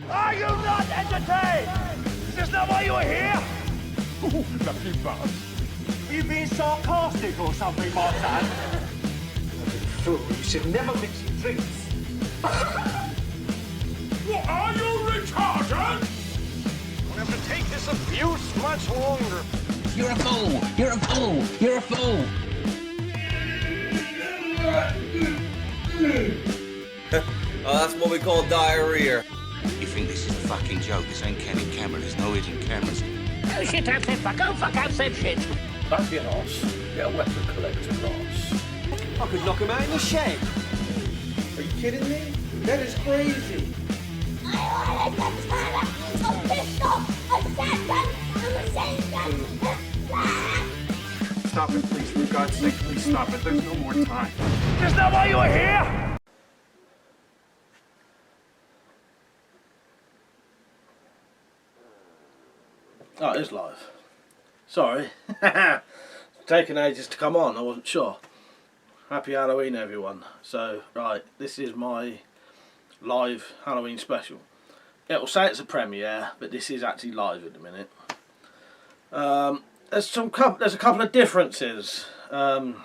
Are you not entertained? Is this not why you are here? Ooh, lucky bug. Are you being sarcastic or something, my son? Fool, you should never mix your drinks. What, are you retarded? We'll have to take this abuse much longer. You're a fool! You're a fool! You're a fool! Oh, that's what we call diarrhea. You think this is a fucking joke? This ain't Kenny camera. There's no hidden cameras. Oh shit, I've said fuck. Oh fuck, I've said shit. Back in Oz, get a weapon collector, Ross. I could knock him out in the shed. Are you kidding me? That is crazy. I want a katana, a pistol, a shotgun, and a machine gun. Stop it, please. For God's sake, please stop it. There's no more time. Is this not why you are here? Oh, it is live. Sorry. Taking ages to come on, I wasn't sure. Happy Halloween, everyone. So, right, this is my live Halloween special. It will say it's a premiere, but this is actually live at the minute. There's a couple of differences to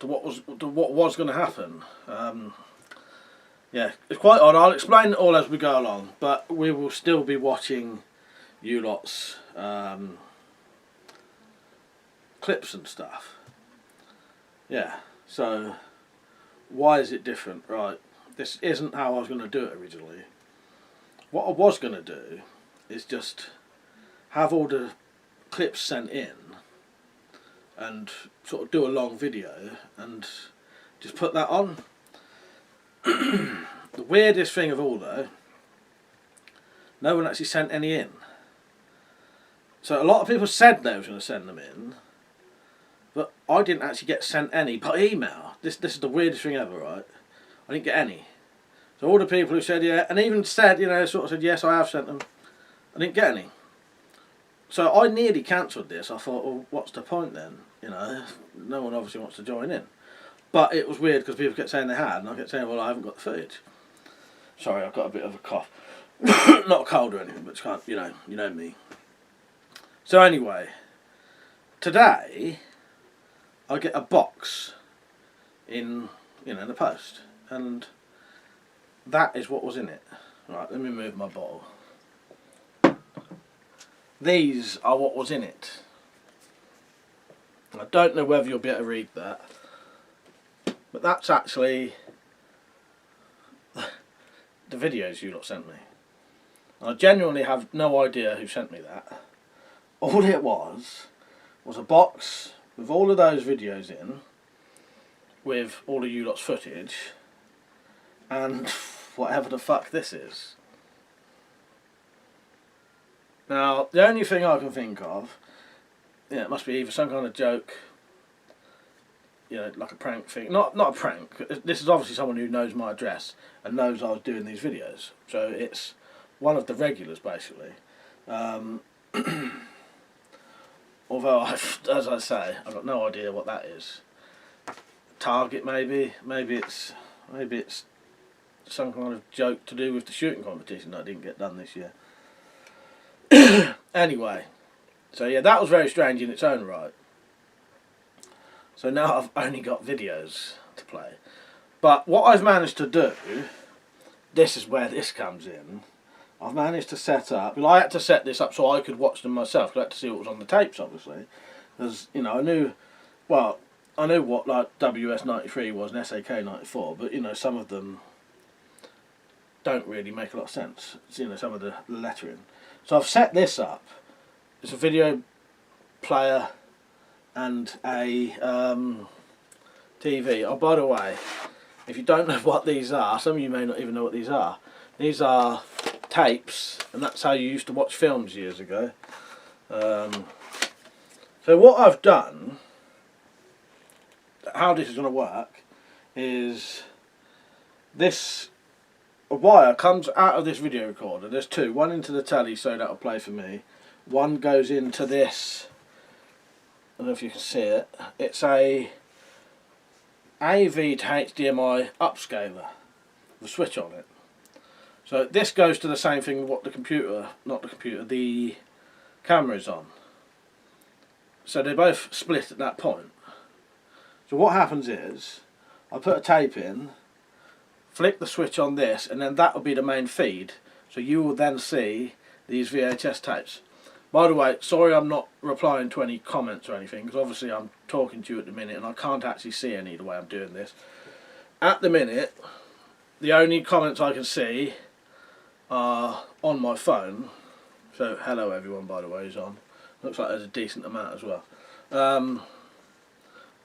what was going to happen. Yeah, it's quite odd. I'll explain it all as we go along, but we will still be watching you lot's clips and stuff. Yeah, so why is it different? Right, this isn't how I was going to do it originally. What I was going to do is just have all the clips sent in and sort of do a long video and just put that on. The weirdest thing of all though, no one actually sent any in. So a lot of people said they was going to send them in, but I didn't actually get sent any by email. This is the weirdest thing ever, right? I didn't get any. So all the people who said yeah, and even said, you know, sort of said yes, I have sent them, I didn't get any. So I nearly cancelled this. I thought, well, what's the point then? You know, no one obviously wants to join in. But it was weird because people kept saying they had, and I kept saying, well, I haven't got the footage. Sorry, I've got a bit of a cough. Not a cold or anything, but it's kind of, you know me. So anyway, today I get a box in, the post, and that is what was in it. Right, let me move my bottle. These are what was in it. I don't know whether you'll be able to read that, but that's actually the videos you lot sent me. I genuinely have no idea who sent me that. All it was a box with all of those videos in, with all of you lot's footage, and whatever the fuck this is. Now, the only thing I can think of, yeah, it must be either some kind of joke, you know, like a prank thing. Not a prank. This is obviously someone who knows my address and knows I was doing these videos. So it's one of the regulars, basically. Although, as I say, I've got no idea what that is. Target, maybe. Maybe it's some kind of joke to do with the shooting competition that didn't get done this year. Anyway, so yeah, that was very strange in its own right. So now I've only got videos to play. But what I've managed to do, this is where this comes in, I've managed to set up, well, I had to set this up so I could watch them myself, because I had to see what was on the tapes, obviously. Because, you know, I knew what like WS93 was and SAK94, but, you know, some of them don't really make a lot of sense. It's, you know, some of the lettering. So I've set this up. It's a video player and a TV. Oh, by the way, if you don't know what these are, some of you may not even know what these are. These are tapes, and that's how you used to watch films years ago. So what I've done, how this is going to work, is this. A wire comes out of this video recorder. There's two. One into the telly, so that'll play for me. One goes into this. I don't know if you can see it. It's a AV to HDMI upscaler with a switch on it. So this goes to the same thing what the camera is on. So they both split at that point. So what happens is, I put a tape in, flick the switch on this, and then that will be the main feed. So you will then see these VHS tapes. By the way, sorry I'm not replying to any comments or anything, because obviously I'm talking to you at the minute and I can't actually see any the way I'm doing this. At the minute, the only comments I can see are on my phone. So hello everyone, by the way, is on. Looks like there's a decent amount as well.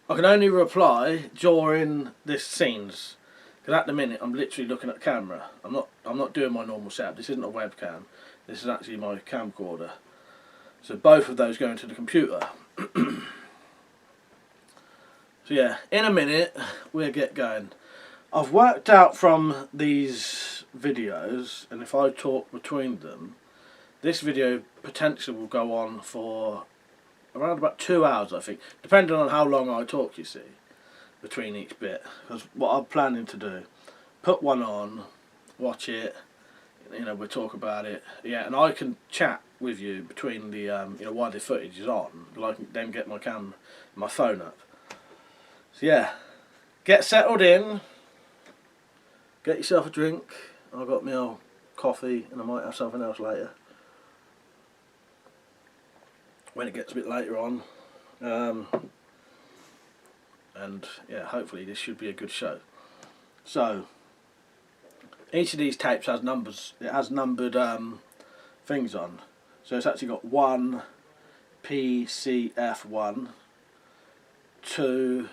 I can only reply during this scenes, because at the minute I'm literally looking at the camera. I'm not doing my normal setup. This isn't a webcam. This is actually my camcorder. So both of those go into the computer. So yeah, in a minute we'll get going. I've worked out from these videos, and if I talk between them, this video potentially will go on for around about 2 hours, I think, depending on how long I talk, you see, between each bit. Because what I'm planning to do, put one on, watch it, you know, we'll talk about it, yeah, and I can chat with you between the, you know, while the footage is on, like then get my phone up. So yeah, get settled in, get yourself a drink. I've got my old coffee, and I might have something else later, when it gets a bit later on. And yeah, hopefully this should be a good show. So each of these tapes has numbers. It has numbered things on. So it's actually got 1 PCF1, 2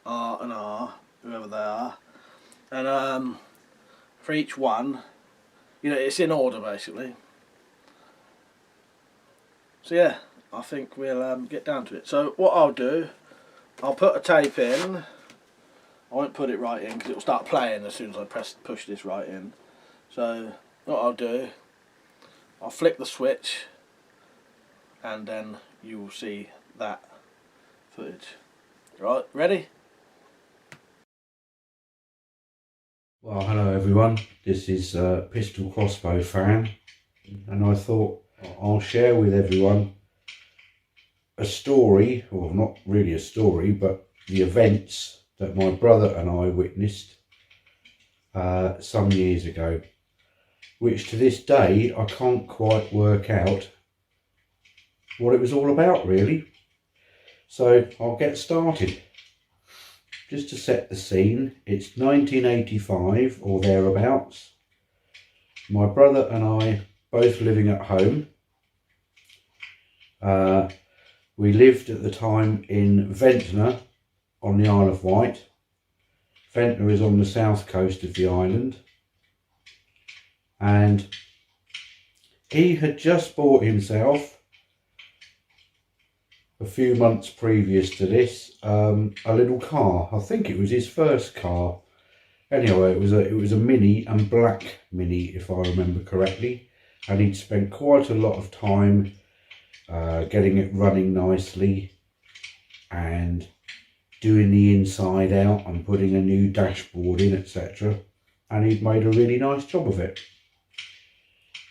R and R, whoever they are, and for each one, you know, it's in order basically. So yeah, I think we'll get down to it. So what I'll do, I'll put a tape in. I won't put it right in because it will start playing as soon as I push this right in. So what I'll do, I'll flick the switch, and then you will see that footage. Right, ready? Well, hello everyone. This is Pistol Crossbow Fan, and I thought I'll share with everyone a story, or not really a story, but the events that my brother and I witnessed some years ago, which to this day I can't quite work out what it was all about really. So I'll get started. Just to set the scene, it's 1985 or thereabouts. My brother and I both living at home. We lived at the time in Ventnor on the Isle of Wight. Ventnor is on the south coast of the island. And he had just bought himself, a few months previous to this, a little car. I think it was his first car. Anyway, it was a Mini, and black Mini if I remember correctly, and he'd spent quite a lot of time getting it running nicely and doing the inside out and putting a new dashboard in, etc. And he'd made a really nice job of it.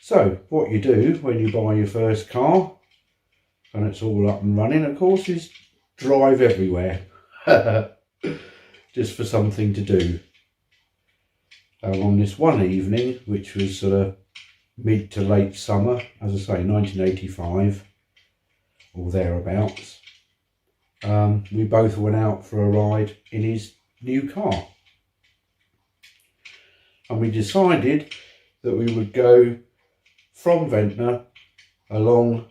So what you do when you buy your first car and it's all up and running, of course, is drive everywhere. Just for something to do. On this one evening, which was sort of mid to late summer, as I say, 1985 or thereabouts, we both went out for a ride in his new car. And we decided that we would go from Ventnor along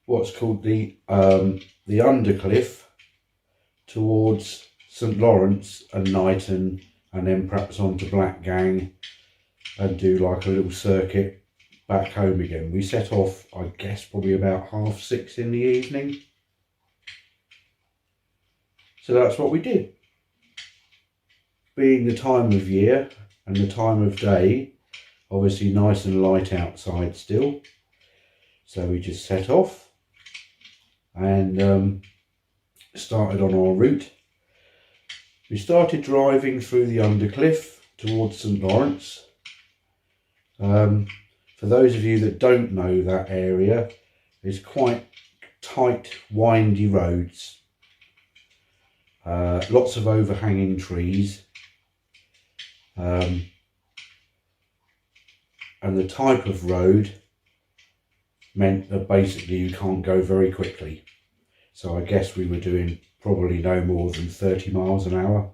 what's called the Undercliff towards St Lawrence and Knighton, and then perhaps on to Blackgang and do like a little circuit back home again. We set off, I guess, probably about 6:30 in the evening. So that's what we did. Being the time of year and the time of day, obviously nice and light outside still. So we just set off and started on our route. We started driving through the Undercliff towards St Lawrence, For those of you that don't know that area, it's quite tight, windy roads. Lots of overhanging trees. And the type of road meant that basically you can't go very quickly. So I guess we were doing probably no more than 30 miles an hour.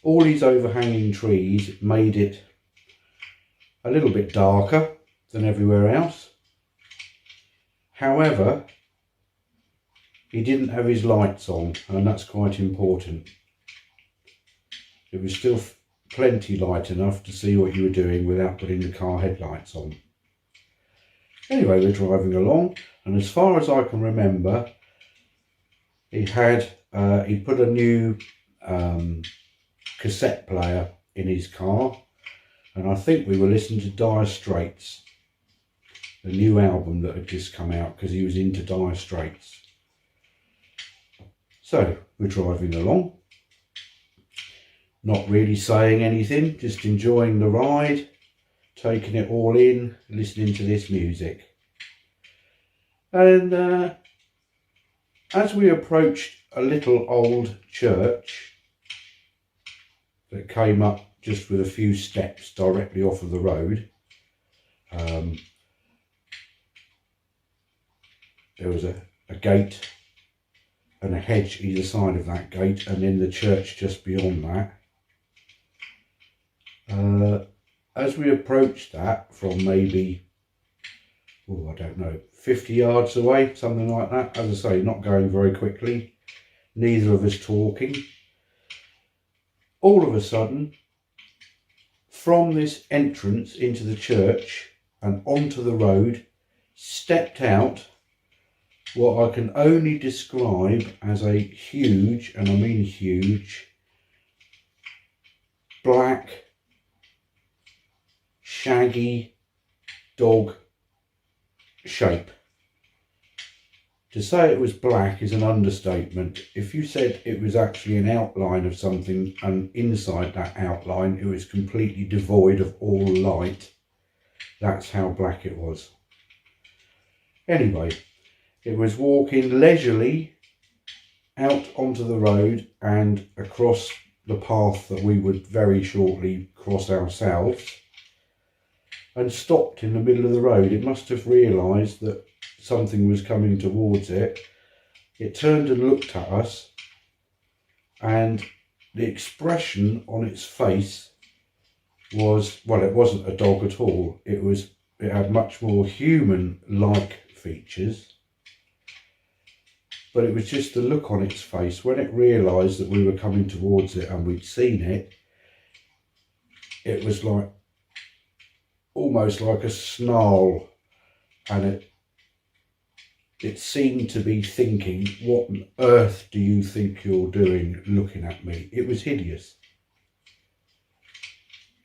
All these overhanging trees made it a little bit darker than everywhere else. However, he didn't have his lights on, and that's quite important. It was still plenty light enough to see what you were doing without putting the car headlights on. Anyway, we're driving along, and as far as I can remember, he put a new cassette player in his car, and I think we were listening to Dire Straits, the new album that had just come out, because he was into Dire Straits. So we're driving along, not really saying anything, just enjoying the ride, taking it all in, listening to this music. And as we approached a little old church that came up just with a few steps directly off of the road, there was a gate and a hedge either side of that gate, and then the church just beyond that. As we approached that from maybe, I don't know, 50 yards away, something like that, as I say, not going very quickly, neither of us talking, all of a sudden, from this entrance into the church and onto the road, stepped out what I can only describe as a huge, and I mean huge, black, shaggy dog shape. To say it was black is an understatement. If you said it was actually an outline of something, and inside that outline it was completely devoid of all light, that's how black it was. Anyway, it was walking leisurely out onto the road and across the path that we would very shortly cross ourselves, and stopped in the middle of the road. It must have realised that something was coming towards it. It turned and looked at us, and the expression on its face was, well, it wasn't a dog at all. It had much more human-like features, but it was just the look on its face. When it realised that we were coming towards it and we'd seen it, it was like, almost like a snarl, and it seemed to be thinking, what on earth do you think you're doing looking at me? It was hideous.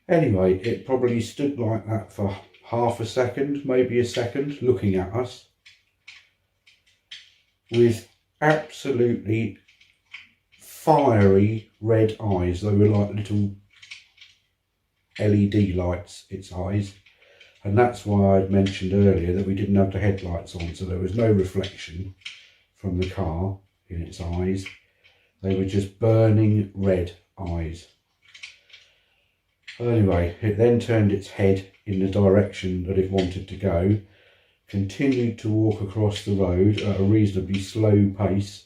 Anyway, it probably stood like that for half a second, maybe a second, looking at us with absolutely fiery red eyes. They were like little LED lights, its eyes. And that's why I'd mentioned earlier that we didn't have the headlights on, so there was no reflection from the car in its eyes. They were just burning red eyes. Anyway, it then turned its head in the direction that it wanted to go, continued to walk across the road at a reasonably slow pace,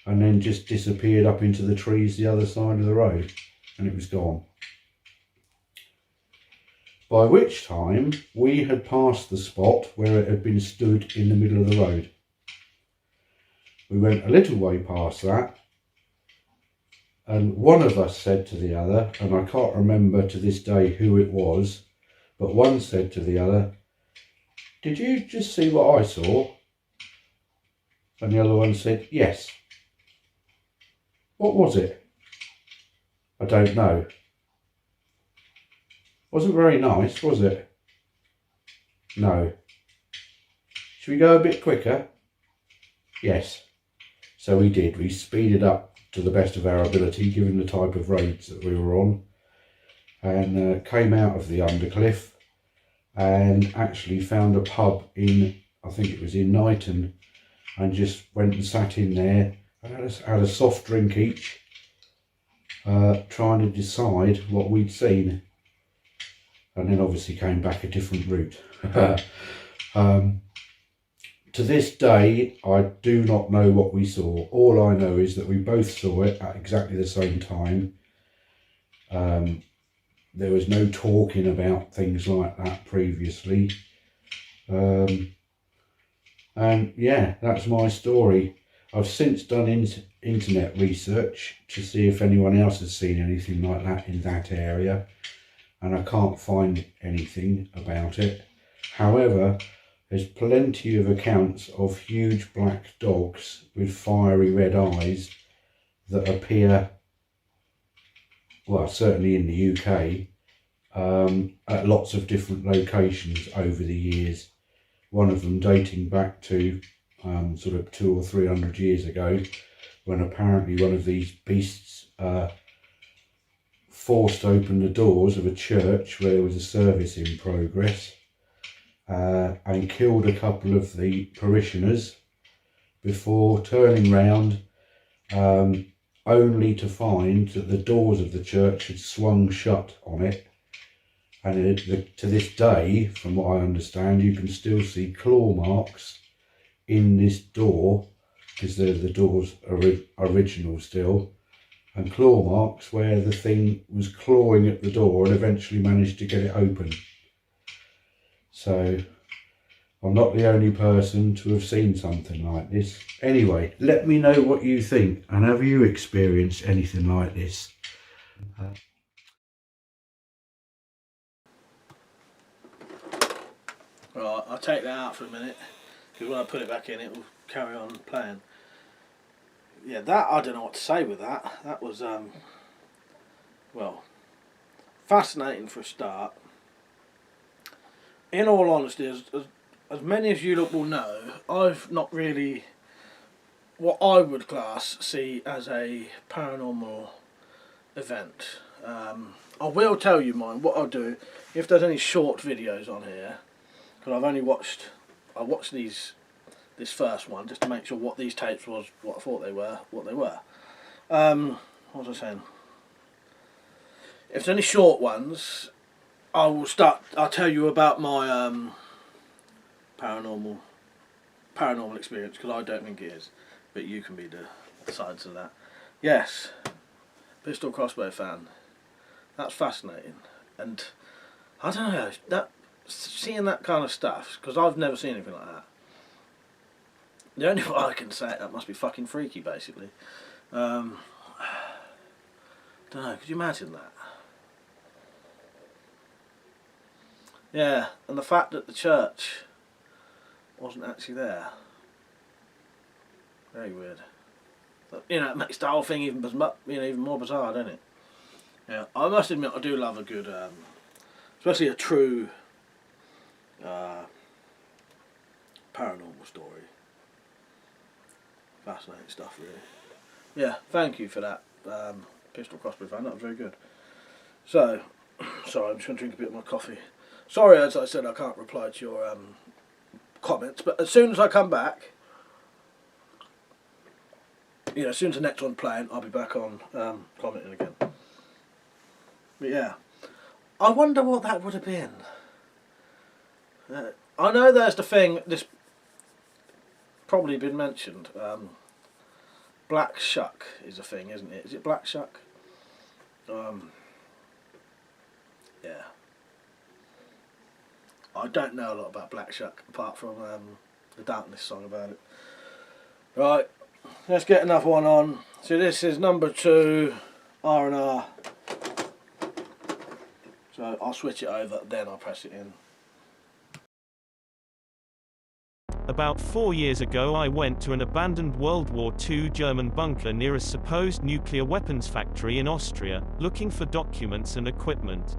and then just disappeared up into the trees the other side of the road, and it was gone. By which time we had passed the spot where it had been stood in the middle of the road. We went a little way past that, and one of us said to the other, and I can't remember to this day who it was, but one said to the other, "Did you just see what I saw?" And the other one said, "Yes." "What was it?" "I don't know." "Wasn't very nice, was it?" "No." "Should we go a bit quicker?" "Yes." So we did. We speeded up to the best of our ability, given the type of roads that we were on. and came out of the undercliff and actually found a pub in, I think it was in Knighton, and just went and sat in there and had a soft drink each, trying to decide what we'd seen, and then obviously came back a different route. To this day, I do not know what we saw. All I know is that we both saw it at exactly the same time. There was no talking about things like that previously. And yeah, that's my story. I've since done internet research to see if anyone else has seen anything like that in that area, and I can't find anything about it. However, there's plenty of accounts of huge black dogs with fiery red eyes that appear, well, certainly in the UK, at lots of different locations over the years. One of them dating back to sort of 200 or 300 years ago, when apparently one of these beasts forced open the doors of a church where there was a service in progress, and killed a couple of the parishioners before turning round, only to find that the doors of the church had swung shut on it. And to this day, from what I understand, you can still see claw marks in this door, because the door's original still, and claw marks where the thing was clawing at the door and eventually managed to get it open. So I'm not the only person to have seen something like this. Anyway, let me know what you think, and have you experienced anything like this? Right, I'll take that out for a minute, because when I put it back in, it will carry on playing. Yeah, that, I don't know what to say with that. That was, well, fascinating for a start. In all honesty, as many as you lot will know, I've not really what I would see as a paranormal event. I will tell you mine. What I'll do, if there's any short videos on here, because I watched this first one just to make sure what these tapes was, what I thought they were, what they were. What was I saying? If there's any short ones, I'll tell you about my paranormal experience, because I don't think it is, but you can be the sides of that. Yes, pistol crossbow fan. That's fascinating, and I don't know, that seeing that kind of stuff, because I've never seen anything like that. The only way I can say it, that must be fucking freaky, basically. Don't know, could you imagine that? Yeah, and the fact that the church wasn't actually there. Very weird. But, you know, it makes the whole thing even more bizarre, doesn't it? Yeah, I must admit I do love a good, especially a true paranormal story. Fascinating stuff, really. Yeah, thank you for that, pistol crossbow fan. That was very good. So, sorry, I'm just going to drink a bit of my coffee. Sorry, as I said, I can't reply to your comments, but as soon as I come back, you know, as soon as the next one's playing, I'll be back on commenting again. But yeah, I wonder what that would have been. I know there's the thing, this probably been mentioned, black shuck is a thing, isn't it? Is it black shuck? Yeah. I don't know a lot about black shuck, apart from the Darkness song about it. Right, let's get another one on. So this is number 2, R&R. So I'll switch it over, then I'll press it in. About 4 years ago I went to an abandoned World War II German bunker near a supposed nuclear weapons factory in Austria, looking for documents and equipment.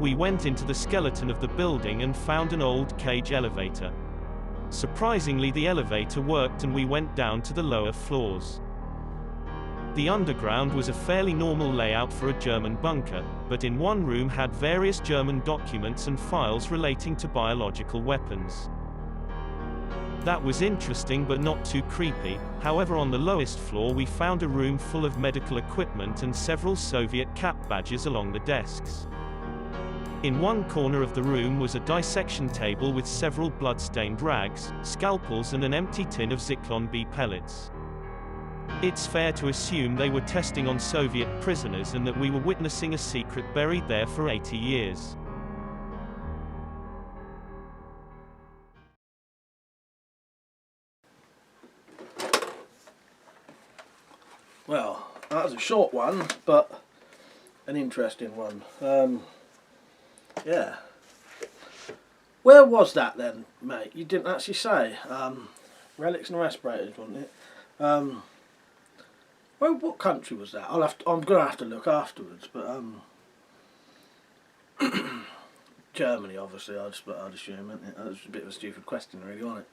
We went into the skeleton of the building and found an old cage elevator. Surprisingly, the elevator worked and we went down to the lower floors. The underground was a fairly normal layout for a German bunker, but in one room had various German documents and files relating to biological weapons. That was interesting but not too creepy. However, on the lowest floor we found a room full of medical equipment and several Soviet cap badges along the desks. In one corner of the room was a dissection table with several blood-stained rags, scalpels and an empty tin of Zyklon B pellets. It's fair to assume they were testing on Soviet prisoners and that we were witnessing a secret buried there for 80 years. Well, that was a short one, but an interesting one. Yeah. Where was that then, mate? You didn't actually say. Relics and respirators, wasn't it? Well, what country was that? I'm gonna have to look afterwards, but Germany, obviously. I'd assume. Isn't it? That was a bit of a stupid question, really, wasn't it?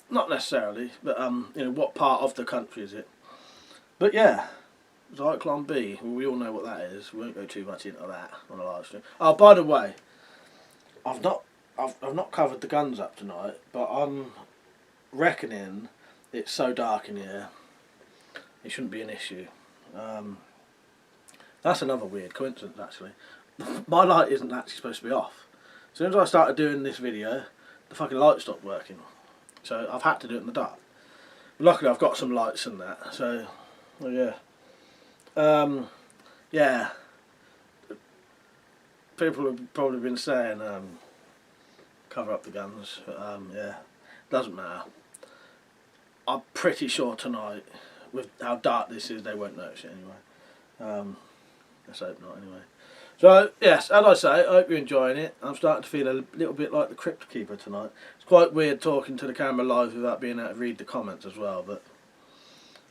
Not necessarily, but you know, what part of the country is it? But yeah, Zyklon B. Well, we all know what that is. We won't go too much into that on a live stream. Oh, by the way, I've not covered the guns up tonight, but I'm reckoning it's so dark in here, it shouldn't be an issue. That's another weird coincidence, actually. My light isn't actually supposed to be off. As soon as I started doing this video, the fucking light stopped working. So I've had to do it in the dark. Luckily, I've got some lights and that. So, well, yeah. Yeah. People have probably been saying cover up the guns, but yeah, doesn't matter. I'm pretty sure tonight, with how dark this is, they won't notice it anyway. Let's hope not anyway. So yes, as I say, I hope you're enjoying it. I'm starting to feel a little bit like the Crypt Keeper tonight. It's quite weird talking to the camera live without being able to read the comments as well, but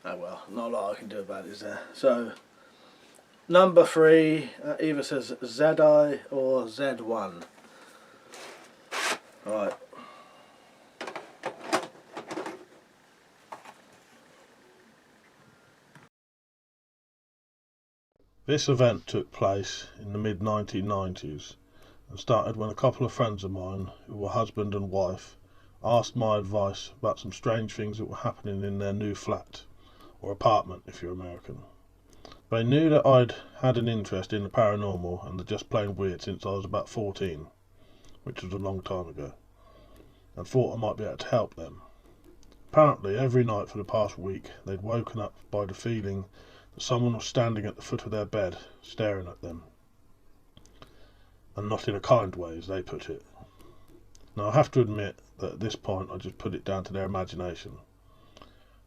oh well, not a lot I can do about it, is there? So number 3 either says ZI or Z1. Right. This event took place in the mid-1990s and started when a couple of friends of mine, who were husband and wife, asked my advice about some strange things that were happening in their new flat, or apartment if you're American. They knew that I'd had an interest in the paranormal and the just plain weird since I was about 14, which was a long time ago, and thought I might be able to help them. Apparently every night for the past week they'd woken up by the feeling that someone was standing at the foot of their bed staring at them, and not in a kind way, as they put it. Now I have to admit that at this point I just put it down to their imagination.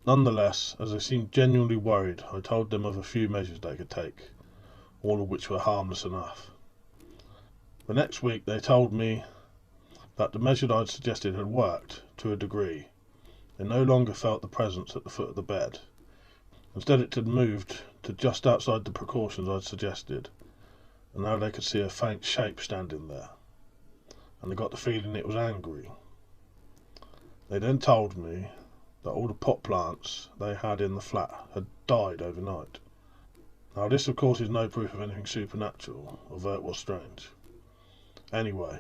Nonetheless, as they seemed genuinely worried, I told them of a few measures they could take, all of which were harmless enough. The next week they told me that the measure I'd suggested had worked to a degree. They no longer felt the presence at the foot of the bed. Instead it had moved to just outside the precautions I'd suggested, and now they could see a faint shape standing there, and they got the feeling it was angry. They then told me that all the pot plants they had in the flat had died overnight. Now this of course is no proof of anything supernatural, although it was strange. Anyway,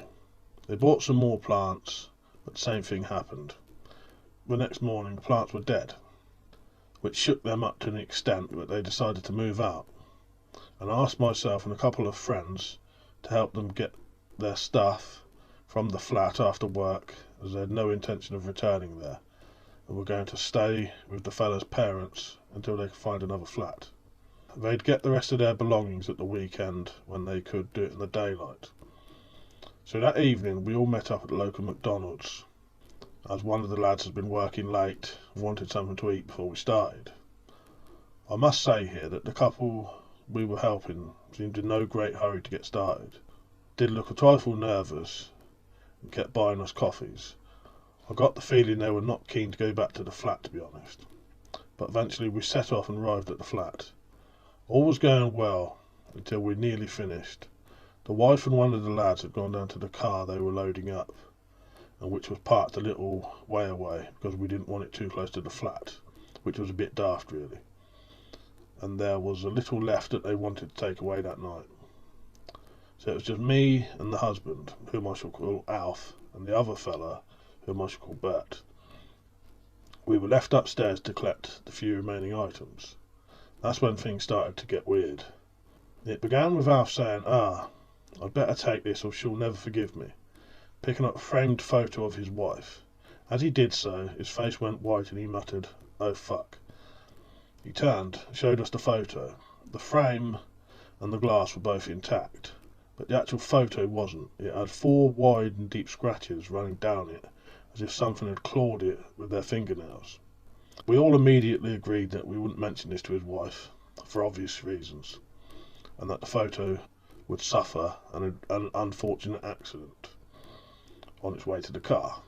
they bought some more plants, but the same thing happened. The next morning the plants were dead, which shook them up to an extent that they decided to move out, and I asked myself and a couple of friends to help them get their stuff from the flat after work, as they had no intention of returning there, and were going to stay with the fella's parents until they could find another flat. They'd get the rest of their belongings at the weekend when they could do it in the daylight. So that evening we all met up at the local McDonald's, as one of the lads had been working late and wanted something to eat before we started. I must say here that the couple we were helping seemed in no great hurry to get started. Did look a trifle nervous and kept buying us coffees. I got the feeling they were not keen to go back to the flat, to be honest. But eventually we set off and arrived at the flat. All was going well until we nearly finished. The wife and one of the lads had gone down to the car they were loading up, and which was parked a little way away because we didn't want it too close to the flat, which was a bit daft really. and there was a little left that they wanted to take away that night. So it was just me and the husband, whom I shall call Alf, and the other fella, whom I shall call Bert. We were left upstairs to collect the few remaining items. That's when things started to get weird. It began with Alf saying, I'd better take this or she'll never forgive me, picking up a framed photo of his wife. As he did so, his face went white and he muttered, "Oh fuck." He turned, showed us the photo. The frame and the glass were both intact, but the actual photo wasn't. It had 4 wide and deep scratches running down it, as if something had clawed it with their fingernails. We all immediately agreed that we wouldn't mention this to his wife, for obvious reasons, and that the photo would suffer an unfortunate accident on its way to the car.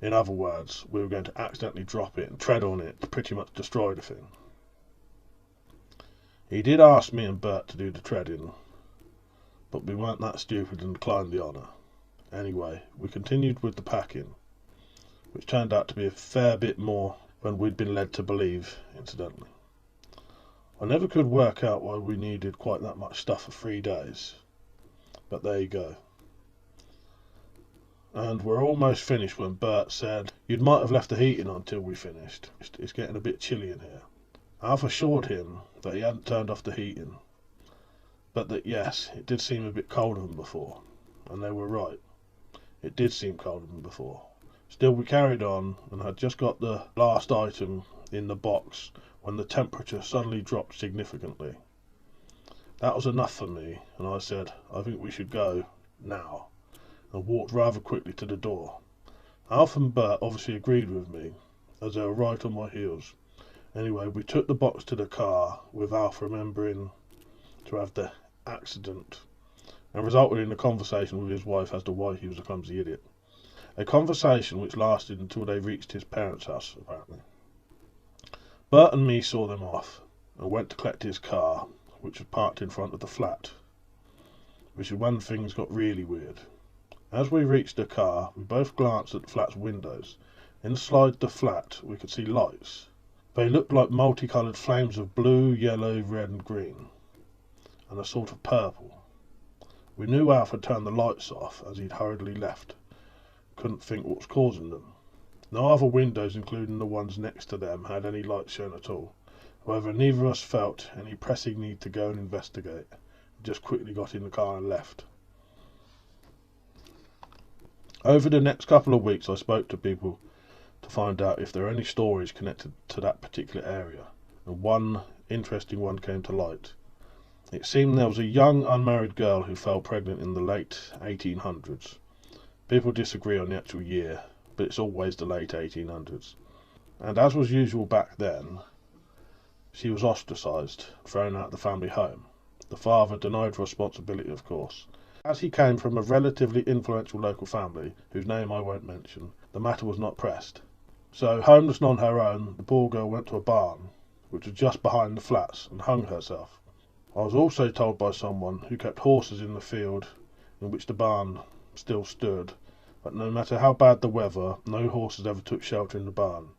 In other words, we were going to accidentally drop it and tread on it to pretty much destroy the thing. He did ask me and Bert to do the treading, but we weren't that stupid and declined the honour. Anyway, we continued with the packing, which turned out to be a fair bit more than we'd been led to believe, incidentally. I never could work out why we needed quite that much stuff for 3 days, but there you go. And we're almost finished when Bert said, "You might have left the heating on till we finished. It's getting a bit chilly in here." Alf assured him that he hadn't turned off the heating, but that yes, it did seem a bit colder than before, and they were right. It did seem colder than before. Still, we carried on and had just got the last item in the box when the temperature suddenly dropped significantly. That was enough for me, and I said, "I think we should go now," and walked rather quickly to the door. Alf and Bert obviously agreed with me, as they were right on my heels. Anyway, we took the box to the car, with Alf remembering to have the accident, and resulted in a conversation with his wife as to why he was a clumsy idiot. A conversation which lasted until they reached his parents' house, apparently. Bert and me saw them off, and went to collect his car, which was parked in front of the flat, which is when things got really weird. As we reached the car, we both glanced at the flat's windows. Inside the flat, we could see lights. They looked like multicoloured flames of blue, yellow, red and green, and a sort of purple. We knew Alf had turned the lights off as he'd hurriedly left. Couldn't think what was causing them. No other windows, including the ones next to them, had any light shown at all. However, neither of us felt any pressing need to go and investigate. We just quickly got in the car and left. Over the next couple of weeks I spoke to people to find out if there are any stories connected to that particular area, and one interesting one came to light. It seemed there was a young unmarried girl who fell pregnant in the late 1800s. People disagree on the actual year, but it's always the late 1800s. And as was usual back then, she was ostracised, thrown out of the family home. The father denied responsibility, of course. As he came from a relatively influential local family, whose name I won't mention, the matter was not pressed. So, homeless and on her own, the poor girl went to a barn, which was just behind the flats, and hung herself. I was also told by someone who kept horses in the field in which the barn still stood, but no matter how bad the weather, no horses ever took shelter in the barn.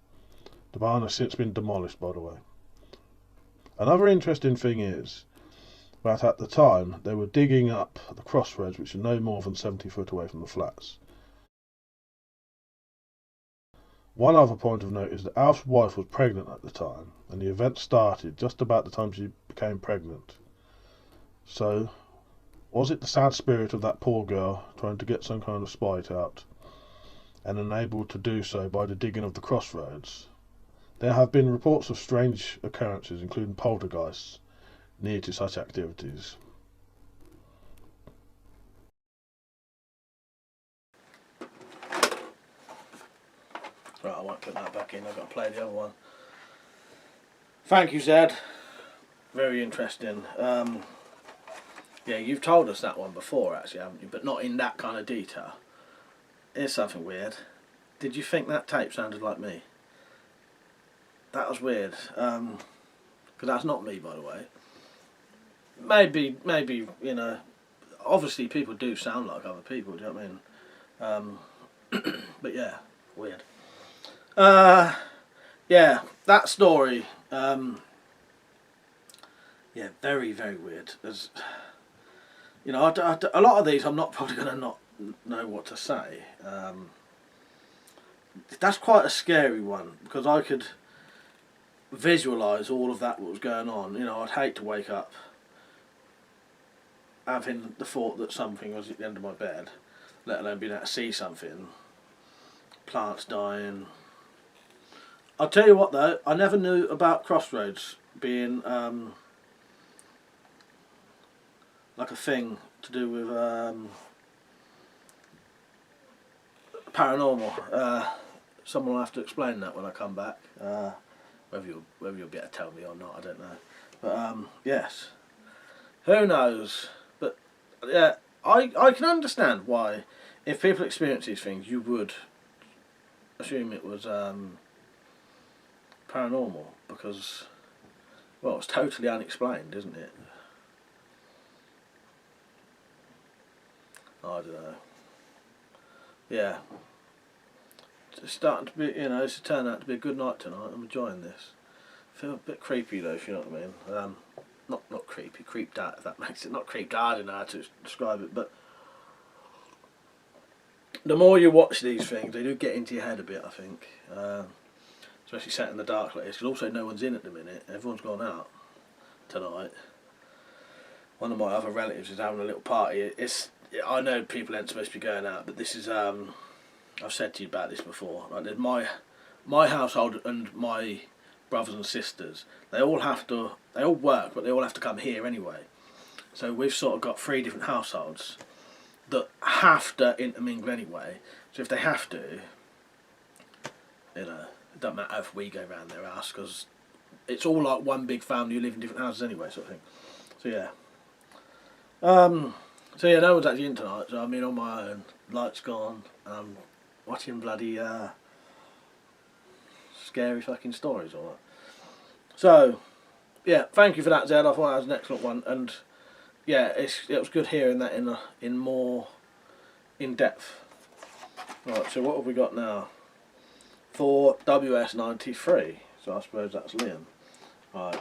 The barn has since been demolished, by the way. Another interesting thing is that at the time they were digging up the crossroads, which are no more than 70 foot away from the flats. One other point of note is that Alf's wife was pregnant at the time, and the event started just about the time she became pregnant. So, was it the sad spirit of that poor girl trying to get some kind of spite out, and enabled to do so by the digging of the crossroads? There have been reports of strange occurrences, including poltergeists, near to such activities. Right, I won't put that back in, I've got to play the other one. Thank you, Zed. Very interesting. Yeah, you've told us that one before, actually, haven't you? But not in that kind of detail. Here's something weird. Did you think that tape sounded like me? That was weird. Because that's not me, by the way. Maybe, you know, obviously people do sound like other people, do you know what I mean? But yeah, weird. Yeah, that story, yeah, very, very weird. There's, you know, a lot of these I'm not probably going to not know what to say. That's quite a scary one, because I could visualise all of that what was going on. You know, I'd hate to wake up having the thought that something was at the end of my bed, let alone being able to see something. Plants dying. I'll tell you what though, I never knew about Crossroads being like a thing to do with paranormal. Someone will have to explain that when I come back. Whether you'll be able to tell me or not, I don't know. But yes, who knows? But yeah, I can understand why, if people experience these things, you would assume it was paranormal, because, well, it's totally unexplained, isn't it? I don't know. Yeah. It's starting to be, you know, it's turned out to be a good night tonight. I'm enjoying this. I feel a bit creepy though, if you know what I mean. Not creepy, creeped out, if that makes it. Not creeped out, I don't know how to describe it, but the more you watch these things, they do get into your head a bit, I think. Especially sat in the dark like this, because also no one's in at the minute. Everyone's gone out tonight. One of my other relatives is having a little party. I know people aren't supposed to be going out, but this is, I've said to you about this before. Like, there's my household and my brothers and sisters, they all work, but they all have to come here anyway. So we've sort of got 3 different households that have to intermingle anyway. So if they have to, you know, it doesn't matter if we go round their house, because it's all like one big family who live in different houses anyway, sort of thing. So yeah. So yeah, no one's actually in tonight, so I'm in on my own. Lights gone, and I'm watching bloody scary fucking stories all that. So yeah, thank you for that, Zed. I thought that was an excellent one, and yeah, it was good hearing that in more in depth. Right, so what have we got now? For WS93, so I suppose that's Liam. Right.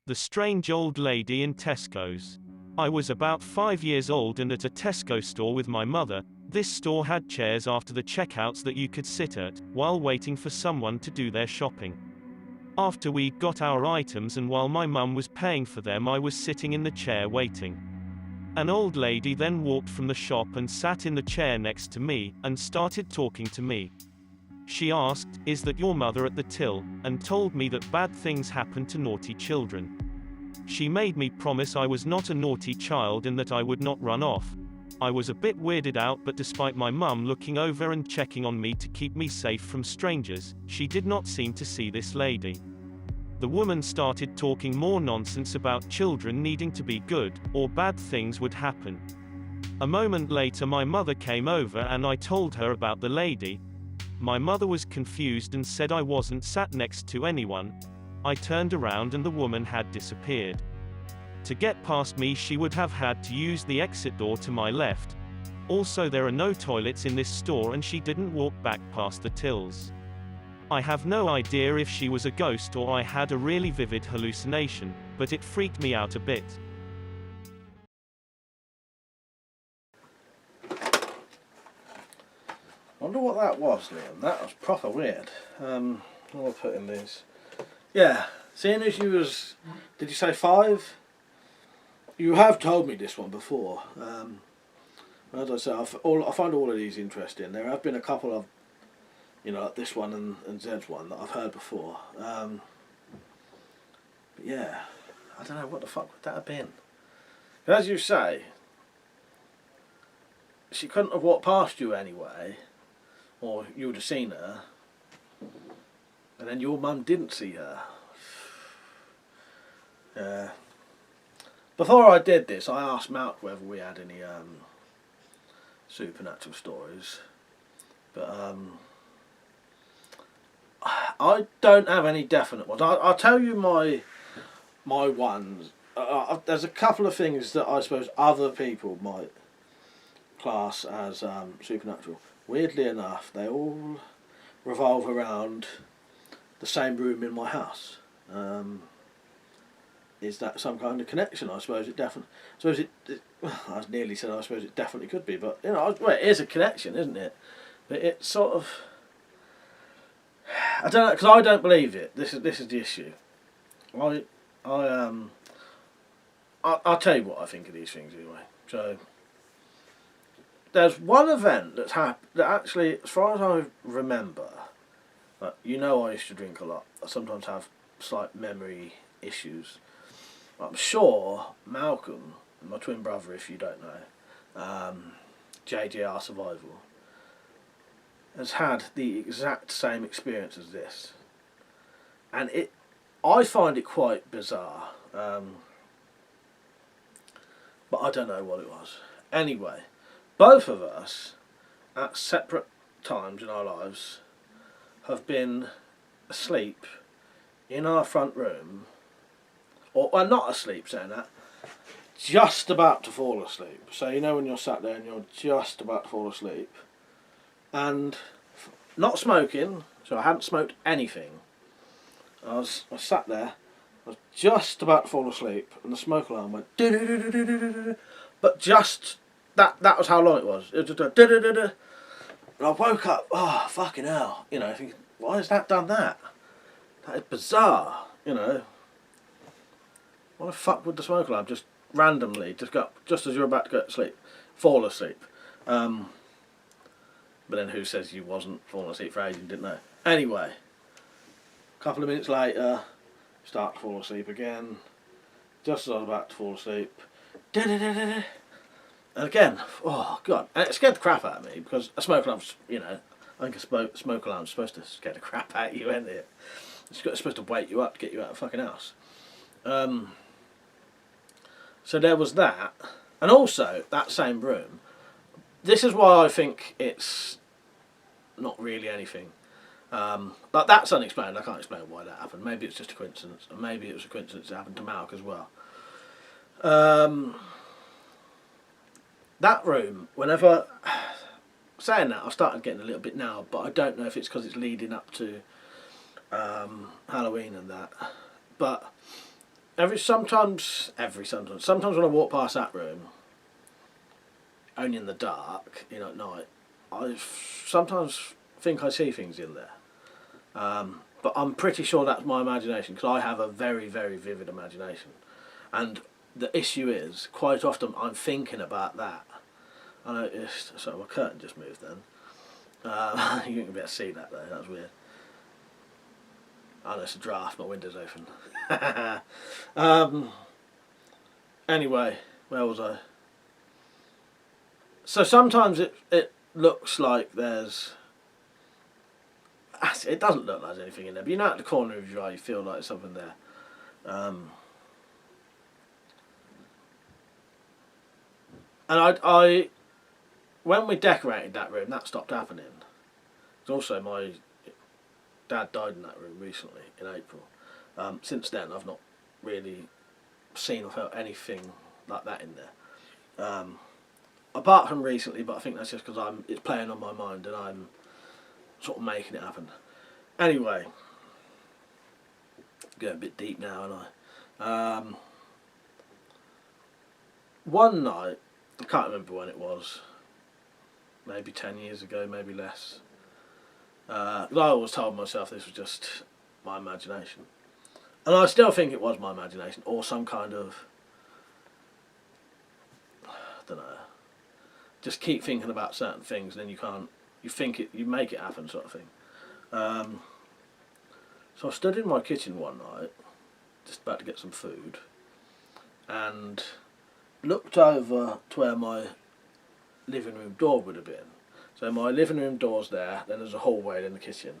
The strange old lady in Tesco's. I was about 5 years old and at a Tesco store with my mother. This store had chairs after the checkouts that you could sit at, while waiting for someone to do their shopping. After we got our items and while my mum was paying for them, I was sitting in the chair waiting. An old lady then walked from the shop and sat in the chair next to me, and started talking to me. She asked, "Is that your mother at the till?" and told me that bad things happen to naughty children. She made me promise I was not a naughty child and that I would not run off. I was a bit weirded out, but despite my mum looking over and checking on me to keep me safe from strangers, she did not seem to see this lady. The woman started talking more nonsense about children needing to be good, or bad things would happen. A moment later my mother came over and I told her about the lady. My mother was confused and said I wasn't sat next to anyone. I turned around and the woman had disappeared. To get past me she would have had to use the exit door to my left. Also there are no toilets in this store and she didn't walk back past the tills. I have no idea if she was a ghost or I had a really vivid hallucination, but it freaked me out a bit. I wonder what that was, Liam. That was proper weird. I'll put in this. Yeah, seeing as you was, did you say 5? You have told me this one before. As I say, I find all of these interesting. There have been a couple of, you know, like this one and Zed's one that I've heard before. But yeah, I don't know, what the fuck would that have been? As you say, she couldn't have walked past you anyway, or you would have seen her, and then your mum didn't see her. Before I did this, I asked Malk whether we had any supernatural stories, but I don't have any definite ones. I'll tell you my ones. There's a couple of things that I suppose other people might class as supernatural. Weirdly enough, they all revolve around the same room in my house. Is that some kind of connection? I suppose it definitely. I nearly said I suppose it definitely could be, but you know, well, it is a connection, isn't it? But it's sort of. I don't know, because I don't believe it. This is the issue. I'll tell you what I think of these things anyway. So there's one event that's happened that actually, as far as I remember, you know, I used to drink a lot. I sometimes have slight memory issues. I'm sure Malcolm, my twin brother, if you don't know, JJR Survival, has had the exact same experience as this, and I find it quite bizarre, but I don't know what it was. Anyway, both of us, at separate times in our lives, have been asleep in our front room, or not asleep, saying that, just about to fall asleep. So you know when you're sat there and you're just about to fall asleep, and not smoking, so I hadn't smoked anything. I was sat there, I was just about to fall asleep, and the smoke alarm went do-do-do-do-do-do-do-do. But just that was how long it was. It was just do-do-do-do. And I woke up, oh fucking hell, you know, thinking, why has that done that? That is bizarre, you know. Why the fuck would the smoke alarm just randomly just go just as you're about to go to sleep, fall asleep? But then who says you wasn't falling asleep for ages and didn't know? Anyway, a couple of minutes later, start to fall asleep again. Just as I was about to fall asleep, and again, oh god, and it scared the crap out of me because a smoke alarm's, you know, I think a smoke alarm's supposed to scare the crap out of you, isn't it? It's supposed to wake you up to get you out of the fucking house. So there was that, and also that same room. This is why I think it's not really anything. But that's unexplained. I can't explain why that happened. Maybe it's just a coincidence, and maybe it was a coincidence that happened to Malk as well. That room, whenever saying that, I started getting a little bit now, but I don't know if it's because it's leading up to Halloween and that. But sometimes when I walk past that room, only in the dark, you know, at night, I sometimes think I see things in there. But I'm pretty sure that's my imagination, because I have a very, very vivid imagination. And the issue is, quite often I'm thinking about that. I noticed, sorry, my curtain just moved then. You can better see that though, that was weird. Oh no, it's a draft, my window's open. Anyway, where was I? So sometimes it looks like there's... It doesn't look like there's anything in there, but you know at the corner of your eye you feel like there's something there. And I when we decorated that room, that stopped happening. Also, my dad died in that room recently, in April. Since then, I've not really seen or felt anything like that in there. Apart from recently, but I think that's just because it's playing on my mind and I'm sort of making it happen. Anyway, going a bit deep now, aren't I? One night, I can't remember when it was, maybe 10 years ago, maybe less. I always told myself this was just my imagination. And I still think it was my imagination, or some kind of, I don't know, just keep thinking about certain things and then you make it happen sort of thing. So I stood in my kitchen one night, just about to get some food, and looked over to where my living room door would have been. So my living room door's there, then there's a hallway in the kitchen.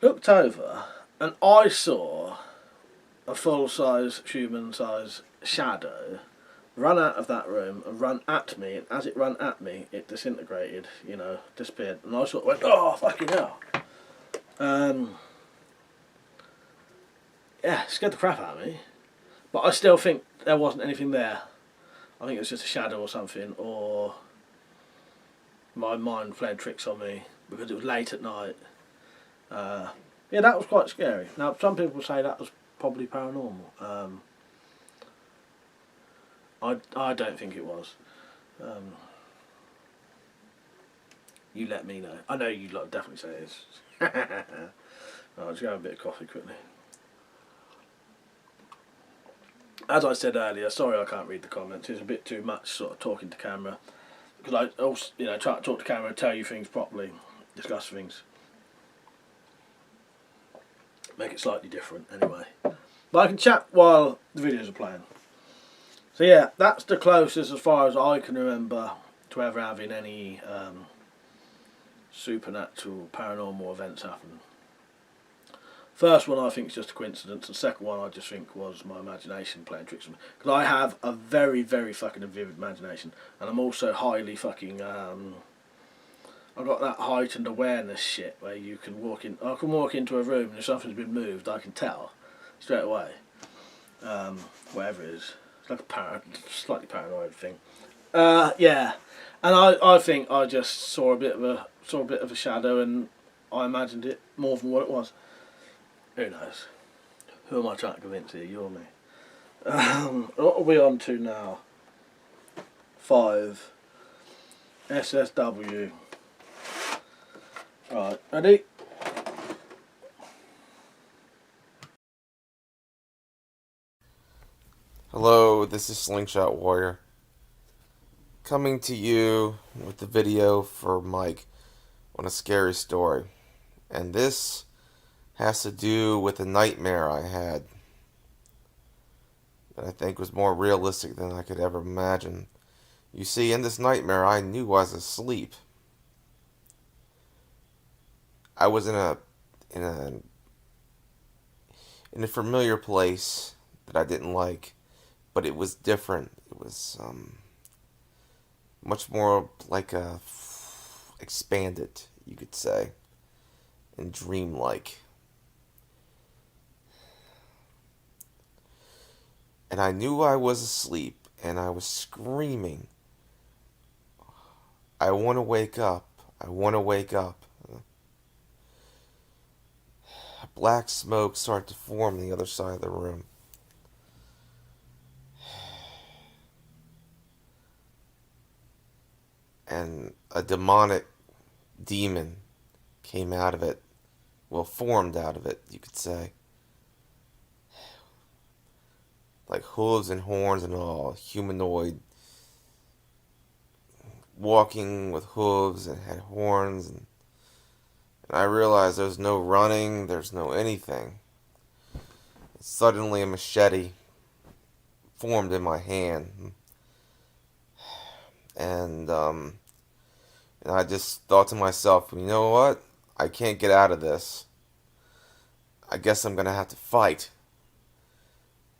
Looked over, and I saw a full-size, human-size shadow run out of that room and run at me, and as it ran at me, it disintegrated, you know, disappeared. And I sort of went, oh, fucking hell. Yeah, it scared the crap out of me. But I still think there wasn't anything there. I think it was just a shadow or something, or my mind played tricks on me because it was late at night. Yeah, that was quite scary. Now, some people say that was probably paranormal. I don't think it was. You let me know. I know you'd like definitely say it is. I'll just grab a bit of coffee quickly. As I said earlier, sorry I can't read the comments. It's a bit too much sort of talking to camera, because I also, try to talk to camera and tell you things properly, discuss things, make it slightly different anyway. But I can chat while the videos are playing. So yeah, that's the closest as far as I can remember to ever having any supernatural, paranormal events happen. First one I think is just a coincidence, and second one I just think was my imagination playing tricks on me. Because I have a very, very fucking vivid imagination, and I'm also highly fucking, I've got that heightened awareness shit where you can walk in, I can walk into a room and if something's been moved I can tell straight away, whatever it is. It's like a slightly paranoid thing. Yeah, and I think I just saw a bit of a shadow and I imagined it more than what it was. Who knows? Who am I trying to convince here? You or me? What are we on to now? 5. SSW. Right, ready? Hello, this is Slingshot Warrior, coming to you with the video for Mike on a scary story. And this has to do with a nightmare I had that I think was more realistic than I could ever imagine. You see, in this nightmare, I knew I was asleep. I was in a familiar place that I didn't like, but it was different. It was much more like a expanded, you could say, and dreamlike. And I knew I was asleep, and I was screaming, I want to wake up. I want to wake up. Black smoke started to form on the other side of the room. And a demonic demon came out of it. Well, formed out of it, you could say. Like hooves and horns and all. Humanoid. Walking with hooves and had horns. And I realized there's no running. There's no anything. Suddenly a machete formed in my hand. And I just thought to myself, you know what? I can't get out of this. I guess I'm going to have to fight.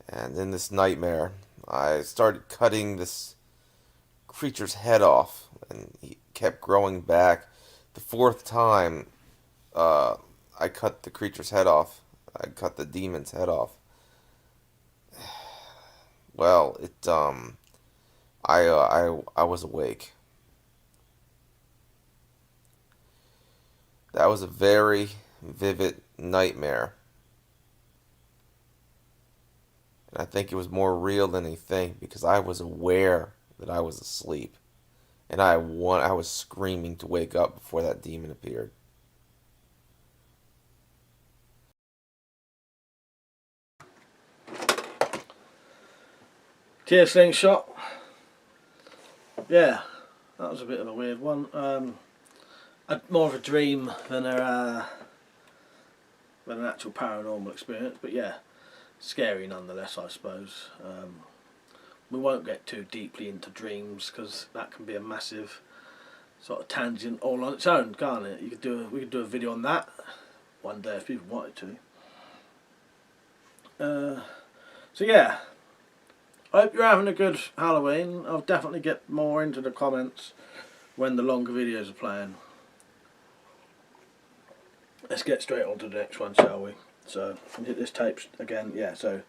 And in this nightmare, I started cutting this creature's head off. And he kept growing back. The fourth time I cut the creature's head off. I cut the demon's head off. Well, I was awake. That was a very vivid nightmare. And I think it was more real than anything because I was aware that I was asleep. And I was screaming to wake up before that demon appeared. Cheers, Slingshot. Yeah, that was a bit of a weird one. More of a dream than an actual paranormal experience, but yeah, scary nonetheless, I suppose. We won't get too deeply into dreams because that can be a massive sort of tangent all on its own, can't it? We could do a video on that one day if people wanted to. So yeah, I hope you're having a good Halloween. I'll definitely get more into the comments when the longer videos are playing. Let's get straight on to the next one, shall we? So, hit this tape again. Yeah, so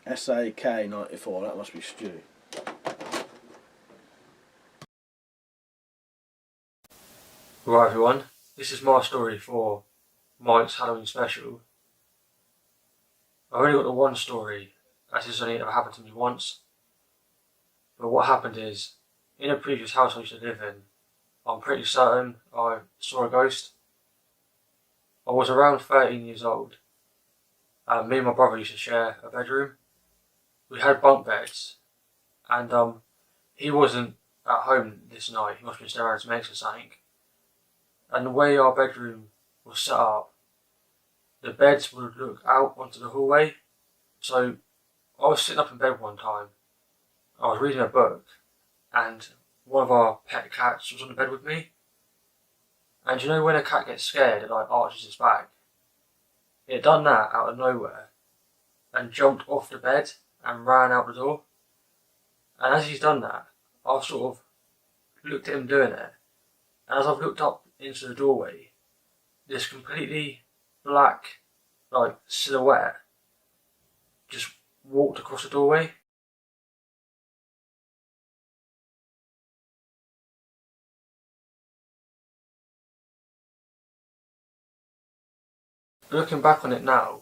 SAK94, that must be Stu. Right everyone, this is my story for Mike's Halloween special. I've only got the one story, as this has only ever happened to me once. But what happened is, in a previous house I used to live in, I'm pretty certain I saw a ghost. I was around 13 years old, and me and my brother used to share a bedroom. We had bunk beds, and he wasn't at home this night. He must have been staying around his mates or something. And the way our bedroom was set up, the beds would look out onto the hallway. So I was sitting up in bed one time, I was reading a book, and one of our pet cats was on the bed with me. And you know when a cat gets scared, it like arches its back? It done that out of nowhere and jumped off the bed and ran out the door. And as he's done that, I've sort of looked at him doing it, and as I've looked up into the doorway, this completely black like silhouette just walked across the doorway. Looking back on it now,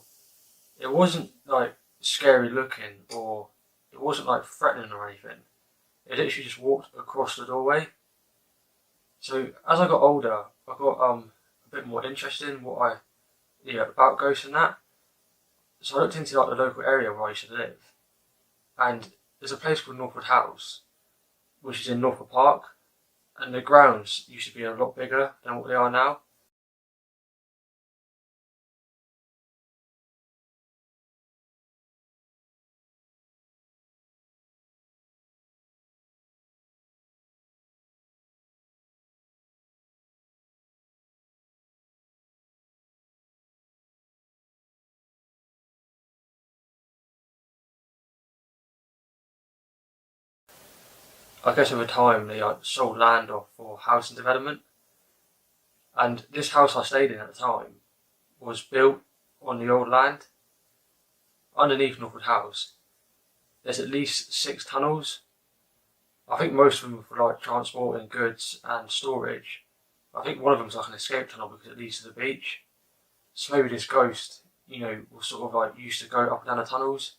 it wasn't like scary looking, or it wasn't like threatening or anything. It literally just walked across the doorway. So as I got older, I got a bit more interested in about ghosts and that. So I looked into like the local area where I used to live, and there's a place called Northwood House, which is in Northwood Park, and the grounds used to be a lot bigger than what they are now. I guess over time they sold land off for housing development, and this house I stayed in at the time was built on the old land. Underneath Northwood House, there's at least 6 tunnels. I think most of them for like transporting goods and storage. I think one of them's like an escape tunnel because it leads to the beach. So maybe this ghost, was sort of like used to go up and down the tunnels.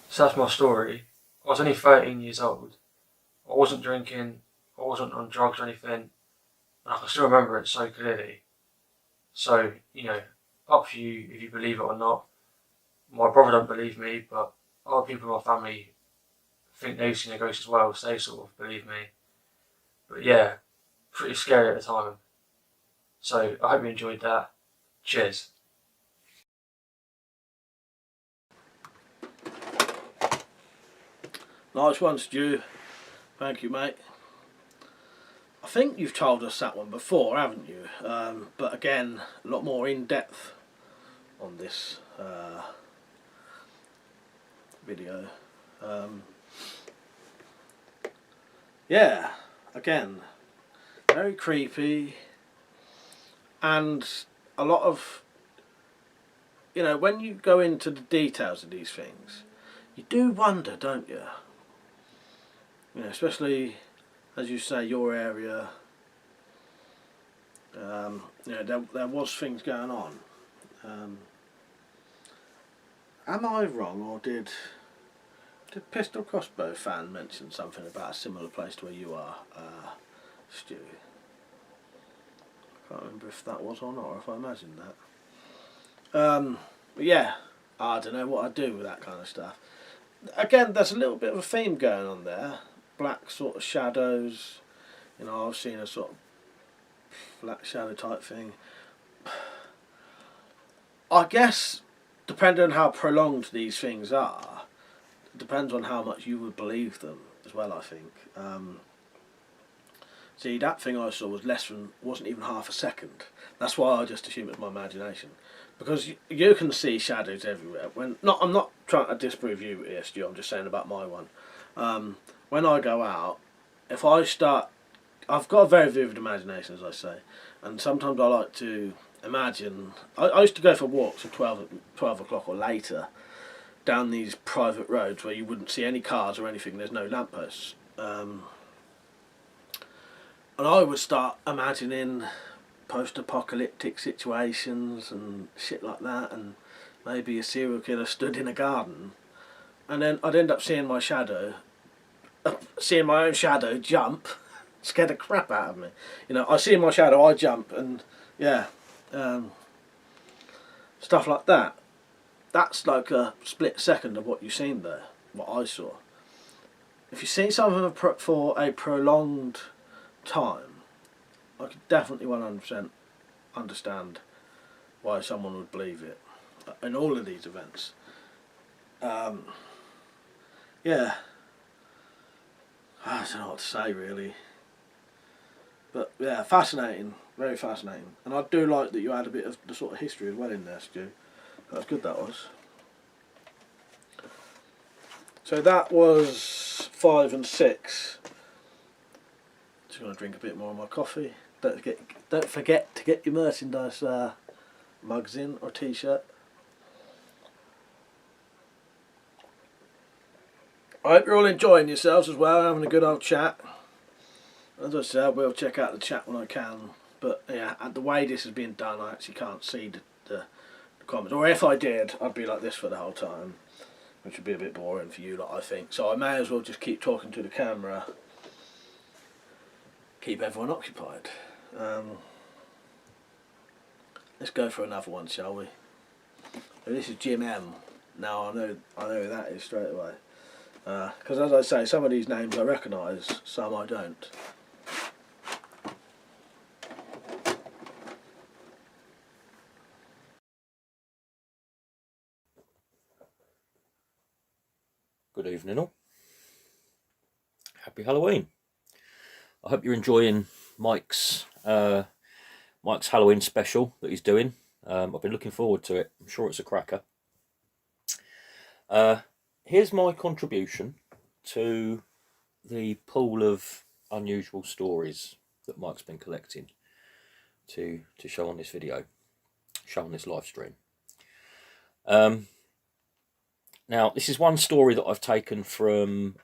So that's my story. I was only 13 years old. I wasn't drinking, I wasn't on drugs or anything, and I can still remember it so clearly. So, up to you if you believe it or not. My brother don't believe me, but other people in my family think they've seen a ghost as well, so they sort of believe me. But yeah, pretty scary at the time. So I hope you enjoyed that. Cheers. Nice one, Stu. Thank you, mate. I think you've told us that one before, haven't you? But again, a lot more in depth on this video. Yeah, again, very creepy, and a lot of, when you go into the details of these things, you do wonder, don't you? Especially, as you say, your area, there was things going on. Am I wrong, or did Pistol Crossbow fan mention something about a similar place to where you are, Stu? I can't remember if that was or not, or if I imagined that. But yeah, I don't know what I'd do with that kind of stuff. Again, there's a little bit of a theme going on there. Black sort of shadows, I've seen a sort of black shadow type thing. I guess, depending on how prolonged these things are, it depends on how much you would believe them as well, I think. See, that thing I saw wasn't even half a second. That's why I just assume it's my imagination. Because you can see shadows everywhere. I'm not trying to disprove you here, Stu, I'm just saying about my one. When I go out, I've got a very vivid imagination, as I say, and sometimes I like to imagine. I used to go for walks at 12 o'clock or later, down these private roads where you wouldn't see any cars or anything. There's no lampposts. And I would start imagining post-apocalyptic situations and shit like that, and maybe a serial killer stood in a garden, and then I'd end up seeing my shadow, seeing my own shadow jump, scared the crap out of me. You know, I see my shadow, I jump, and yeah, stuff like that. That's like a split second of what you've seen there, what I saw. If you see something for a prolonged time, I could definitely 100% understand why someone would believe it in all of these events. Yeah, I don't know what to say really, but yeah, fascinating, very fascinating. And I do like that you had a bit of the sort of history as well in there, Stu. That's good, that was. So that was 5 and 6. Just going to drink a bit more of my coffee. Don't forget to get your merchandise mugs in or t-shirt. I hope you're all enjoying yourselves as well, having a good old chat. As I said, I will check out the chat when I can. But yeah, and the way this is being done, I actually can't see the comments. Or if I did, I'd be like this for the whole time, which would be a bit boring for you lot, I think. So I may as well just keep talking to the camera. Keep everyone occupied. Let's go for another one, shall we? So this is Jim M. Now I know who that is straight away. Because as I say, some of these names I recognise, some I don't. Good evening all. Happy Halloween. I hope you're enjoying Mike's Halloween special that he's doing. I've been looking forward to it. I'm sure it's a cracker. Here's my contribution to the pool of unusual stories that Mike's been collecting to show on this video, show on this live stream. Now, this is one story that I've taken from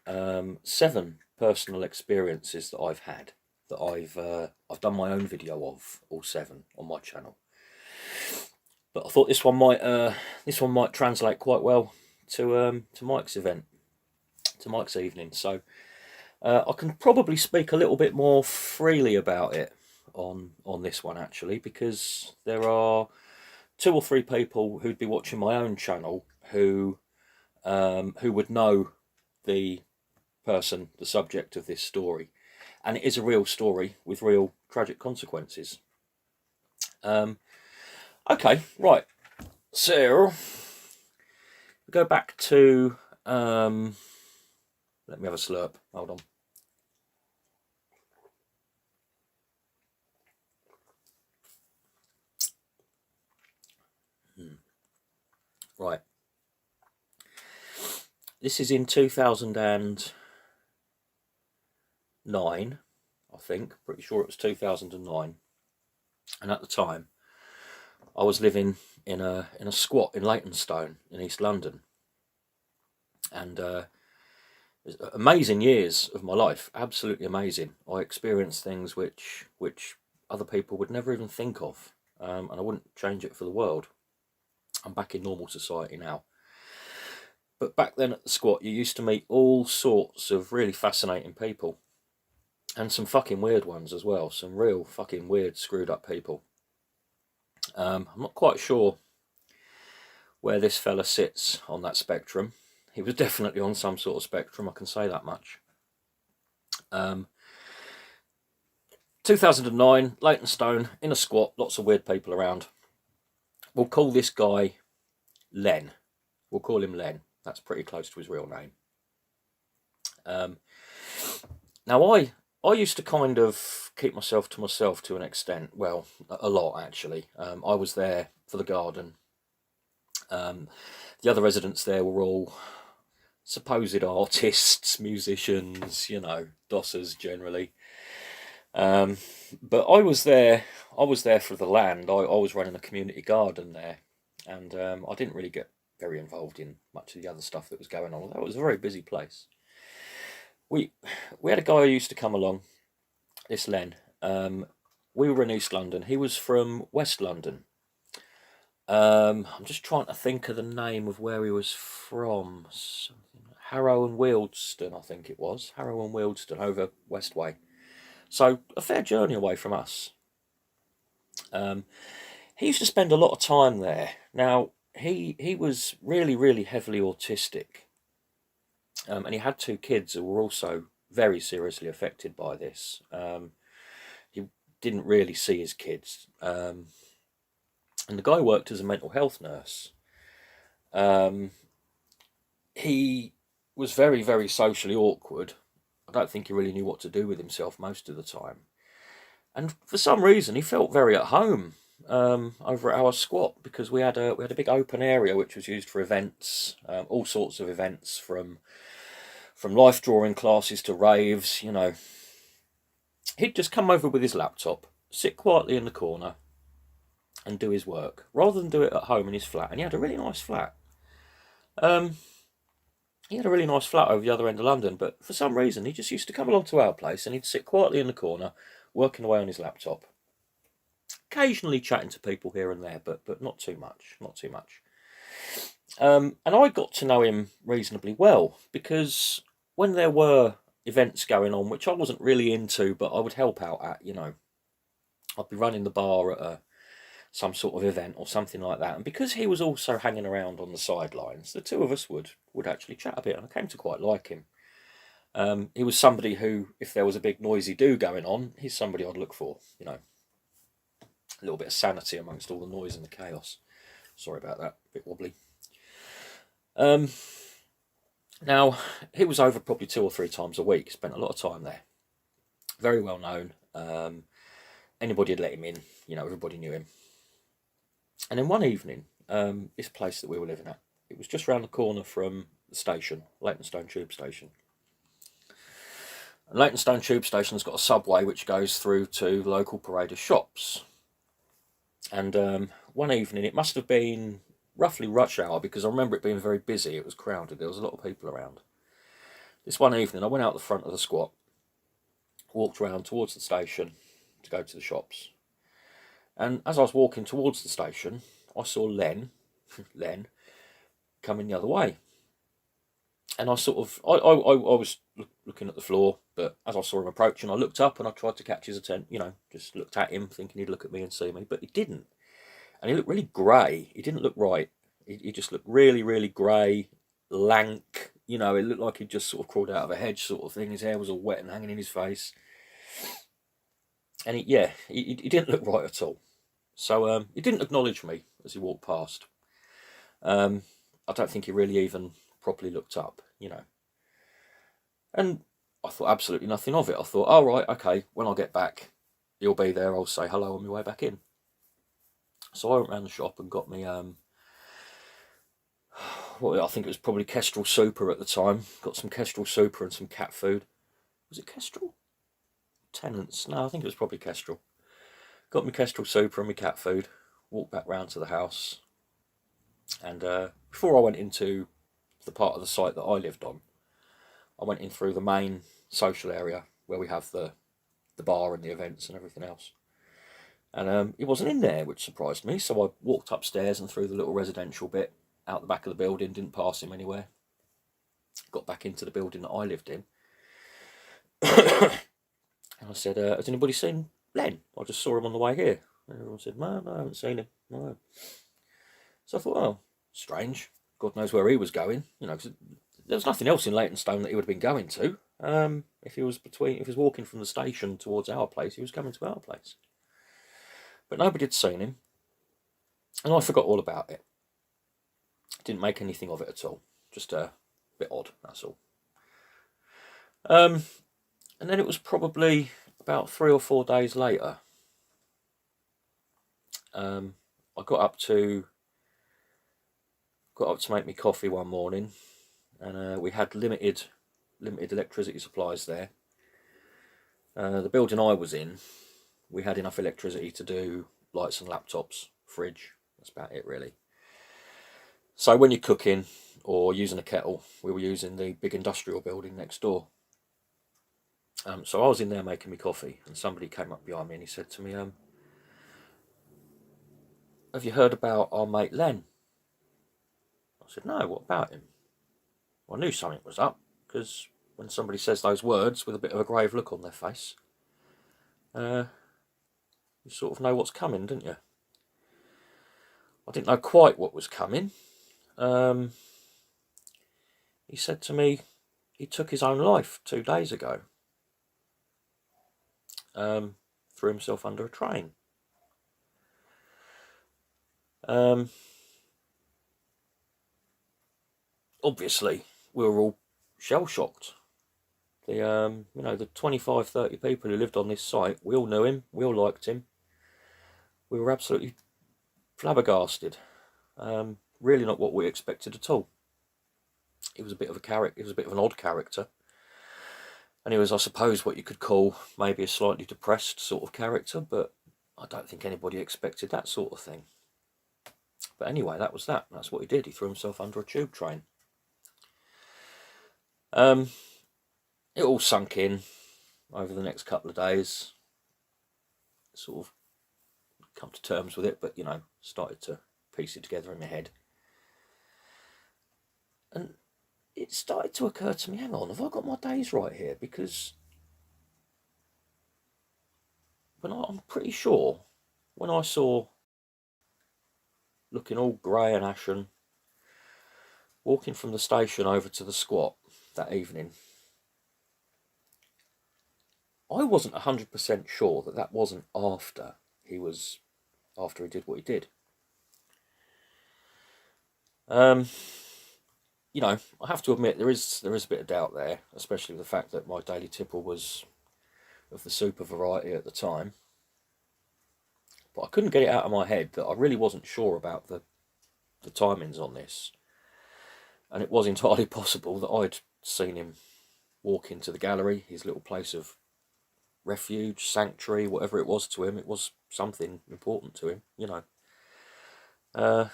7 personal experiences that I've had, that I've done my own video of, all 7 on my channel. But I thought this one might translate quite well to Mike's event, to Mike's evening. So I can probably speak a little bit more freely about it on this one actually, because there are 2 or 3 people who'd be watching my own channel who would know the person, the subject of this story, and it is a real story with real tragic consequences. Okay, right. So we go back to let me have a slurp. Hold on. Right. This is in 2009, I think. Pretty sure it was 2009. And at the time, I was living in a squat in Leytonstone in East London. And amazing years of my life, absolutely amazing. I experienced things which other people would never even think of, and I wouldn't change it for the world. I'm back in normal society now. But back then at the squat, you used to meet all sorts of really fascinating people. And some fucking weird ones as well. Some real fucking weird, screwed up people. I'm not quite sure where this fella sits on that spectrum. He was definitely on some sort of spectrum, I can say that much. 2009, Leytonstone, in a squat, lots of weird people around. We'll call this guy Len. We'll call him Len. That's pretty close to his real name. Now, I used to kind of keep myself to myself to an extent. Well, a lot, actually. I was there for the garden. The other residents there were all supposed artists, musicians, you know, dossers generally. But I was there for the land. I was running a community garden there. And I didn't really get very involved in much of the other stuff that was going on. Although it was a very busy place. We had a guy who used to come along, this Len. We were in East London. He was from West London. I'm just trying to think of the name of where he was from. Harrow and Wealdstone, I think it was. Harrow and Wealdstone, over West Way. So a fair journey away from us. He used to spend a lot of time there. Now, he was really, really heavily autistic. And he had 2 kids who were also very seriously affected by this. He didn't really see his kids. And the guy worked as a mental health nurse. He was very, very socially awkward. I don't think he really knew what to do with himself most of the time. And for some reason, he felt very at home over at our squat, because we had a big open area which was used for events, all sorts of events, from life drawing classes to raves, you know. He'd just come over with his laptop, sit quietly in the corner, and do his work, rather than do it at home in his flat. And he had a really nice flat. He had a really nice flat over the other end of London, but for some reason he just used to come along to our place and he'd sit quietly in the corner, working away on his laptop. Occasionally chatting to people here and there, but not too much, not too much. And I got to know him reasonably well, because when there were events going on, which I wasn't really into, but I would help out at, you know, I'd be running the bar at some sort of event or something like that. And because he was also hanging around on the sidelines, the 2 of us would actually chat a bit, and I came to quite like him. He was somebody who, if there was a big noisy do going on, he's somebody I'd look for, you know. A little bit of sanity amongst all the noise and the chaos. Sorry about that, a bit wobbly. Now, he was over probably 2 or 3 times a week, spent a lot of time there. Very well known. Anybody had let him in, you know, everybody knew him. And then one evening, this place that we were living at, it was just round the corner from the station, Leytonstone Tube Station. And Leytonstone Tube Station's got a subway which goes through to local parade of shops. And one evening, it must have been roughly rush hour, because I remember it being very busy. It was crowded. There was a lot of people around. This one evening, I went out the front of the squat, walked around towards the station to go to the shops. And as I was walking towards the station, I saw Len coming the other way. And I sort of, I was looking at the floor, but as I saw him approaching, I looked up and I tried to catch his attention, you know, just looked at him thinking he'd look at me and see me, but he didn't. And he looked really grey. He didn't look right. He just looked really, really grey, lank. You know, it looked like he'd just sort of crawled out of a hedge sort of thing. His hair was all wet and hanging in his face. And he didn't look right at all. So he didn't acknowledge me as he walked past. I don't think he really even properly looked up, you know. And I thought absolutely nothing of it. I thought, oh, right, okay, when I get back, he'll be there. I'll say hello on my way back in. So I went round the shop and got me, well, I think it was probably Kestrel Super at the time. Got some Kestrel Super and some cat food. Was it Kestrel? Tennant's? No, I think it was probably Kestrel. Got me Kestrel Super and my cat food. Walked back round to the house. And before I went into the part of the site that I lived on, I went in through the main social area where we have the bar and the events and everything else. And he wasn't in there, which surprised me. So I walked upstairs and through the little residential bit out the back of the building, didn't pass him anywhere. Got back into the building that I lived in. And I said, has anybody seen Len? I just saw him on the way here. And everyone said, no, I haven't seen him. No. So I thought, oh, strange. God knows where he was going. You know, 'cause there was nothing else in Leytonstone that he would have been going to. If he was walking from the station towards our place, he was coming to our place. But nobody had seen him. And I forgot all about it. Didn't make anything of it at all. Just a bit odd, that's all. And then it was probably about 3 or 4 days later. I got up to make me coffee one morning, and we had limited electricity supplies there. The building I was in, we had enough electricity to do lights and laptops, fridge. That's about it, really. So when you're cooking or using a kettle, we were using the big industrial building next door. So I was in there making me coffee, and somebody came up behind me and he said to me, have you heard about our mate Len? I said, no, what about him? Well, I knew something was up, because when somebody says those words with a bit of a grave look on their face, you sort of know what's coming, don't you? I didn't know quite what was coming. He said to me he took his own life 2 days ago. Threw himself under a train. Obviously, we were all shell-shocked. The you know, the 25, 30 people who lived on this site, we all knew him, we all liked him. We were absolutely flabbergasted. Really not what we expected at all. He was a bit of a character. He was a bit of an odd character, and he was, I suppose, what you could call maybe a slightly depressed sort of character. But I don't think anybody expected that sort of thing. But anyway, that was that. That's what he did. He threw himself under a tube train. It all sunk in over the next couple of days. Sort of come to terms with it, but you know, started to piece it together in my head. And it started to occur to me, hang on, have I got my days right here? Because I'm pretty sure when I saw, looking all grey and ashen, walking from the station over to the squat that evening, I wasn't 100% sure that that wasn't after he did what he did. You know, I have to admit there is a bit of doubt there, especially with the fact that my daily tipple was of the super variety at the time. But I couldn't get it out of my head that I really wasn't sure about the timings on this. And it was entirely possible that I'd seen him walk into the gallery, his little place of refuge, sanctuary, whatever it was to him. It was something important to him, you know.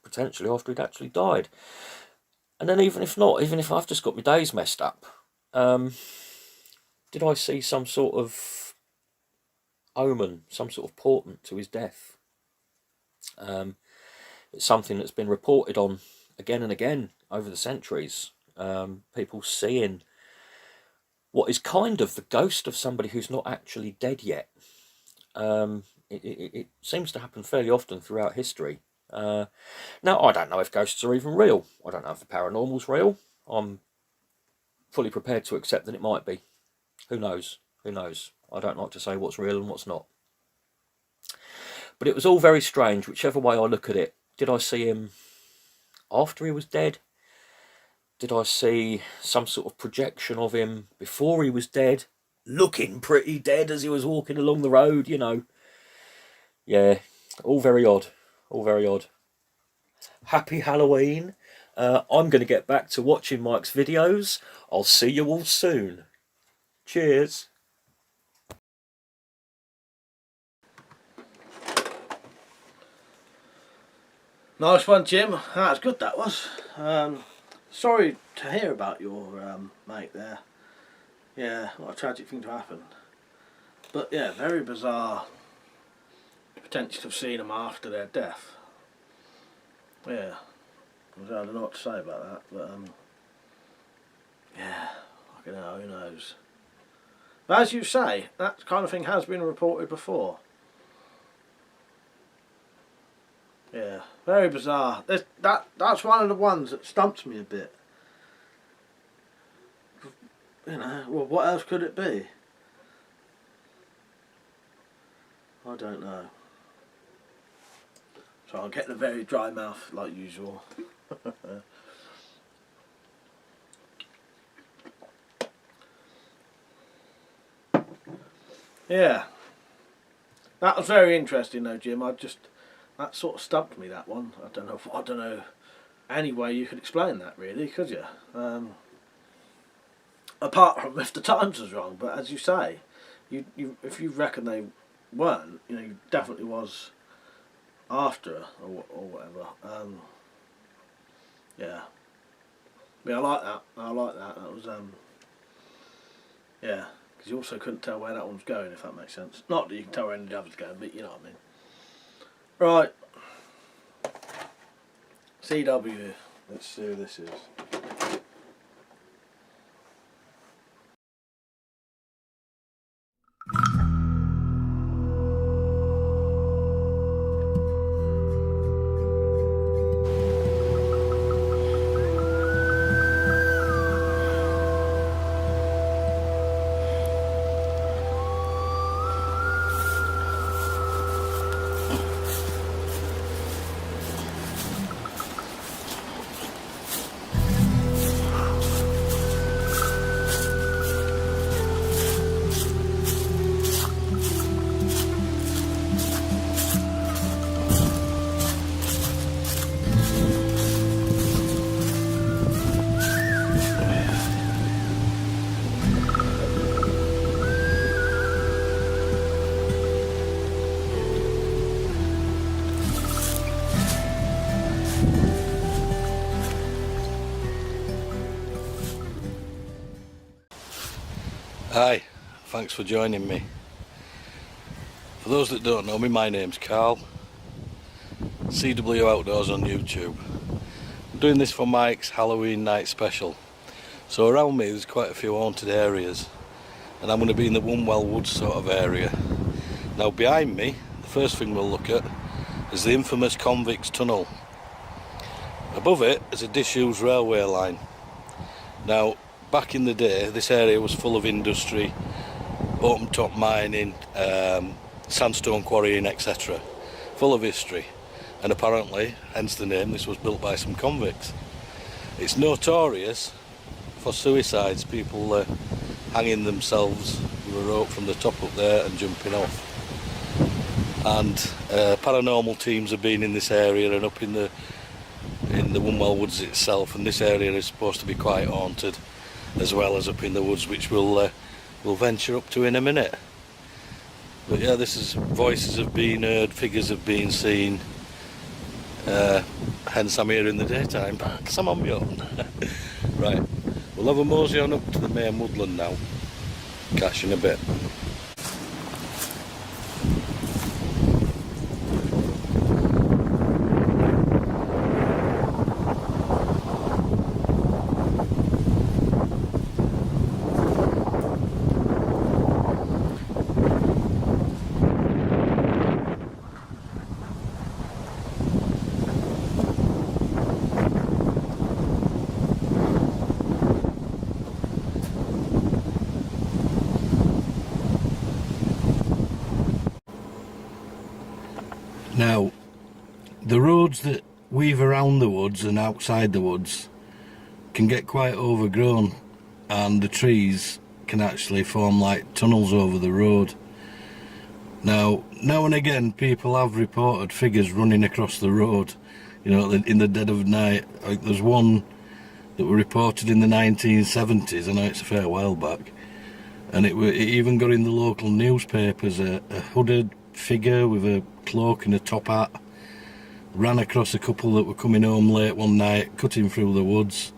Potentially after he'd actually died. And then even if not, even if I've just got my days messed up, did I see some sort of omen, some sort of portent to his death? It's something that's been reported on again and again over the centuries. People seeing what is kind of the ghost of somebody who's not actually dead yet. It seems to happen fairly often throughout history. Now, I don't know if ghosts are even real. I don't know if the paranormal's real. I'm fully prepared to accept that it might be. Who knows? Who knows? I don't like to say what's real and what's not. But it was all very strange, whichever way I look at it. Did I see him after he was dead? Did I see some sort of projection of him before he was dead? Looking pretty dead as he was walking along the road, you know. Yeah, all very odd. All very odd. Happy Halloween. I'm going to get back to watching Mike's videos. I'll see you all soon. Cheers. Nice one, Jim. That was good, that was. Sorry to hear about your mate there. Yeah, what a tragic thing to happen. But yeah, very bizarre. Potential to have seen them after their death. Yeah, I don't know what to say about that, but yeah, I don't know, who knows. But as you say, that kind of thing has been reported before. Yeah, very bizarre. That's one of the ones that stumps me a bit. You know, well, what else could it be? I don't know. So I'm getting a very dry mouth like usual. Yeah. That was very interesting though, Jim. That sort of stumped me, that one. I don't know any way you could explain that really, could you? Apart from if the times was wrong, but as you say, if you reckon they weren't, you know, you definitely was after or whatever. Yeah. Yeah, I like that. I like that. That was yeah, because you also couldn't tell where that one was going, if that makes sense. Not that you can tell where any of the others going, but you know what I mean. Right. CW. Let's see who this is. Hi, thanks for joining me. For those that don't know me, my name's Carl, CW Outdoors on YouTube. I'm doing this for Mike's Halloween night special. So around me there's quite a few haunted areas, and I'm going to be in the Wombwell Woods sort of area. Now behind me, the first thing we'll look at is the infamous Convicts Tunnel. Above it is a disused railway line. Now back in the day, this area was full of industry, open top mining, sandstone quarrying, etc. Full of history, and apparently, hence the name, this was built by some convicts. It's notorious for suicides, people hanging themselves with a rope from the top up there and jumping off. And paranormal teams have been in this area and up in the Wombwell Woods itself, and this area is supposed to be quite haunted, as well as up in the woods, which we'll venture up to in a minute. But yeah, this is voices have been heard, figures have been seen. Hence I'm here in the daytime, because I'm on my own. Right, we'll have a mosey on up to the main woodland now. Catch you in a bit. Now, the roads that weave around the woods and outside the woods can get quite overgrown, and the trees can actually form like tunnels over the road. Now and again people have reported figures running across the road, you know, in the dead of night. Like there's one that were reported in the 1970s, I know it's a fair while back, and it even got in the local newspapers. A hooded figure with a cloak and a top hat ran across a couple that were coming home late one night, cutting through the woods,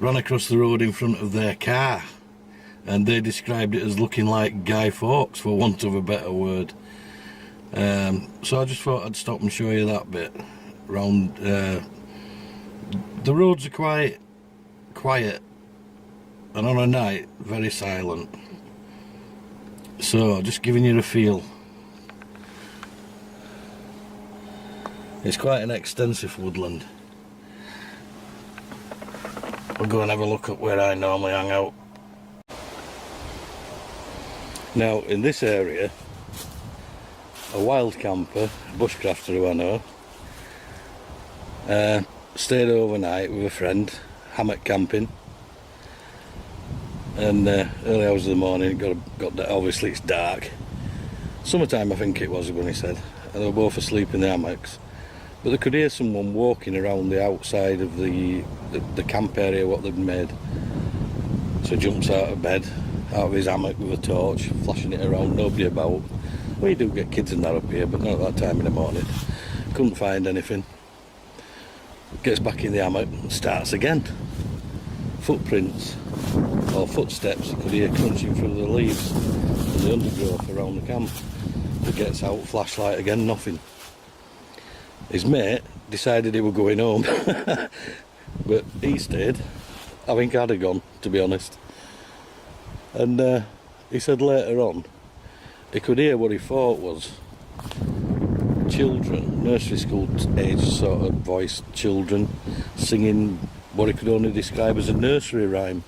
ran across the road in front of their car, and they described it as looking like Guy Fawkes, for want of a better word. So I just thought I'd stop and show you that bit round. The roads are quite quiet, and on a night very silent, so just giving you a feel. It's quite an extensive woodland. We'll go and have a look at where I normally hang out. Now in this area, a wild camper, a bushcrafter who I know, stayed overnight with a friend, hammock camping, and early hours of the morning, obviously it's dark, summertime I think it was when he said, and they were both asleep in the hammocks. But they could hear someone walking around the outside of the camp area what they'd made. So he jumps out of bed, out of his hammock with a torch, flashing it around, nobody about. Well, you do get kids and that up here, but not at that time in the morning. Couldn't find anything. Gets back in the hammock and starts again. Footprints or footsteps, you could hear crunching through the leaves and the undergrowth around the camp. He gets out, flashlight again, nothing. His mate decided he was going home, but he stayed. I think I'd have gone, to be honest. And he said later on, he could hear what he thought was children, nursery school age sort of voiced children, singing what he could only describe as a nursery rhyme.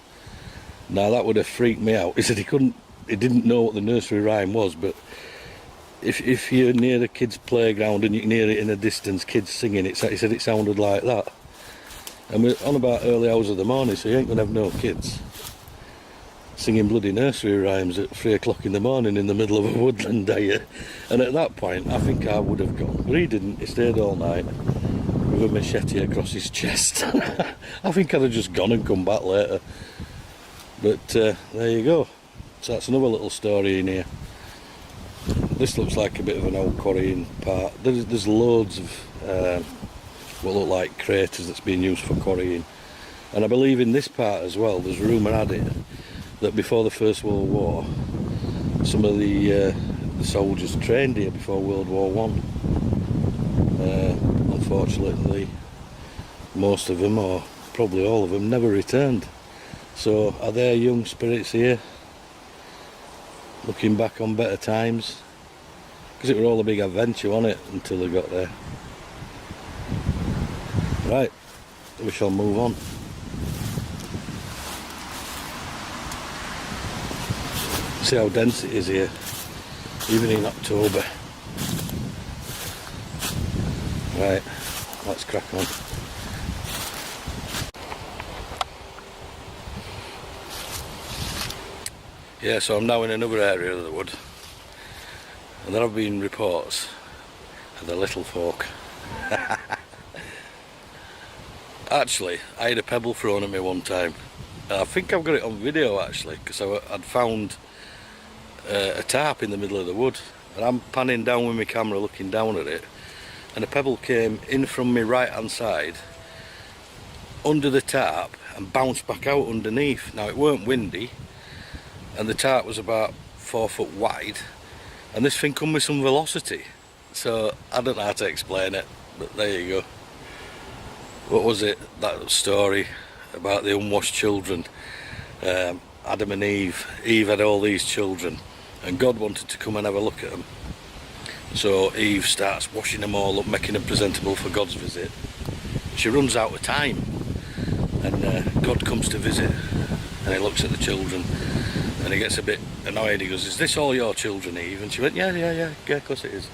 Now that would have freaked me out. He said he didn't know what the nursery rhyme was, but if you're near the kids' playground and you can hear it in the distance, kids singing it, he said it sounded like that. And we're on about early hours of the morning, so you ain't gonna have no kids singing bloody nursery rhymes at 3 o'clock in the morning in the middle of a woodland, are you? And at that point, I think I would have gone. But he didn't. He stayed all night with a machete across his chest. I think I'd have just gone and come back later. But there you go. So that's another little story in here. This looks like a bit of an old quarrying part. There's loads of what look like craters that's being used for quarrying. And I believe in this part as well, there's rumour had it that before the First World War, some of the soldiers trained here before World War One. Unfortunately, most of them, or probably all of them, never returned. So are there young spirits here, looking back on better times? Because it was all a big adventure, wasn't it, until they got there. Right, we shall move on. See how dense it is here, even in October. Right, let's crack on. Yeah, so I'm now in another area of the wood, and there have been reports of the little folk. Actually, I had a pebble thrown at me one time. I think I've got it on video actually, because I'd found a tarp in the middle of the wood, and I'm panning down with my camera looking down at it, and a pebble came in from my right hand side under the tarp and bounced back out underneath. Now it weren't windy and the tarp was about 4 foot wide, and this thing come with some velocity, so I don't know how to explain it, but there you go. What was it, that story about the unwashed children? Adam and Eve had all these children and God wanted to come and have a look at them, so Eve starts washing them all up, making them presentable for God's visit. She runs out of time, and God comes to visit, and he looks at the children and he gets a bit annoyed. He goes, "Is this all your children, Eve?" And she went, yeah, of course it is.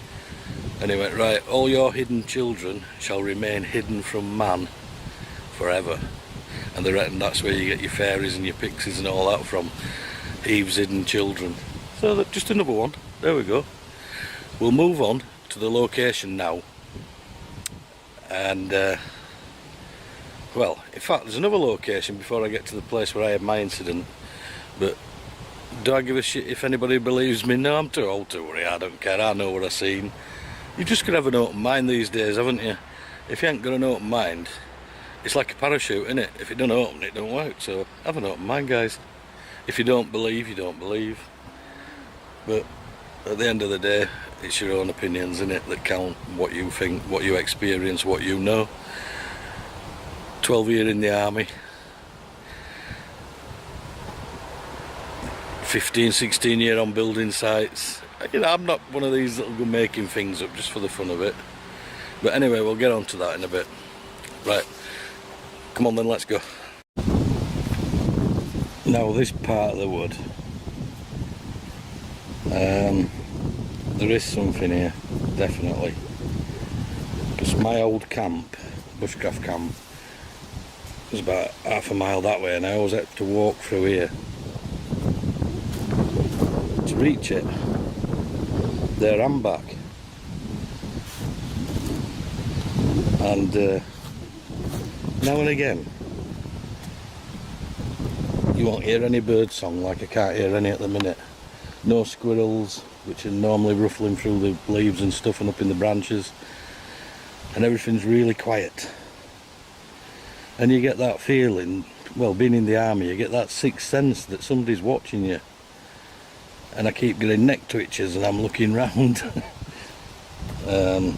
And he went, "Right, all your hidden children shall remain hidden from man forever." And they reckon that's where you get your fairies and your pixies and all that from, Eve's hidden children. So just another one, there we go. We'll move on to the location now. And, well, in fact, there's another location before I get to the place where I had my incident. But do I give a shit if anybody believes me? No, I'm too old to worry, I don't care, I know what I've seen. You just got to have an open mind these days, haven't you? If you ain't got an open mind, it's like a parachute, innit? If it don't open, it don't work. So have an open mind, guys. If you don't believe, you don't believe. But at the end of the day, it's your own opinions, innit, that count. What you think, what you experience, what you know. 12 years in the army. 15, 16 years on building sites. You know, I'm not one of these that'll go making things up just for the fun of it. But anyway, we'll get on to that in a bit. Right, come on then, let's go. Now this part of the wood, there is something here, definitely. Because my old camp, bushcraft camp, was about half a mile that way, and I always had to walk through here to reach it. There and back. And now and again you won't hear any bird song, like I can't hear any at the minute. No squirrels, which are normally ruffling through the leaves and stuff and up in the branches, and everything's really quiet. And you get that feeling, well, being in the army, you get that sixth sense that somebody's watching you. And I keep getting neck twitches and I'm looking round. But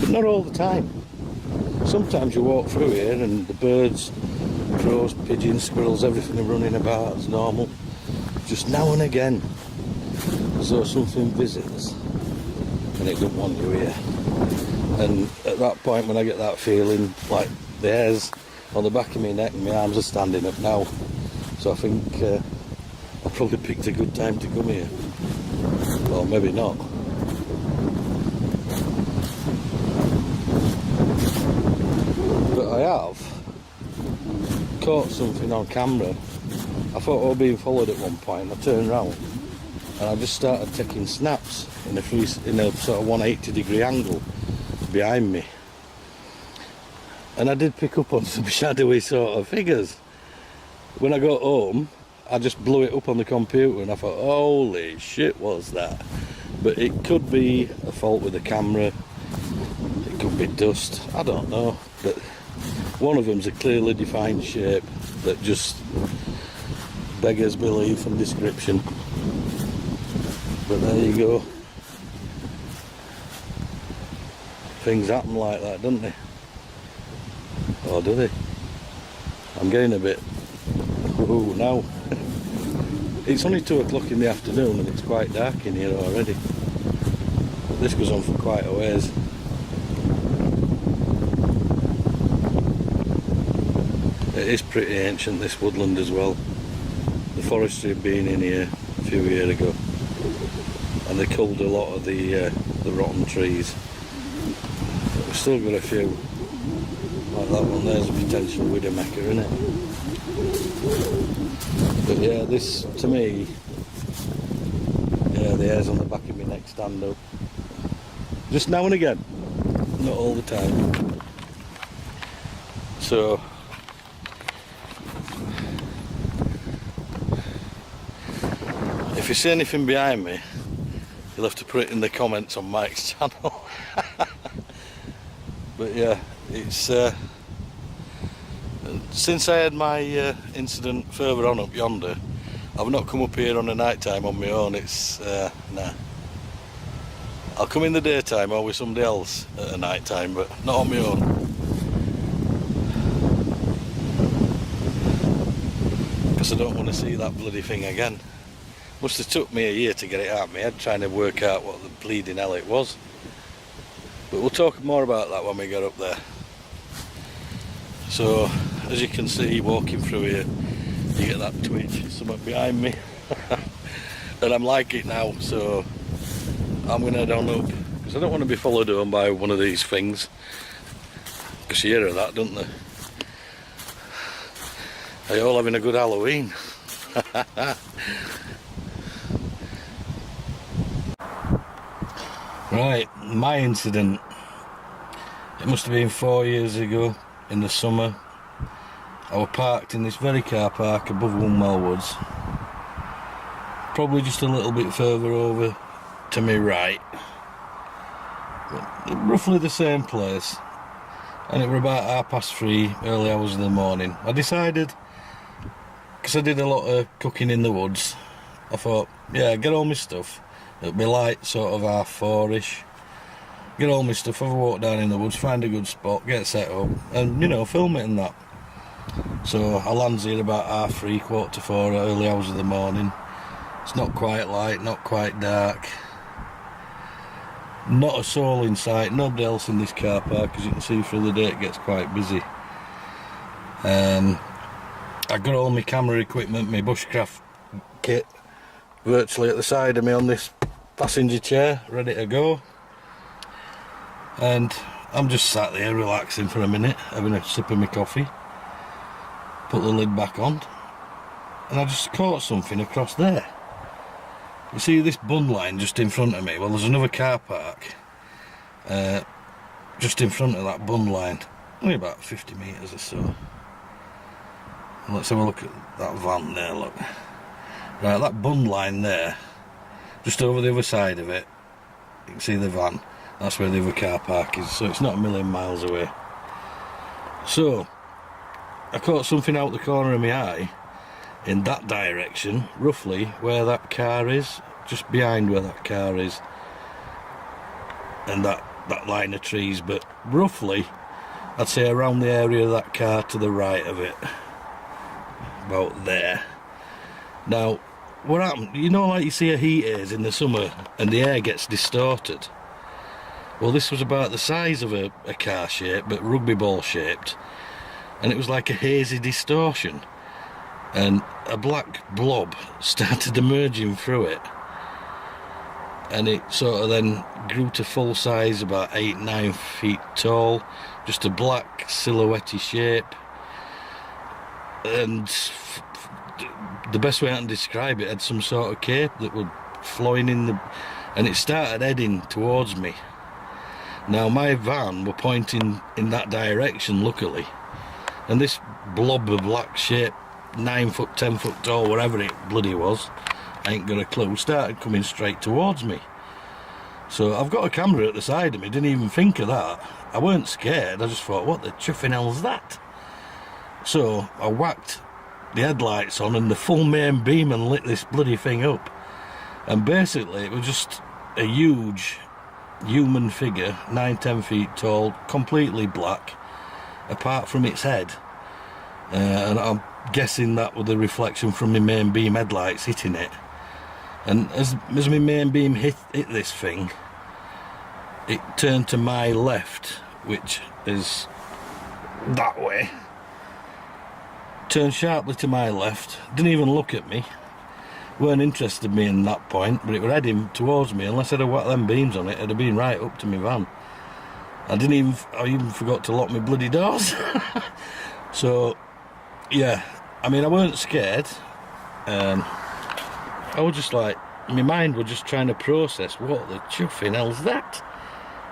not all the time. Sometimes you walk through here and the birds, crows, pigeons, squirrels, everything are running about as normal. Just now and again, as though something visits and it don't want you here. And at that point when I get that feeling, like the hairs on the back of my neck and my arms are standing up now. So I think I probably picked a good time to come here. Or maybe not. But I have caught something on camera. I thought I was being followed at one point. I turned round and I just started taking snaps in a sort of 180-degree angle behind me. And I did pick up on some shadowy sort of figures. When I got home, I just blew it up on the computer and I thought, holy shit, what's that? But it could be a fault with the camera, it could be dust, I don't know. But one of them's a clearly defined shape that just beggars belief and description. But there you go. Things happen like that, don't they? Or do they? I'm getting a bit ooh now. It's only 2 o'clock in the afternoon and it's quite dark in here already. But this goes on for quite a ways. It is pretty ancient, this woodland as well. The forestry had been in here a few years ago and they culled a lot of the rotten trees. But we've still got a few. Like that one there's a potential widowmaker, isn't it? But yeah, this to me, yeah, the hairs on the back of my neck stand up. Just now and again, not all the time. So if you see anything behind me, you'll have to put it in the comments on Mike's channel. But yeah, it's since I had my incident further on up yonder, I've not come up here on a night time on my own. It's nah. I'll come in the daytime or with somebody else at a night time, but not on my own. Because I don't want to see that bloody thing again. Must have took me a year to get it out of my head, trying to work out what the bleeding hell it was. But we'll talk more about that when we get up there. So, as you can see, walking through here, you get that twitch, something behind me. And I'm like it now, so I'm going to head on up. Because I don't want to be followed home by one of these things. Because you hear of that, don't they? Are you all having a good Halloween? Right, my incident. It must have been 4 years ago in the summer. I was parked in this very car park above Wunwell Woods. Probably just a little bit further over to my right. But roughly the same place. And it were about 3:30, early hours of the morning. I decided, because I did a lot of cooking in the woods, I thought, yeah, get all my stuff. It'll be light, sort of 4:30ish. Get all my stuff, have a walk down in the woods, find a good spot, get set up, and, you know, film it and that. So I land here about 3:30, 4:45, early hours of the morning. It's not quite light, not quite dark. Not a soul in sight, nobody else in this car park. As you can see through the day, it gets quite busy. I got all my camera equipment, my bushcraft kit, virtually at the side of me on this passenger chair, ready to go. And I'm just sat there relaxing for a minute, having a sip of my coffee. Put the lid back on, and I just caught something across there. You see this bun line just in front of me? Well, there's another car park just in front of that bun line, only about 50 metres or so. And let's have a look at that van there, look. Right, that bun line there, just over the other side of it, you can see the van. That's where the other car park is, so it's not a million miles away. So I caught something out the corner of my eye in that direction, roughly where that car is, just behind where that car is, and that line of trees, but roughly I'd say around the area of that car to the right of it, about there. Now what happened, you know, like you see a heat haze in the summer and the air gets distorted? Well, this was about the size of a car shape, but rugby ball shaped, and it was like a hazy distortion, and a black blob started emerging through it, and it sort of then grew to full size, about 8-9 feet tall, just a black silhouette shape. And the best way I can describe it, had some sort of cape that was flowing in the, and it started heading towards me. Now my van were pointing in that direction, luckily, and this blob of black shape, 9 foot, 10 foot tall, whatever it bloody was, I ain't got a clue, started coming straight towards me. So I've got a camera at the side of me, didn't even think of that. I weren't scared, I just thought, what the chuffing hell's that? So I whacked the headlights on and the full main beam and lit this bloody thing up. And basically it was just a huge human figure, 9-10 feet tall, completely black, apart from its head. And I'm guessing that was the reflection from my main beam headlights hitting it. And as my main beam hit this thing, it turned to my left, which is that way. Turned sharply to my left, didn't even look at me, weren't interested in me in that point, but it was heading towards me. Unless I'd have whacked them beams on it, it'd have been right up to my van. I even forgot to lock my bloody doors. So yeah, I mean, I weren't scared. I was just like, my mind was just trying to process, what the chuffing hell's that?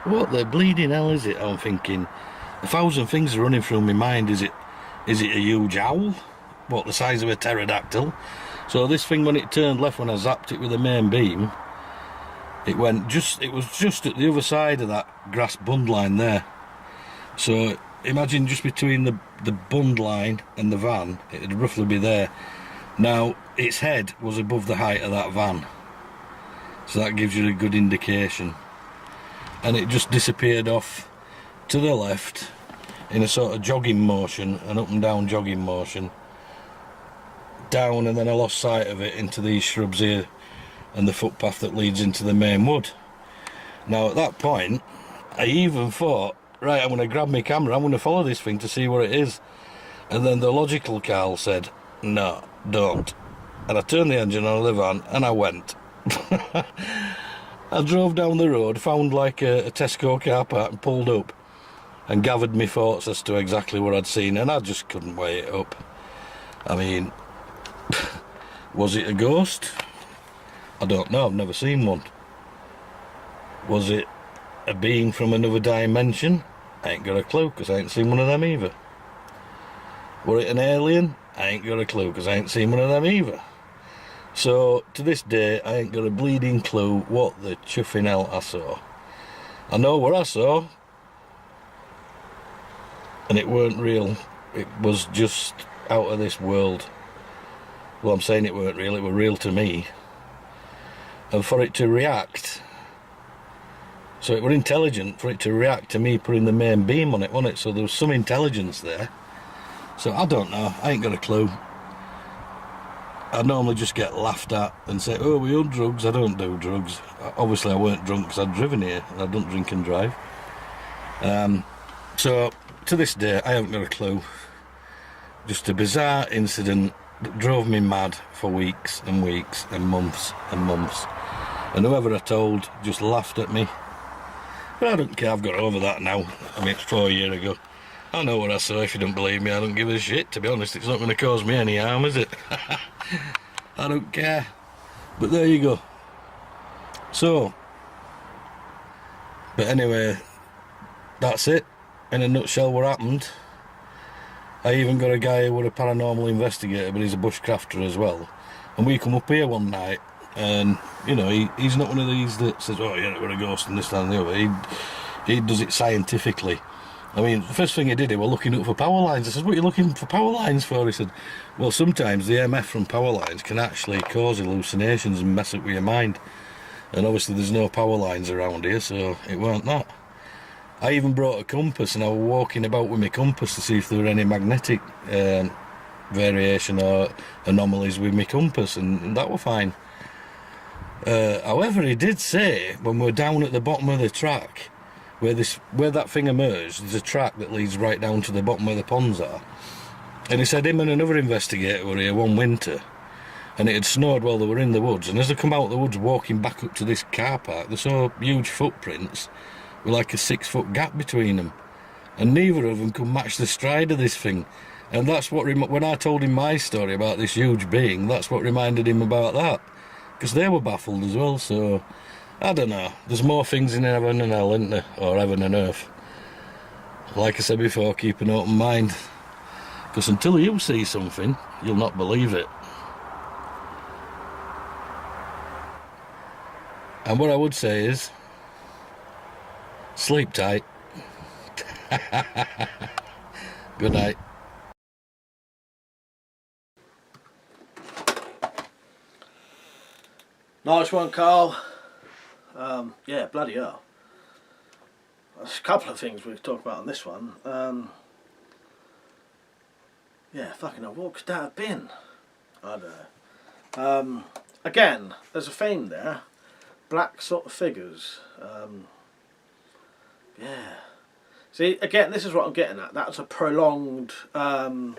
What the bleeding hell is it? I'm thinking, 1,000 things are running through my mind. Is it a huge owl? What, the size of a pterodactyl? So this thing, when it turned left, when I zapped it with the main beam, it was just at the other side of that grass bund line there. So imagine just between the bund line and the van, it'd roughly be there. Now its head was above the height of that van, so that gives you a good indication. And it just disappeared off to the left in a sort of jogging motion, an up and down jogging motion, down, and then I lost sight of it into these shrubs here and the footpath that leads into the main wood. Now at that point I even thought, right, I'm going to grab my camera, I'm going to follow this thing to see what it is. And then the logical Carl said, no, don't. And I turned the engine on the van and I went. I drove down the road, found like a Tesco car park and pulled up and gathered my thoughts as to exactly what I'd seen, and I just couldn't weigh it up. I mean, was it a ghost? I don't know, I've never seen one. Was it a being from another dimension? I ain't got a clue, because I ain't seen one of them either. Were it an alien? I ain't got a clue, because I ain't seen one of them either. So, to this day, I ain't got a bleeding clue what the chuffing hell I saw. I know what I saw, and it weren't real. It was just out of this world. Well, I'm saying it weren't real, it were real to me. And for it to react, so it were intelligent for it to react to me putting the main beam on it, wasn't it? So there was some intelligence there. So I don't know, I ain't got a clue. I normally just get laughed at and say, oh, we on drugs. I don't do drugs. Obviously I weren't drunk because I'd driven here and I don't drink and drive. So to this day I haven't got a clue. Just a bizarre incident that drove me mad for weeks and weeks and months and months. And whoever I told just laughed at me. But I don't care, I've got over that now. I mean, it's 4 years ago. I know what I saw. If you don't believe me, I don't give a shit. To be honest, it's not going to cause me any harm, is it? I don't care. But there you go. So, but anyway, that's it. In a nutshell, what happened. I even got a guy who was a paranormal investigator, but he's a bushcrafter as well. And we come up here one night, and, you know, he's not one of these that says, oh, yeah, we're a ghost and this, that and the other. He does it scientifically. I mean, the first thing he did, he was looking up for power lines. I said, what are you looking for power lines for? He said, well, sometimes the EMF from power lines can actually cause hallucinations and mess up with your mind. And obviously there's no power lines around here, so it weren't that. I even brought a compass, and I was walking about with my compass to see if there were any magnetic variation or anomalies with my compass, and that were fine. However, he did say, when we were down at the bottom of the track, where that thing emerged, there's a track that leads right down to the bottom where the ponds are. And he said him and another investigator were here one winter, and it had snowed while they were in the woods, and as they come out of the woods walking back up to this car park, they saw huge footprints with like a 6-foot gap between them, and neither of them could match the stride of this thing. And that's what, when I told him my story about this huge being, that's what reminded him about that, because they were baffled as well. So I don't know, there's more things in heaven and hell, isn't there? Or heaven and earth. Like I said before, keep an open mind, because until you see something, you'll not believe it. And what I would say is, sleep tight. Good night. Nice one, Carl. Yeah, bloody hell. There's a couple of things we've talked about on this one. Yeah, fucking hell, what could that have been? I don't know. Again, there's a theme there. Black sort of figures. Yeah. See, again, this is what I'm getting at. That was a prolonged. That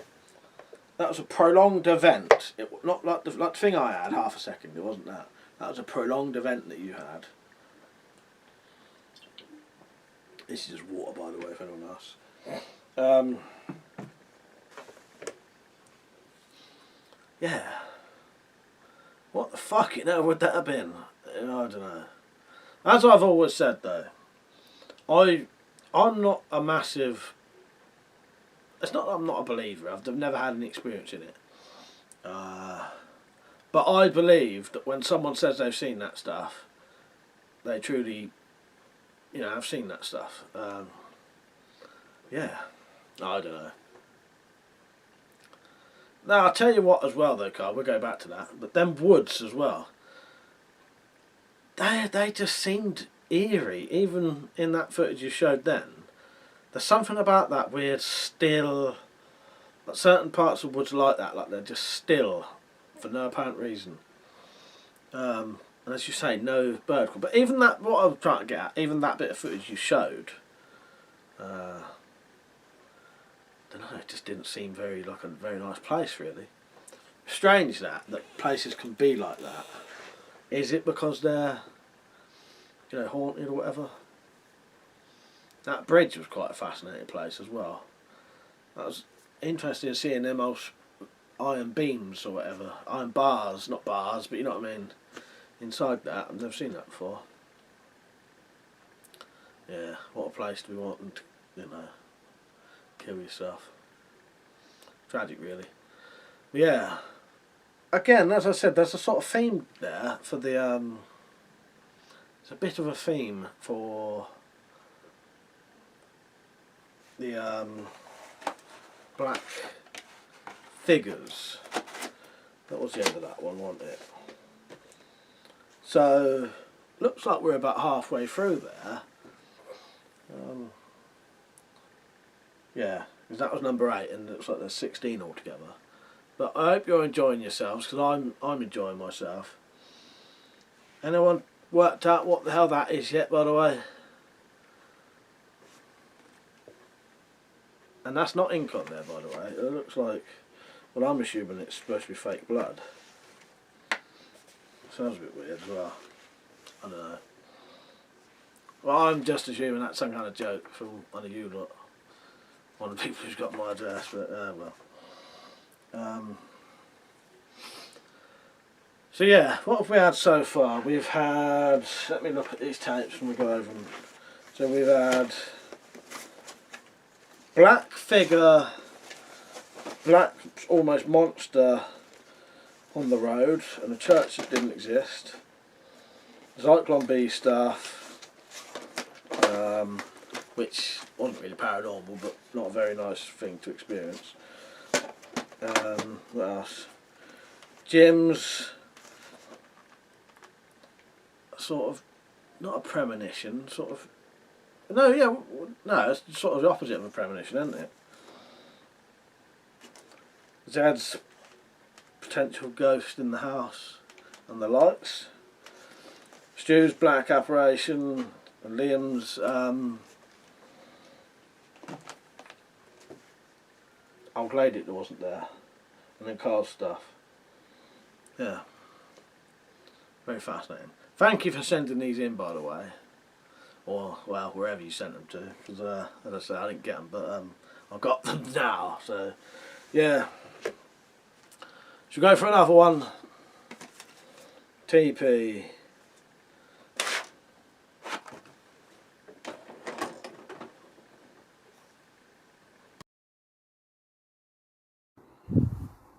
was a prolonged event. Not like the thing I had. Half a second. It wasn't that. That was a prolonged event that you had. This is just water, by the way, if anyone asks. Yeah. What the fuck, would that have been? I don't know. As I've always said, though, I'm not a massive... It's not that I'm not a believer. I've never had any experience in it. But I believe that when someone says they've seen that stuff, they truly, have seen that stuff. Yeah. I don't know. Now, I'll tell you what as well, though, Carl. We'll go back to that. But them woods as well. They just seemed eerie, even in that footage you showed then. There's something about that weird still, like certain parts of woods like that, like they're just still for no apparent reason. And as you say, no bird call. But even that, what I was trying to get at, even that bit of footage you showed, I don't know, it just didn't seem like a very nice place, really. Strange that places can be like that. Is it because they're, haunted or whatever? That bridge was quite a fascinating place as well. That was interesting seeing them old iron beams or whatever. Iron bars, not bars, but you know what I mean. Inside that, I've never seen that before. Yeah, what a place to be wanting to, kill yourself. Tragic, really. But yeah. Again, as I said, there's a sort of theme there for the, it's a bit of a theme for the black figures. That was the end of that one, wasn't it? So, looks like we're about halfway through there. Yeah, because that was number 8 and it looks like there's 16 altogether. But I hope you're enjoying yourselves, because I'm enjoying myself. Anyone worked out what the hell that is yet, by the way? And that's not ink on there, by the way. It looks like, well, I'm assuming it's supposed to be fake blood. Sounds a bit weird as well. I don't know. Well, I'm just assuming that's some kind of joke from one of you lot. One of the people who's got my address, but well. So yeah, what have we had so far? We've had, let me look at these tapes and we go over them. So we've had black figure, black almost monster on the road, and a church that didn't exist. Zyklon B stuff, which wasn't really paranormal, but not a very nice thing to experience. What else? Jim's sort of, not a premonition, sort of, no, yeah, no, it's sort of the opposite of a premonition, isn't it? Zad's potential ghost in the house and the lights. Stu's black apparition, and Liam's old lady that wasn't there, and then Carl's stuff. Yeah, very fascinating. Thank you for sending these in, by the way, or well, wherever you sent them to, because as I say, I didn't get them, but I've got them now. So yeah, should we go for another one? TP.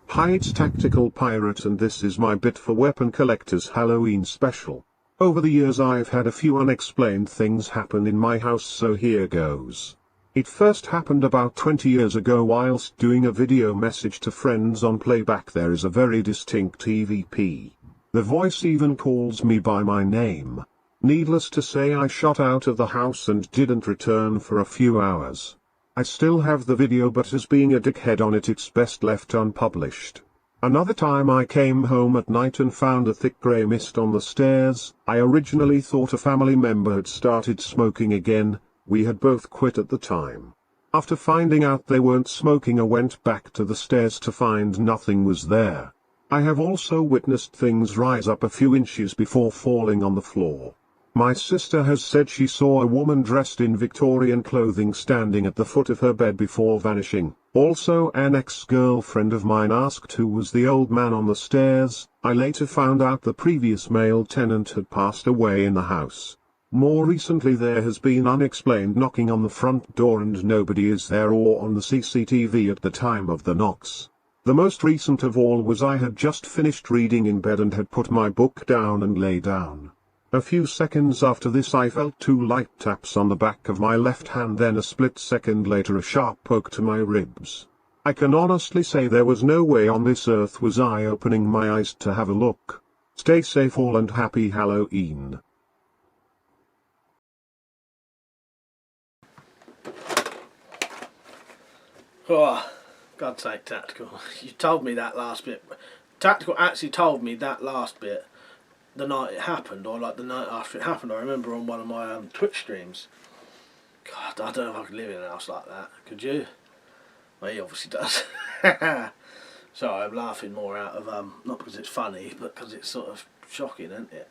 Hi, it's Tactical Pirate and this is my bit for Weapon Collector's Halloween special. Over the years I've had a few unexplained things happen in my house, so here goes. It first happened about 20 years ago whilst doing a video message to friends on playback. There is a very distinct EVP. The voice even calls me by my name. Needless to say, I shot out of the house and didn't return for a few hours. I still have the video, but as being a dickhead on it, it's best left unpublished. Another time I came home at night and found a thick grey mist on the stairs. I originally thought a family member had started smoking again. We had both quit at the time. After finding out they weren't smoking, I went back to the stairs to find nothing was there. I have also witnessed things rise up a few inches before falling on the floor. My sister has said she saw a woman dressed in Victorian clothing standing at the foot of her bed before vanishing. Also, an ex-girlfriend of mine asked who was the old man on the stairs. I later found out the previous male tenant had passed away in the house. More recently there has been unexplained knocking on the front door and nobody is there or on the CCTV at the time of the knocks. The most recent of all was I had just finished reading in bed and had put my book down and lay down. A few seconds after this I felt 2 light taps on the back of my left hand, then a split second later a sharp poke to my ribs. I can honestly say there was no way on this earth was I opening my eyes to have a look. Stay safe all and happy Halloween. Oh, God's sake, Tactical. You told me that last bit. Tactical actually told me that last bit the night it happened, or like the night after it happened. I remember on one of my Twitch streams. God, I don't know if I could live in a house like that. Could you? Well, he obviously does. Sorry, I'm laughing more out of, not because it's funny, but because it's sort of shocking, isn't it?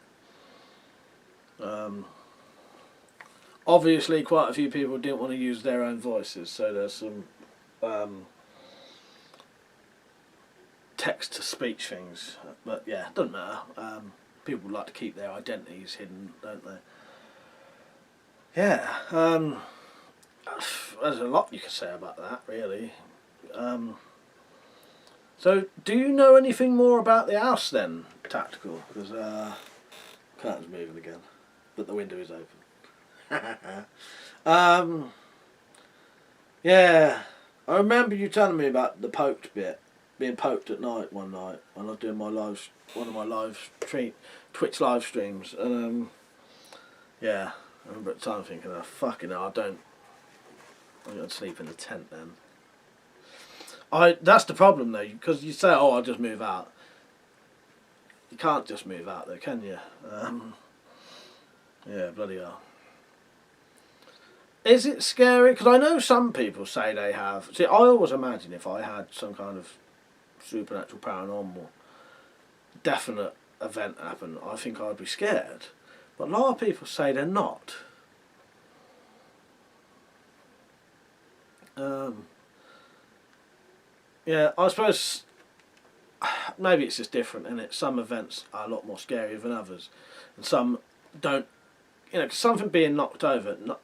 Obviously, quite a few people didn't want to use their own voices, so there's some text-to-speech things. But yeah, doesn't matter. People like to keep their identities hidden, don't they? Yeah, there's a lot you could say about that, really. So, do you know anything more about the house then, Tactical? Because curtain's moving again, but the window is open. Yeah, I remember you telling me about the poked bit, being poked at night one night when I was doing my one of my Twitch live streams, and yeah, I remember at the time thinking, oh, fucking hell, I'm going to sleep in the tent then. That's the problem though, because you say, oh, I'll just move out. You can't just move out though, can you? Yeah, bloody hell. Is it scary? Because I know some people say they have. See, I always imagine if I had some kind of supernatural, paranormal, definite event happen, I think I'd be scared. But a lot of people say they're not. Yeah, I suppose maybe it's just different, isn't it? Some events are a lot more scary than others, and some don't. You know, 'cause something being knocked over not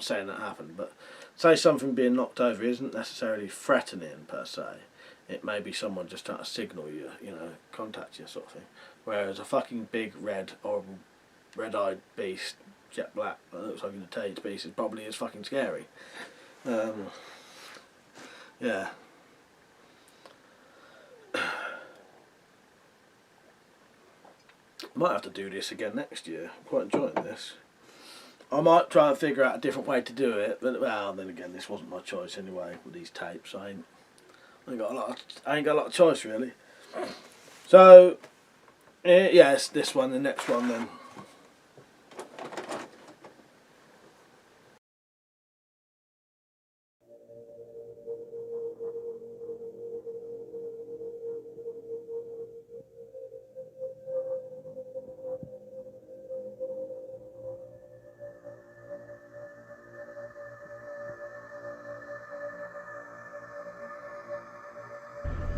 saying that happened, but say something being knocked over isn't necessarily threatening per se. It may be someone just trying to signal you, you know, contact you, sort of thing. Whereas a fucking big red, horrible, red-eyed beast jet black, that looks like going to tear you to pieces, probably is fucking scary. Yeah. Might have to do this again next year. I'm quite enjoying this. I might try and figure out a different way to do it, but well, then again, this wasn't my choice anyway with these tapes. I ain't got a lot of choice really. So, yes, this one, the next one then.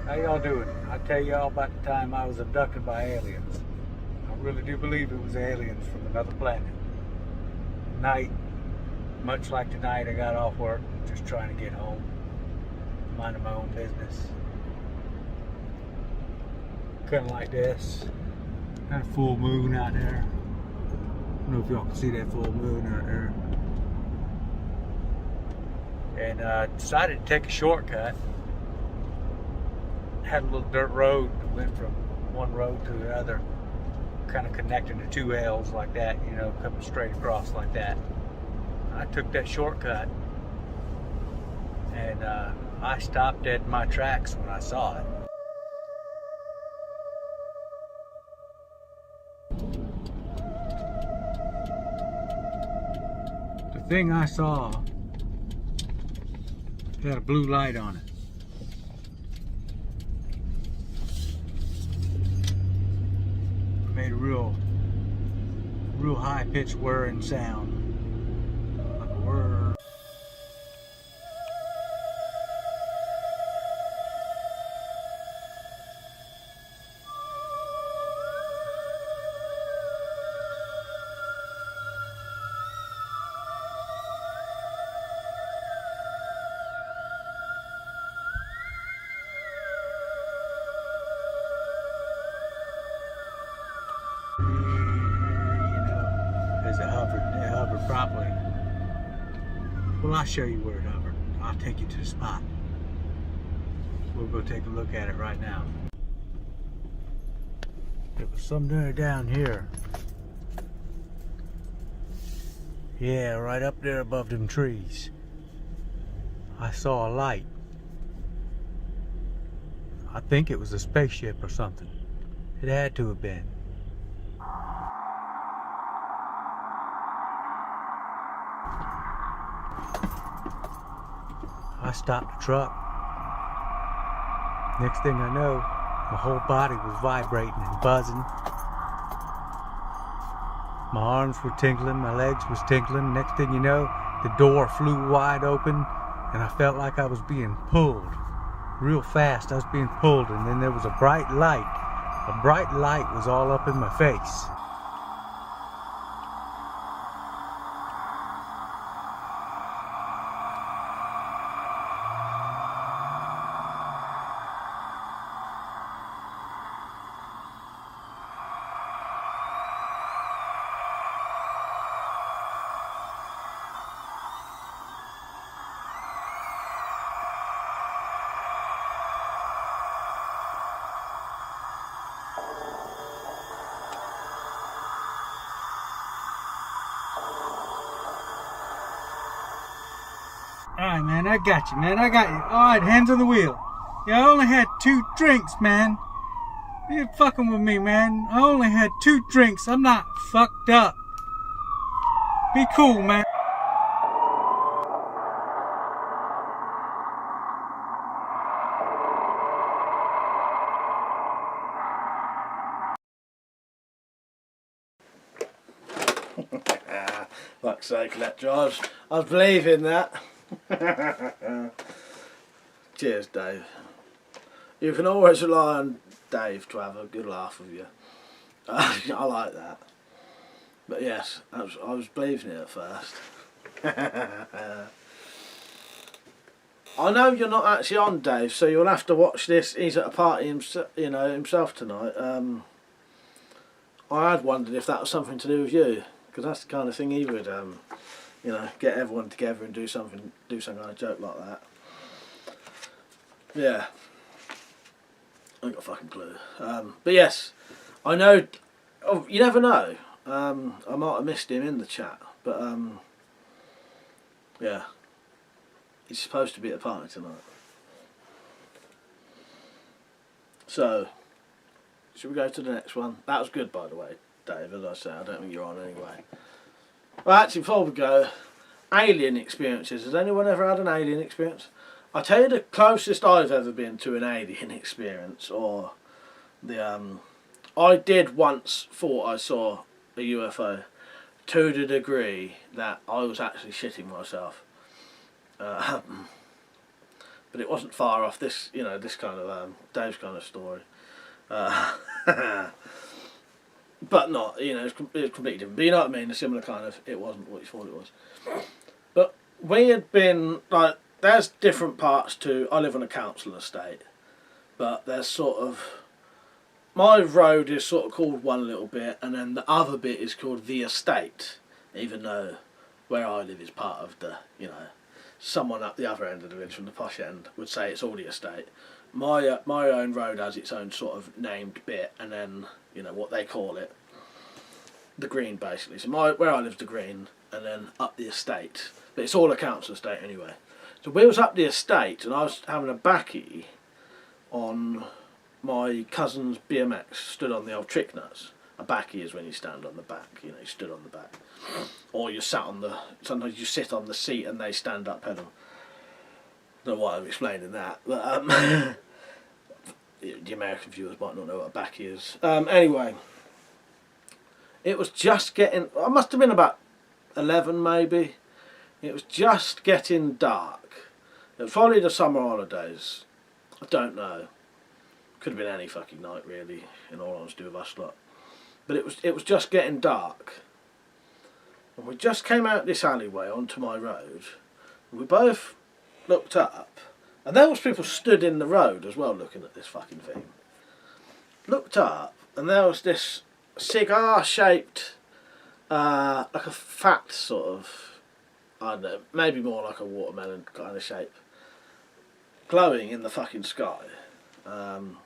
How y'all doing? I'll tell y'all about the time I was abducted by aliens. I really do believe it was aliens from another planet. Night, much like tonight, I got off work, just trying to get home, minding my own business. Kind of like this. Got a full moon out there. I don't know if y'all can see that full moon out there. And decided to take a shortcut. Had a little dirt road that went from one road to the other, kind of connecting the two L's like that, you know, coming straight across like that. I took that shortcut, and I stopped dead in my tracks when I saw it. The thing I saw had a blue light on it. Made a real high-pitched whirring sound, like a whir. It hovered properly. Well, I'll show you where it hovered. I'll take you to the spot. We'll go take a look at it right now. There was somewhere down here. Yeah, right up there above them trees. I saw a light. I think it was a spaceship or something. It had to have been. I stopped the truck. Next thing I know, my whole body was vibrating and buzzing. My arms were tingling, my legs was tingling. Next thing you know, the door flew wide open and I felt like I was being pulled. Real fast, I was being pulled, and then there was a bright light. A bright light was all up in my face. Alright, man, I got you, man. I got you. Alright, hands on the wheel. Yeah, I only had 2 drinks, man. You're fucking with me, man. I only had 2 drinks. I'm not fucked up. Be cool, man. Fuck's sake, Electra. I was believing that. Cheers, Dave. You can always rely on Dave to have a good laugh with you. I like that. But yes, I was believing it at first. I know you're not actually on, Dave, so you'll have to watch this. He's at a party himself tonight. I had wondered if that was something to do with you, because that's the kind of thing he would, you know, get everyone together and do some kind of joke like that. Yeah, I ain't got a fucking clue. But yes, I know. Oh, you never know. I might have missed him in the chat, but yeah, he's supposed to be at the party tonight. So, should we go to the next one? That was good, by the way, Dave, as I say. I don't think you're on anyway. Well, actually, before we go, alien experiences. Has anyone ever had an alien experience? I'll tell you the closest I've ever been to an alien experience, or the I did once thought I saw a UFO, to the degree that I was actually shitting myself. But it wasn't far off this, you know, this kind of Dave's kind of story. But not, you know, it's completely different. But you know what I mean? A similar kind of, it wasn't what you thought it was. But we had been, like, there's different parts to, I live on a council estate, but there's sort of, my road is sort of called one little bit, and then the other bit is called the estate, even though where I live is part of the, you know, someone up the other end of the village from the posh end would say it's all the estate. My own road has its own sort of named bit, and then, you know, what they call it, the green basically. So where I live is the green, and then up the estate, but it's all a council estate anyway. So we was up the estate, and I was having a baccy on my cousin's BMX, stood on the old trick nuts. A baccy is when you stand on the back, you know, you stood on the back. Or you sat on the, sometimes you sit on the seat and they stand up pedal. Don't know why I'm explaining that, but the American viewers might not know what a baccy is. Anyway, it was just getting, I must have been about 11 maybe. It was just getting dark. It was probably the summer holidays. I don't know. Could have been any fucking night really, in all honesty with us lot. But it was just getting dark. And we just came out this alleyway onto my road. And we both looked up. And there was people stood in the road as well looking at this fucking thing. Looked up and there was this cigar shaped, like a fat sort of, I don't know, maybe more like a watermelon kind of shape, glowing in the fucking sky. And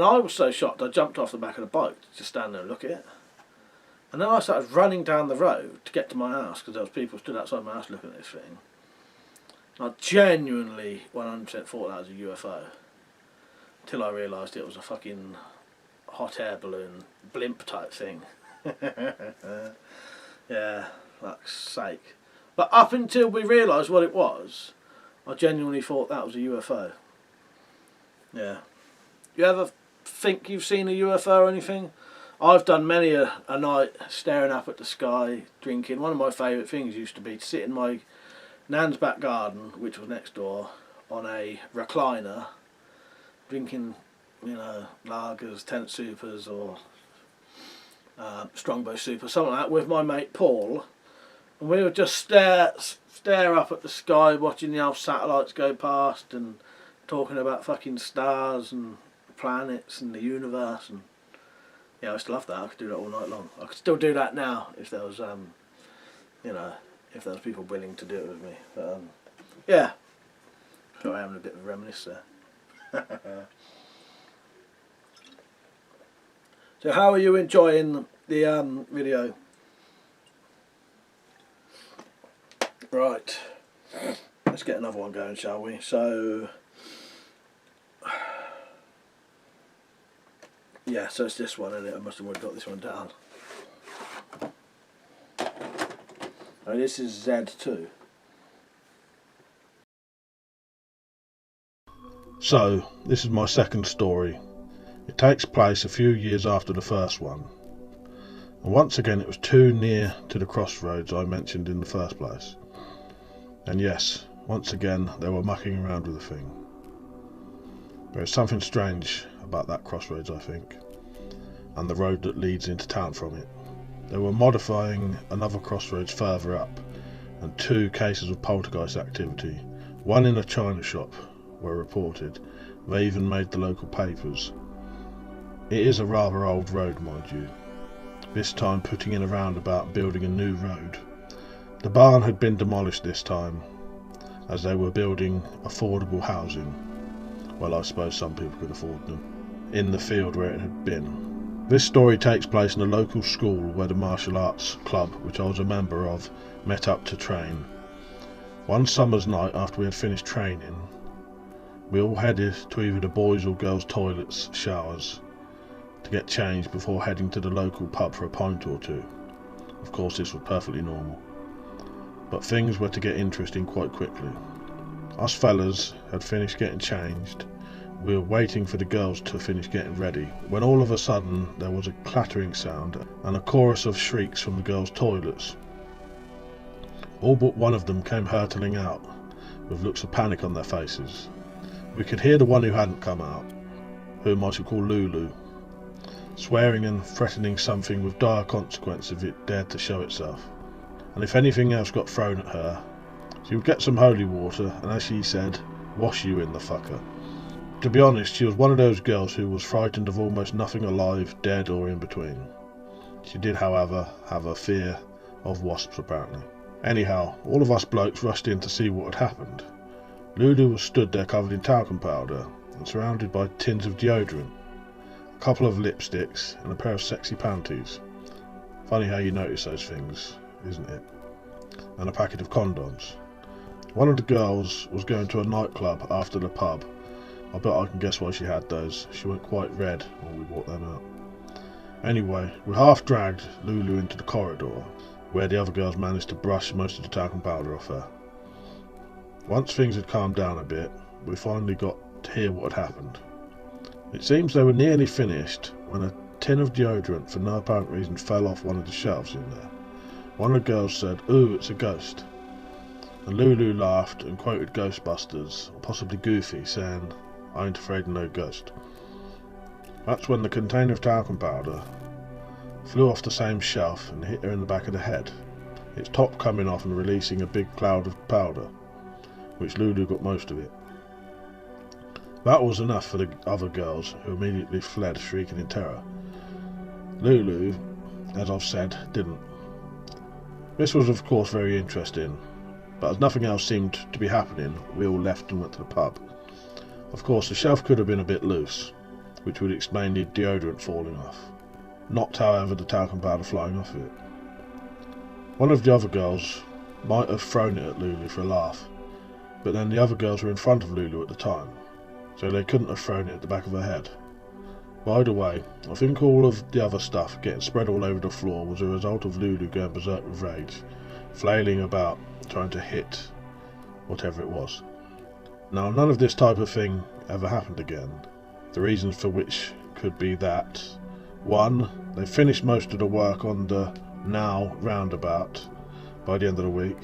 I was so shocked I jumped off the back of the bike to just stand there and look at it. And then I started running down the road to get to my house because there was people stood outside my house looking at this thing. And I genuinely 100% thought that was a UFO. Until I realised it was a fucking hot air balloon blimp type thing. Yeah, fuck's sake. But up until we realised what it was, I genuinely thought that was a UFO. Yeah. You ever think you've seen a UFO or anything? I've done many a night staring up at the sky, drinking. One of my favourite things used to be to sit in my nan's back garden, which was next door, on a recliner, drinking, you know, lagers, tent supers or Strongbow super, something like that, with my mate Paul. And we would just stare up at the sky, watching the old satellites go past and talking about fucking stars and planets and the universe. And yeah, I used to love that. I could do that all night long. I could still do that now if there was, you know, if there was people willing to do it with me. But yeah, so I am a bit of a reminisce there. So how are you enjoying the video? Right, let's get another one going, shall we? So yeah, so it's this one, isn't it? I must have already got this one down. Oh, this is Z2. So, this is my second story. It takes place a few years after the first one. And once again, it was too near to the crossroads I mentioned in the first place. And yes, once again, they were mucking around with the thing. There is something strange about that crossroads, I think, and the road that leads into town from it. They were modifying another crossroads further up, and 2 cases of poltergeist activity, one in a china shop, were reported. They even made the local papers. It is a rather old road, mind you, this time putting in a roundabout and building a new road. The barn had been demolished this time, as they were building affordable housing. Well, I suppose some people could afford them. In the field where it had been. This story takes place in a local school where the martial arts club, which I was a member of, met up to train. One summer's night after we had finished training, we all headed to either the boys' or girls' toilets, showers, to get changed before heading to the local pub for a pint or two. Of course, this was perfectly normal. But things were to get interesting quite quickly. Us fellas had finished getting changed. We were waiting for the girls to finish getting ready, when all of a sudden there was a clattering sound and a chorus of shrieks from the girls' toilets. All but one of them came hurtling out, with looks of panic on their faces. We could hear the one who hadn't come out, whom I should call Lulu, swearing and threatening something with dire consequence if it dared to show itself. And if anything else got thrown at her, she would get some holy water and, as she said, wash you in the fucker. To be honest, she was one of those girls who was frightened of almost nothing alive, dead or in between. She did, however, have a fear of wasps apparently. Anyhow, all of us blokes rushed in to see what had happened. Lulu was stood there covered in talcum powder and surrounded by tins of deodorant, a couple of lipsticks and a pair of sexy panties. Funny how you notice those things, isn't it? And a packet of condoms. One of the girls was going to a nightclub after the pub. I bet I can guess why she had those. She went quite red when we brought them out. Anyway, we half dragged Lulu into the corridor, where the other girls managed to brush most of the talcum powder off her. Once things had calmed down a bit, we finally got to hear what had happened. It seems they were nearly finished when a tin of deodorant for no apparent reason fell off one of the shelves in there. One of the girls said, "Ooh, it's a ghost." And Lulu laughed and quoted Ghostbusters, or possibly Goofy, saying, "I ain't afraid of no ghost." That's when the container of talcum powder flew off the same shelf and hit her in the back of the head, its top coming off and releasing a big cloud of powder, which Lulu got most of it. That was enough for the other girls, who immediately fled, shrieking in terror. Lulu, as I've said, didn't. This was of course very interesting, but as nothing else seemed to be happening, we all left and went to the pub. Of course, the shelf could have been a bit loose, which would explain the deodorant falling off. Not, however, the talcum powder flying off it. One of the other girls might have thrown it at Lulu for a laugh, but then the other girls were in front of Lulu at the time, so they couldn't have thrown it at the back of her head. By the way, I think all of the other stuff getting spread all over the floor was a result of Lulu going berserk with rage, flailing about, trying to hit whatever it was. Now, none of this type of thing ever happened again, the reasons for which could be that 1. They finished most of the work on the now roundabout by the end of the week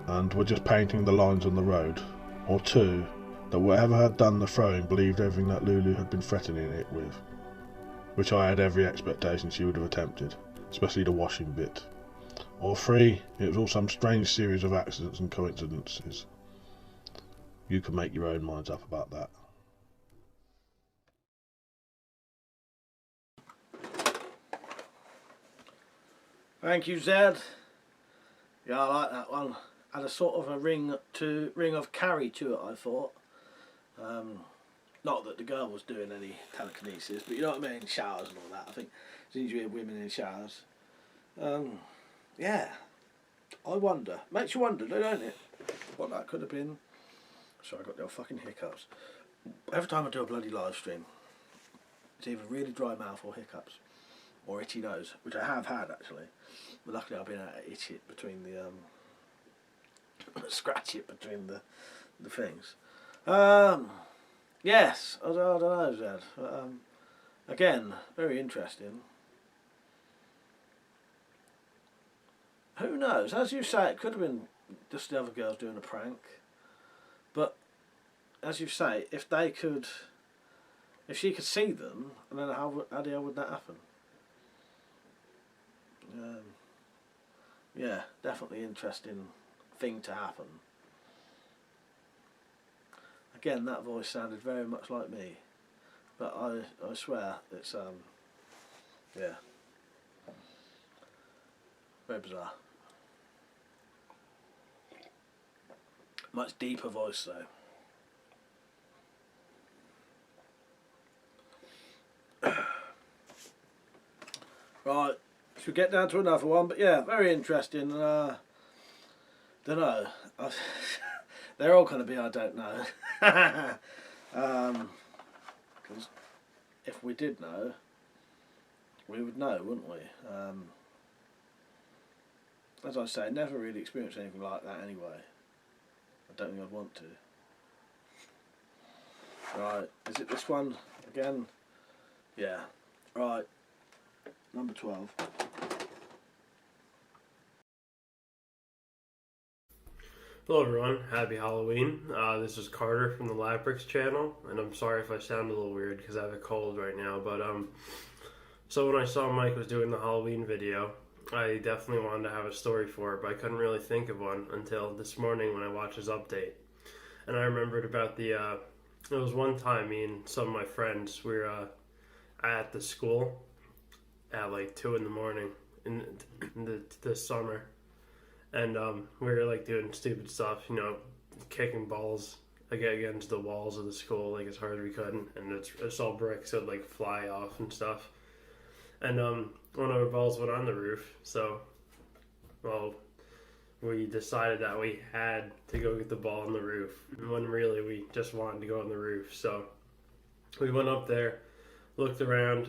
and were just painting the lines on the road, or 2. That whoever had done the throwing believed everything that Lulu had been threatening it with, which I had every expectation she would have attempted, especially the washing bit. Or 3. It was all some strange series of accidents and coincidences. You can make your own minds up about that. Thank you, Zed. Yeah, I like that one. Had a sort of a ring of carry to it, I thought. Not that the girl was doing any telekinesis, but you know what I mean, showers and all that. I think it's easy to hear women in showers. Yeah, I wonder. Makes you wonder, don't it? What that could have been. Sorry, I got the old fucking hiccups. Every time I do a bloody live stream, it's either really dry mouth or hiccups. Or itchy nose, which I have had actually. But luckily I've been able to itch it between the scratch it between the things. Yes, I don't know, Zed. Again, very interesting. Who knows? As you say, it could have been just the other girls doing a prank. But as you say, if she could see them, then how the hell would that happen? Yeah, definitely interesting thing to happen. Again, that voice sounded very much like me, but I swear it's yeah. Very bizarre. Much deeper voice though. Right, should we get down to another one? But yeah, very interesting. Don't know. They're all going to be I don't know. Because if we did know, we would know, wouldn't we? As I say, never really experienced anything like that anyway. I don't think I'd want to. Right, is it this one again? Yeah. Right, number 12. Hello everyone, happy Halloween. This is Carter from the Labrix channel, and I'm sorry if I sound a little weird because I have a cold right now, but so when I saw Mike was doing the Halloween video, I definitely wanted to have a story for it, but I couldn't really think of one until this morning when I watched his update. And I remembered about the, it was one time me and some of my friends, we were at the school at like 2 in the morning in the summer. And we were like doing stupid stuff, you know, kicking balls against the walls of the school like as hard as we could, and it's all bricks, so it'd like fly off and stuff. And one of our balls went on the roof, so well, we decided that we had to go get the ball on the roof, when really we just wanted to go on the roof. So we went up there, looked around,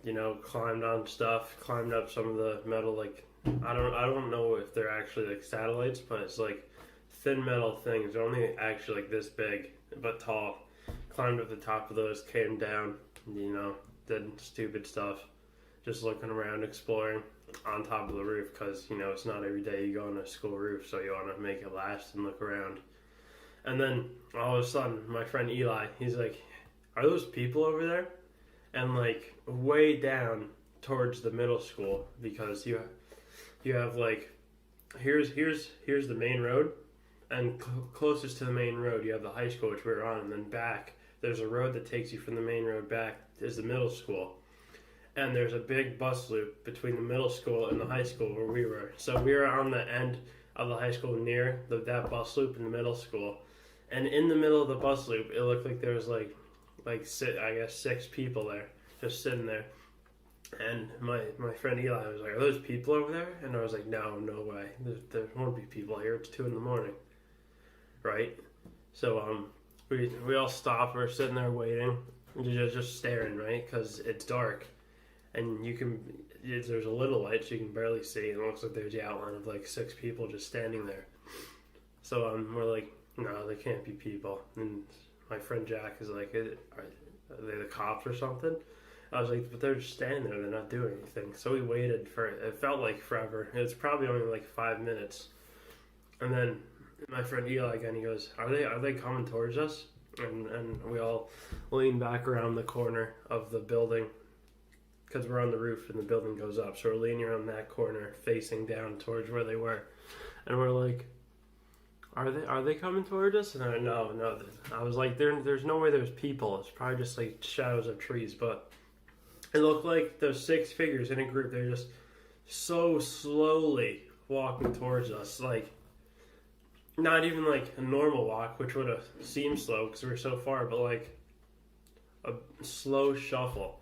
you know, climbed on stuff, climbed up some of the metal, like I don't know if they're actually like satellites, but it's like thin metal things. They're only actually like this big, but tall. Climbed up the top of those, came down, you know, did stupid stuff. Just looking around, exploring on top of the roof, because, you know, it's not every day you go on a school roof, so you want to make it last and look around. And then all of a sudden, my friend Eli, he's like, "Are those people over there?" And like way down towards the middle school, because you have like, here's the main road, and closest to the main road you have the high school, which we were on, and then back there's a road that takes you from the main road back is the middle school, and there's a big bus loop between the middle school and the high school where we were. So we were on the end of the high school near that bus loop in the middle school, and in the middle of the bus loop it looked like there was like I guess 6 people there just sitting there. And my friend Eli was like, "Are those people over there?" And I was like, no way. There won't be people here. It's 2 in the morning. Right? So we all stopped. We're sitting there waiting. Just staring, right? Because it's dark. And there's a little light so you can barely see. And it looks like there's the outline of like 6 people just standing there. So we're like, no, they can't be people. And my friend Jack is like, are they the cops or something? I was like, but they're just standing there, they're not doing anything. So we waited for, it felt like forever. It was probably only like 5 minutes. And then my friend Eli again, he goes, are they coming towards us? And we all lean back around the corner of the building, because we're on the roof and the building goes up. So we're leaning around that corner, facing down towards where they were. And we're like, are they coming towards us? And no. I was like, there's no way there's people. It's probably just like shadows of trees, but it looked like those 6 figures in a group. They're just so slowly walking towards us. Like, not even like a normal walk, which would have seemed slow because we were so far, but like a slow shuffle.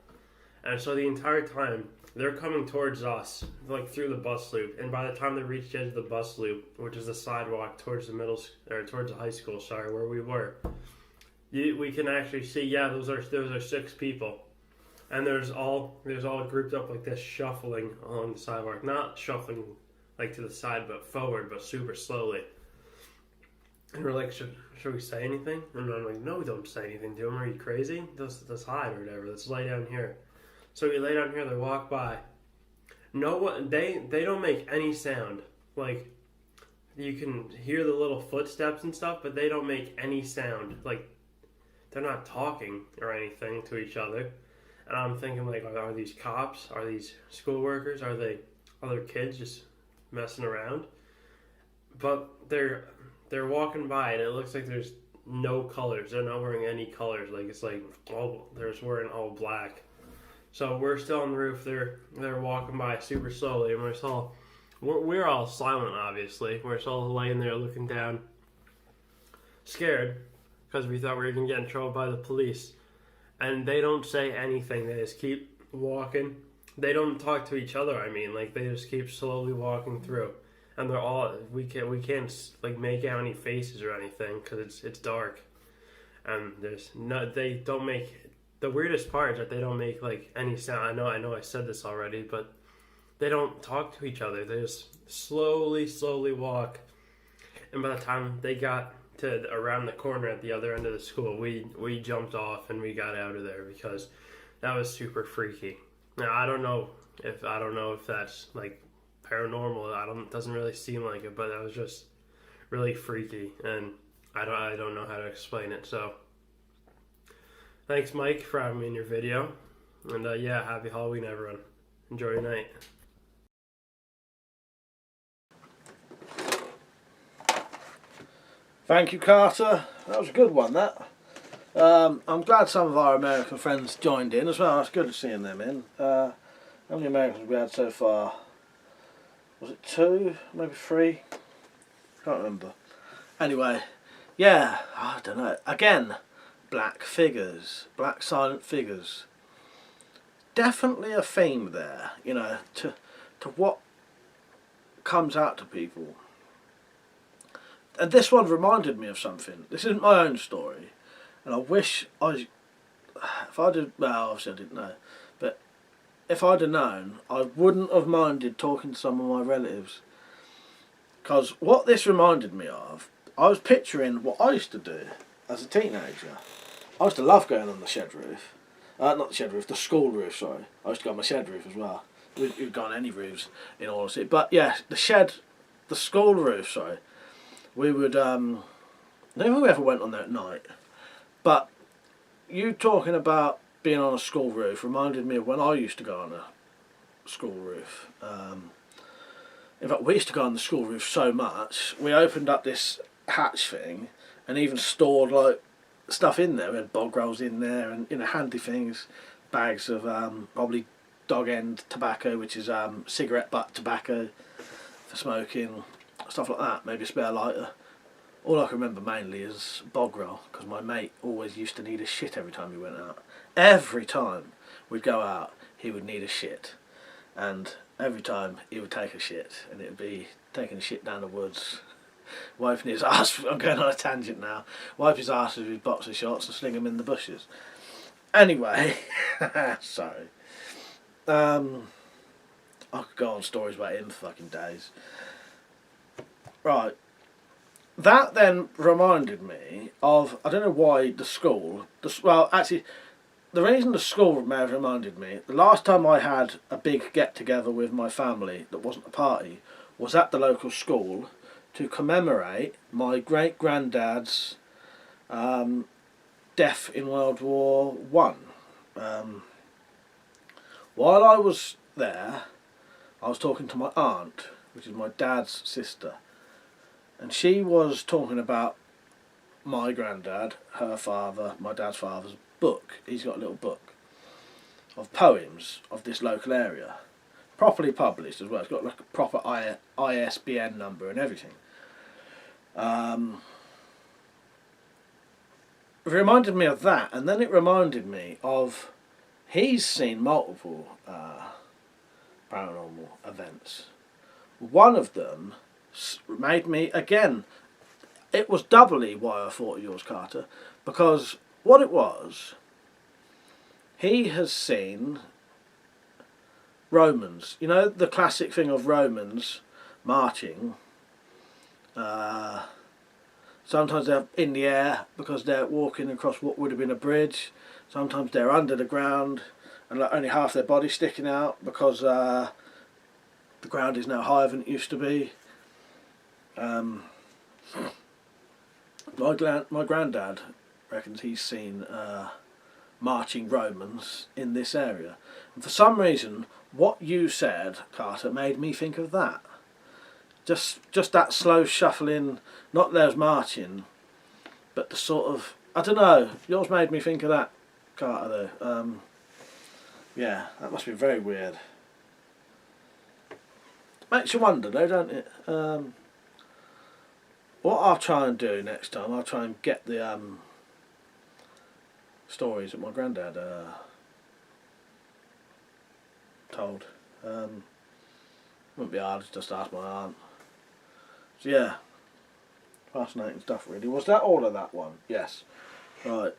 And so the entire time, they're coming towards us, like through the bus loop. And by the time they reached the edge of the bus loop, which is the sidewalk towards the towards the high school, where we were, we can actually see, yeah, those are 6 people. And there's all grouped up like this, shuffling along the sidewalk. Not shuffling like to the side, but forward, but super slowly. And we're like, should we say anything? And I'm like, no, don't say anything to them. Are you crazy? Let's hide or whatever. Let's lay down here. So we lay down here, they walk by. They don't make any sound. Like, you can hear the little footsteps and stuff, but they don't make any sound. Like, they're not talking or anything to each other. And I'm thinking, like, are these cops? Are these school workers? Are they other kids just messing around? But they're walking by, and it looks like there's no colors. They're not wearing any colors. Like, it's like they're just wearing all black. So we're still on the roof. They're walking by super slowly, and we're all we're all silent, obviously. We're just all laying there looking down, scared, because we thought we were going to get in trouble by the police. And they don't say anything. They just keep walking. They don't talk to each other, I mean. Like, they just keep slowly walking through. And they're all, we can't like, make out any faces or anything, because it's dark. And there's no, they don't make, the weirdest part is that they don't make, like, any sound. I know I said this already, but they don't talk to each other. They just slowly walk. And by the time they got to around the corner at the other end of the school, we jumped off and we got out of there, because that was super freaky. Now I don't know if that's like paranormal. Doesn't really seem like it, but that was just really freaky, and I don't know how to explain it. So thanks, Mike, for having me in your video, and yeah, happy Halloween, everyone. Enjoy your night. Thank you, Carter. That was a good one, that. I'm glad some of our American friends joined in as well. It's good seeing them in. How many Americans have we had so far? Was it 2? Maybe 3? Can't remember. Anyway, yeah, I don't know. Again, black figures. Black silent figures. Definitely a theme there, you know, to what comes out to people. And this one reminded me of something. This isn't my own story, and I wish if I did, well, obviously I didn't know, but if I'd have known, I wouldn't have minded talking to some of my relatives. Because what this reminded me of, I was picturing what I used to do as a teenager. I used to love going on the shed roof. Not the shed roof, the school roof, sorry. I used to go on my shed roof as well. We'd go on any roofs, in all honesty. But yeah, the school roof, sorry. We would, never ever went on there at night, but you talking about being on a school roof reminded me of when I used to go on a school roof. In fact, we used to go on the school roof so much, we opened up this hatch thing and even stored like stuff in there. We had bog rolls in there and, you know, handy things, bags of probably dog end tobacco, which is cigarette butt tobacco for smoking. Stuff like that, maybe a spare lighter. All I can remember mainly is bog roll, because my mate always used to need a shit every time he went out. Every time we'd go out, he would need a shit. And every time he would take a shit, and it would be taking a shit down the woods, wiping his ass. I'm going on a tangent now. Wipe his ass with his boxer shorts and sling them in the bushes. Anyway, sorry. I could go on stories about him for fucking days. Right, that then reminded me of, I don't know why the school, well actually the reason the school may have reminded me, the last time I had a big get together with my family that wasn't a party was at the local school to commemorate my great granddad's death in World War One. While I was there, I was talking to my aunt, which is my dad's sister. And she was talking about my granddad, her father, my dad's father's book. He's got a little book of poems of this local area. Properly published as well. It's got like a proper ISBN number and everything. It reminded me of that, and then it reminded me of, he's seen multiple paranormal events. One of them made me, again, it was doubly why I thought of yours, Carter, because what it was, he has seen Romans, you know, the classic thing of Romans marching. Sometimes they're in the air because they're walking across what would have been a bridge. Sometimes they're under the ground and like only half their body sticking out because the ground is now higher than it used to be. My granddad reckons he's seen marching Romans in this area, and for some reason what you said, Carter, made me think of that. Just that slow shuffling, not those marching, but the sort of, I don't know, yours made me think of that, Carter, though. Yeah, that must be very weird. Makes you wonder though, don't it? What I'll try and do next time, I'll try and get the stories that my granddad told. Wouldn't be hard to just ask my aunt. So yeah, fascinating stuff really. Was that all of that one? Yes. Right.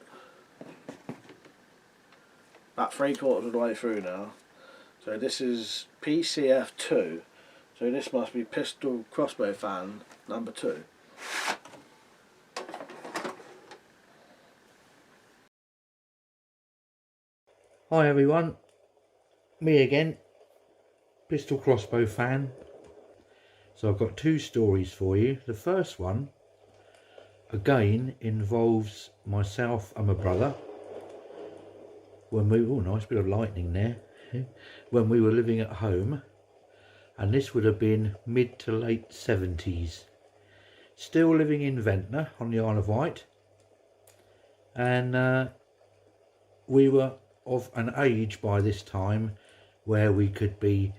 About 3/4 of the way through now. So this is PCF2. So this must be Pistol Crossbow Fan number 2. Hi everyone, me again, Pistol Crossbow Fan. So I've got 2 stories for you. The first one, again, involves myself and my brother. When we, oh nice bit of lightning there, when we were living at home, and this would have been mid to late 70s. Still living in Ventnor on the Isle of Wight, and we were of an age by this time where we could be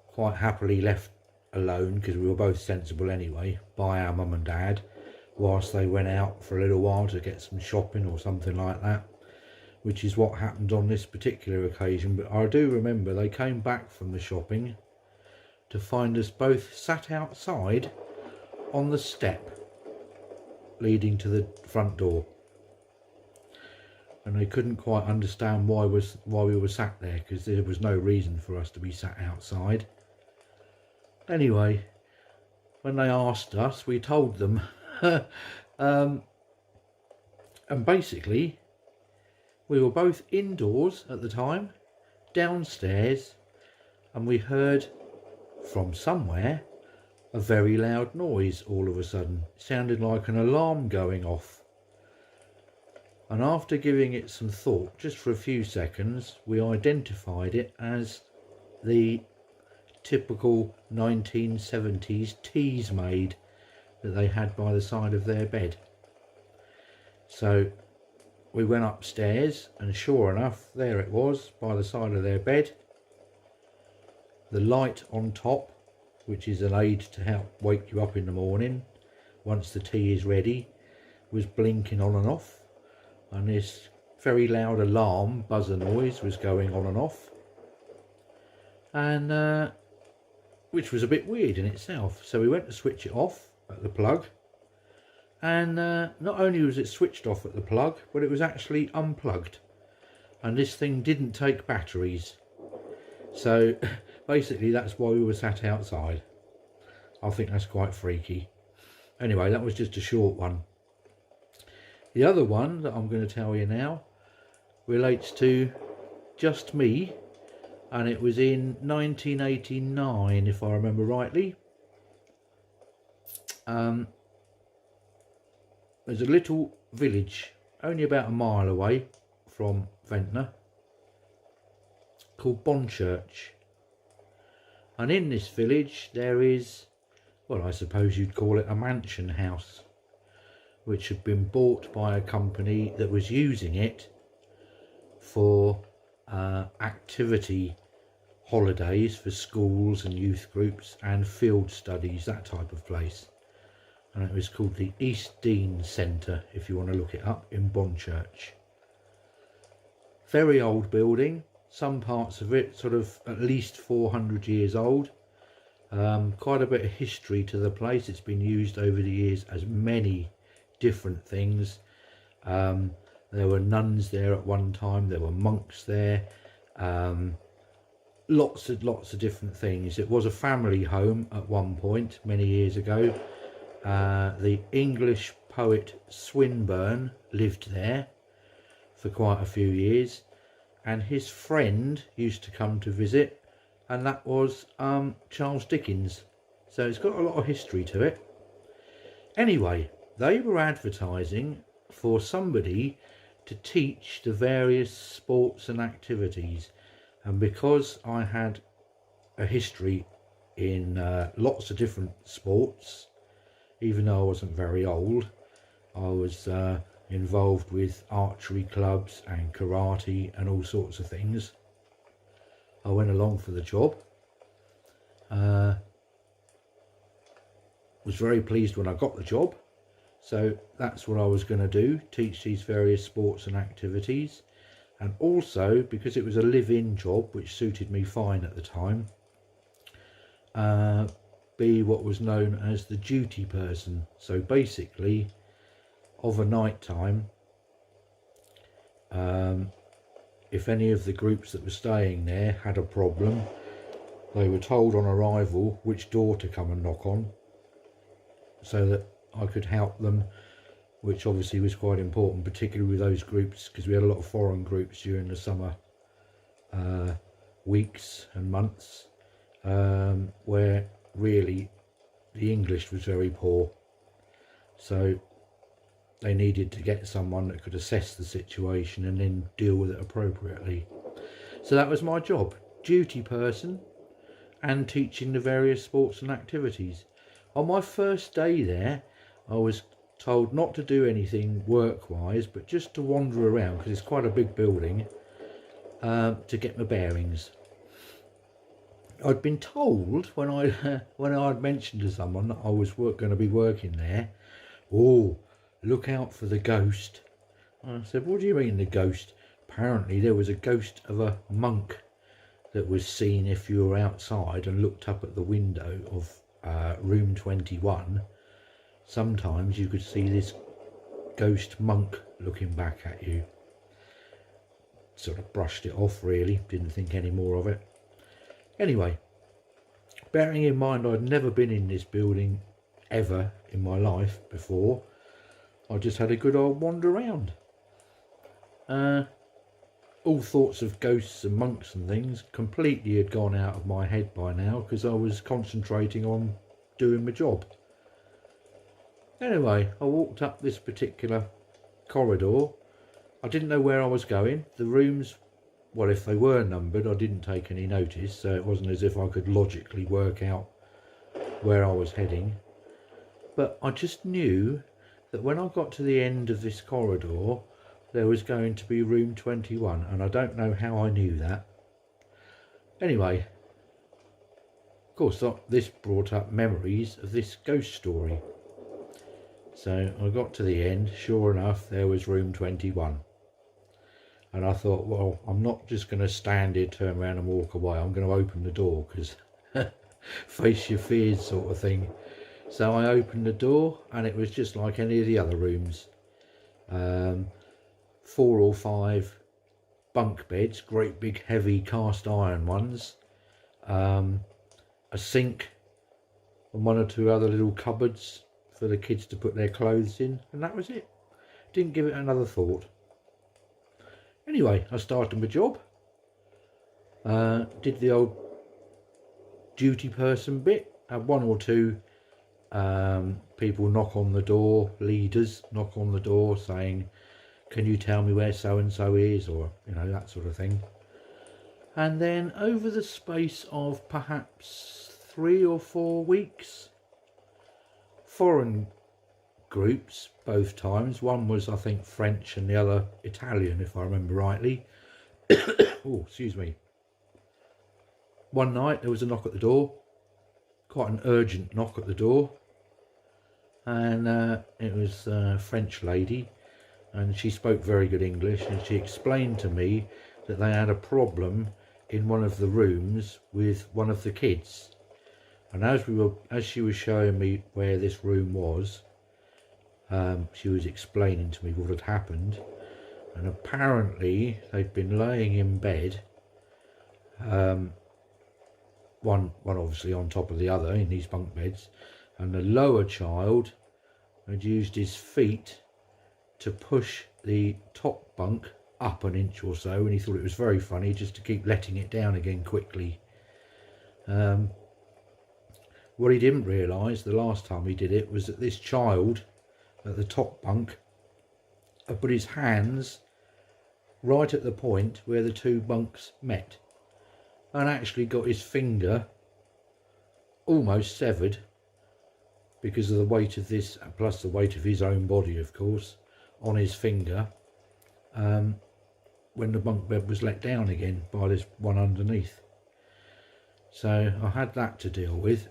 quite happily left alone, because we were both sensible anyway, by our mum and dad whilst they went out for a little while to get some shopping or something like that, which is what happened on this particular occasion. But I do remember they came back from the shopping to find us both sat outside on the step leading to the front door, and they couldn't quite understand why we were sat there, because there was no reason for us to be sat outside. Anyway, when they asked us, we told them and basically we were both indoors at the time, downstairs, and we heard from somewhere a very loud noise all of a sudden. It sounded like an alarm going off. And after giving it some thought, just for a few seconds, we identified it as the typical 1970s teas maid that they had by the side of their bed. So we went upstairs, and sure enough, there it was by the side of their bed. The light on top, which is an aid to help wake you up in the morning once the tea is ready, was blinking on and off, and this very loud alarm buzzer noise was going on and off, and which was a bit weird in itself. So we went to switch it off at the plug, and not only was it switched off at the plug, but it was actually unplugged, and this thing didn't take batteries. So basically that's why we were sat outside. I think that's quite freaky. Anyway, that was just a short one. The other one that I'm going to tell you now relates to just me, and it was in 1989 if I remember rightly. There's a little village only about a mile away from Ventnor called Bonchurch, and in this village there is, well, I suppose you'd call it a mansion house, which had been bought by a company that was using it for activity holidays for schools and youth groups and field studies, that type of place. And it was called the East Dean Centre, if you want to look it up, in Bonchurch. Very old building, some parts of it sort of at least 400 years old. Quite a bit of history to the place. It's been used over the years as many different things. There were nuns there at one time, there were monks there, lots of different things. It was a family home at one point many years ago. The English poet Swinburne lived there for quite a few years, and his friend used to come to visit, and that was Charles Dickens. So it's got a lot of history to it. Anyway, they were advertising for somebody to teach the various sports and activities, and because I had a history in lots of different sports, even though I wasn't very old, I was involved with archery clubs and karate and all sorts of things. I went along for the job, Was very pleased when I got the job. So that's what I was going to do, teach these various sports and activities. And also, because it was a live-in job, which suited me fine at the time, be what was known as the duty person. So basically, of a night time, if any of the groups that were staying there had a problem, they were told on arrival which door to come and knock on, so that I could help them, which obviously was quite important, particularly with those groups, because we had a lot of foreign groups during the summer weeks and months, where really the English was very poor. So they needed to get someone that could assess the situation and then deal with it appropriately. So that was my job, duty person and teaching the various sports and activities. On my first day there, I was told not to do anything work-wise, but just to wander around, because it's quite a big building, to get my bearings. I'd been told when I'd mentioned to someone that I was going to be working there, oh, look out for the ghost. I said, what do you mean the ghost? Apparently there was a ghost of a monk that was seen if you were outside and looked up at the window of room 21. Sometimes you could see this ghost monk looking back at you. Sort of brushed it off really, didn't think any more of it. Anyway, bearing in mind I'd never been in this building ever in my life before, I just had a good old wander around. All thoughts of ghosts and monks and things completely had gone out of my head by now, because I was concentrating on doing my job. Anyway, I walked up this particular corridor. I didn't know where I was going. The rooms, well, if they were numbered, I didn't take any notice, so it wasn't as if I could logically work out where I was heading. But I just knew that when I got to the end of this corridor, there was going to be room 21, and I don't know how I knew that. Anyway, of course, this brought up memories of this ghost story. So I got to the end, sure enough, there was room 21. And I thought, well, I'm not just going to stand here, turn around and walk away. I'm going to open the door, because face your fears sort of thing. So I opened the door, and it was just like any of the other rooms. 4 or 5 bunk beds, great big heavy cast iron ones. A sink and 1 or 2 other little cupboards for the kids to put their clothes in, and that was it. Didn't give it another thought. Anyway, I started my job. Did the old duty person bit. Had 1 or 2 people knock on the door, leaders knock on the door saying, can you tell me where so and so is, or you know, that sort of thing. And then over the space of perhaps 3 or 4 weeks, foreign groups both times, one was I think French and the other Italian if I remember rightly. Oh, excuse me. One night there was a knock at the door, quite an urgent knock at the door, and it was a French lady, and she spoke very good English, and she explained to me that they had a problem in one of the rooms with one of the kids. And as she was showing me where this room was, she was explaining to me what had happened, and apparently they'd been laying in bed, one obviously on top of the other in these bunk beds, and the lower child had used his feet to push the top bunk up an inch or so, and he thought it was very funny just to keep letting it down again quickly. What he didn't realise the last time he did it was that this child at the top bunk had put his hands right at the point where the 2 bunks met, and actually got his finger almost severed because of the weight of this, plus the weight of his own body of course, on his finger, when the bunk bed was let down again by this one underneath. So I had that to deal with.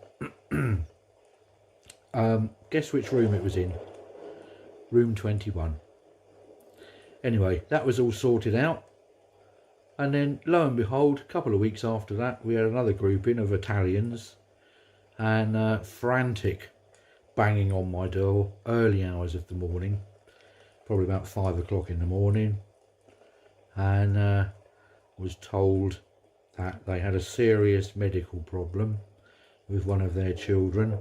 Guess which room it was in? Room 21. Anyway, that was all sorted out. And then, lo and behold, a couple of weeks after that, we had another grouping of Italians and frantic banging on my door early hours of the morning, probably about 5 o'clock in the morning, and was told that they had a serious medical problem with one of their children,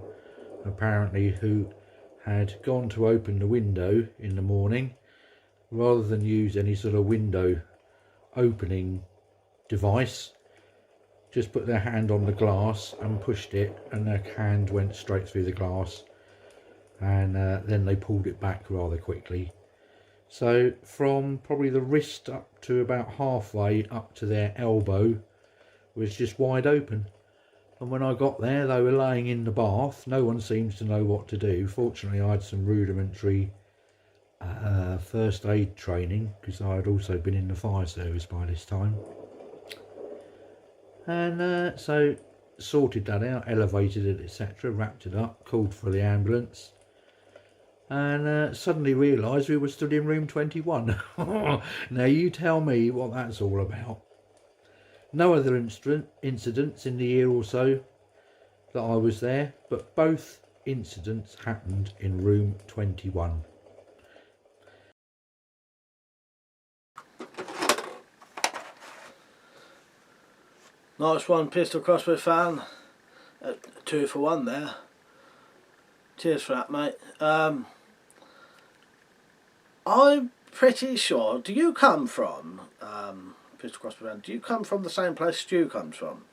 apparently, who had gone to open the window in the morning, rather than use any sort of window opening device, just put their hand on the glass and pushed it, and their hand went straight through the glass, and then they pulled it back rather quickly. So from probably the wrist up to about halfway up to their elbow was just wide open. And when I got there, they were laying in the bath. No one seems to know what to do. Fortunately, I had some rudimentary first aid training, because I had also been in the fire service by this time. And so sorted that out, elevated it, etc., wrapped it up, called for the ambulance, and suddenly realised we were stood in room 21. Now you tell me what that's all about. No other incidents in the year or so that I was there, but both incidents happened in room 21. Nice one, Pistol Crossbow fan. 2 for 1 there. Cheers for that, mate. I'm pretty sure, do you come from, Pistol Crossbow fan, do you come from the same place Stu comes from?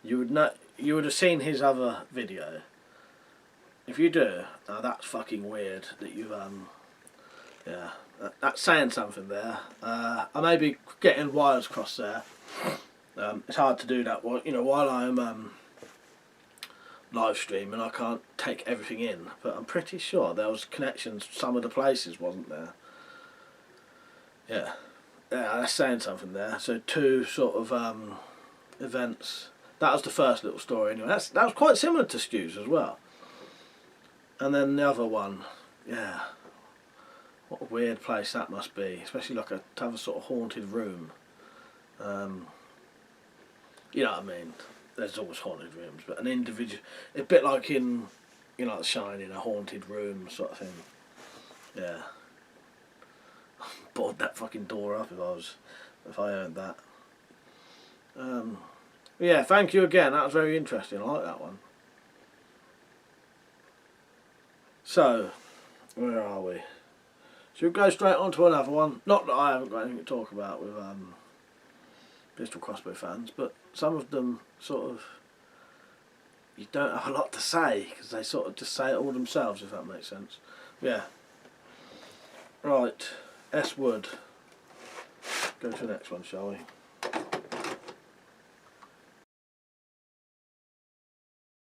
You would know, you would have seen his other video. If you do, now that's fucking weird that you, yeah, that's saying something there. I may be getting wires crossed there. It's hard to do that, you know, while I'm live streaming. I can't take everything in, but I'm pretty sure there was connections some of the places, wasn't there? Yeah, that's saying something there. So 2 sort of events. That was the first little story anyway. That was quite similar to Stu's as well. And then the other one, yeah, what a weird place that must be, especially like to have a sort of haunted room. You know what I mean? There's always haunted rooms, but an individual, a bit like in, you know, The Shining, a haunted room sort of thing. Yeah. Board that fucking door up if I owned that. Yeah, thank you again. That was very interesting. I like that one. So, where are we? Should we go straight on to another one? Not that I haven't got anything to talk about with Pistol Crossbow fans, but some of them sort of, you don't have a lot to say because they sort of just say it all themselves, if that makes sense. Yeah. Right, S Wood. Go to the next one, shall we?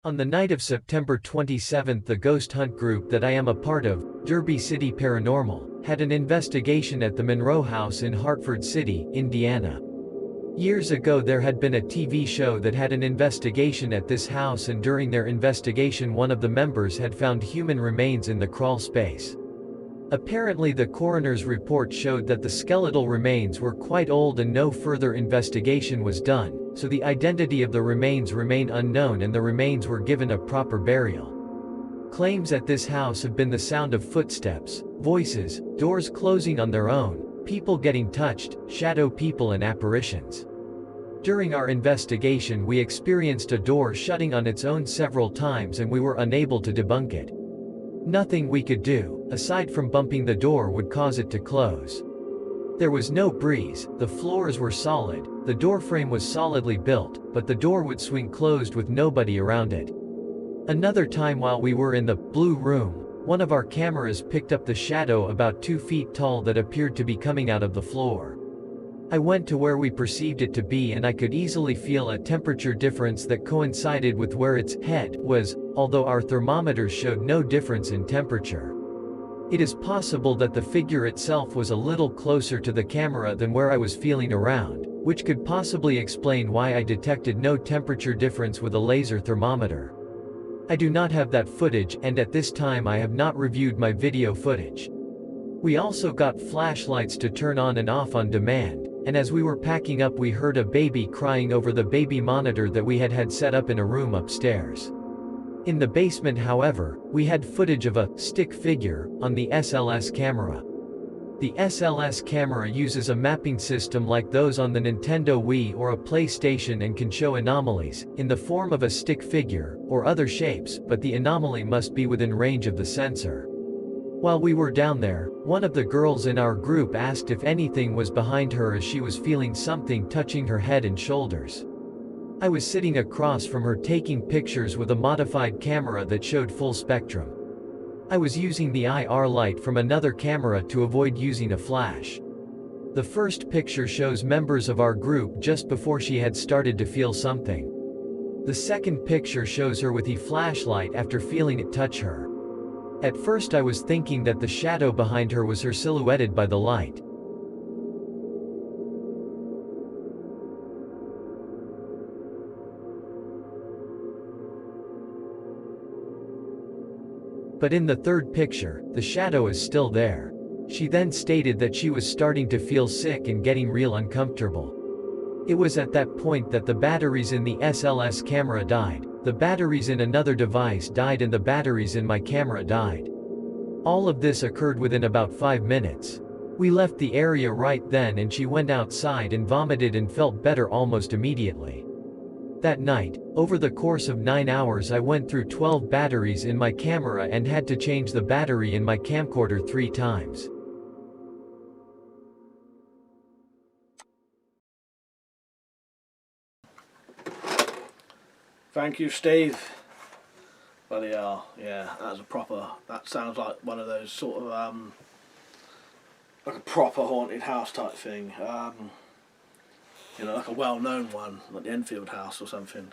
On the night of September 27th, the ghost hunt group that I am a part of, Derby City Paranormal, had an investigation at the Monroe House in Hartford City, Indiana. Years ago there had been a TV show that had an investigation at this house, and during their investigation one of the members had found human remains in the crawl space. Apparently the coroner's report showed that the skeletal remains were quite old and no further investigation was done, so the identity of the remains remained unknown and the remains were given a proper burial. Claims at this house have been the sound of footsteps, voices, doors closing on their own, people getting touched, shadow people and apparitions. During our investigation we experienced a door shutting on its own several times and we were unable to debunk it. Nothing we could do, aside from bumping the door, would cause it to close. There was no breeze, the floors were solid, the door frame was solidly built, but the door would swing closed with nobody around it. Another time while we were in the blue room, one of our cameras picked up the shadow about 2 feet tall that appeared to be coming out of the floor. I went to where we perceived it to be and I could easily feel a temperature difference that coincided with where its head was, although our thermometers showed no difference in temperature. It is possible that the figure itself was a little closer to the camera than where I was feeling around, which could possibly explain why I detected no temperature difference with a laser thermometer. I do not have that footage, and at this time I have not reviewed my video footage. We also got flashlights to turn on and off on demand, and as we were packing up we heard a baby crying over the baby monitor that we had set up in a room upstairs. In the basement, however, we had footage of a stick figure on the SLS camera. The SLS camera uses a mapping system like those on the Nintendo Wii or a PlayStation and can show anomalies, in the form of a stick figure, or other shapes, but the anomaly must be within range of the sensor. While we were down there, one of the girls in our group asked if anything was behind her as she was feeling something touching her head and shoulders. I was sitting across from her taking pictures with a modified camera that showed full spectrum. I was using the IR light from another camera to avoid using a flash. The first picture shows members of our group just before she had started to feel something. The second picture shows her with a flashlight after feeling it touch her. At first I was thinking that the shadow behind her was her silhouetted by the light. But in the third picture, the shadow is still there. She then stated that she was starting to feel sick and getting real uncomfortable. It was at that point that the batteries in the SLS camera died, the batteries in another device died, and the batteries in my camera died. All of this occurred within about 5 minutes. We left the area right then and she went outside and vomited and felt better almost immediately. That night, over the course of 9 hours I went through 12 batteries in my camera and had to change the battery in my camcorder 3 times. Thank you, Steve. Bloody hell, yeah, that sounds like one of those sort of, like a proper haunted house type thing. You know, like a well-known one, like the Enfield house or something.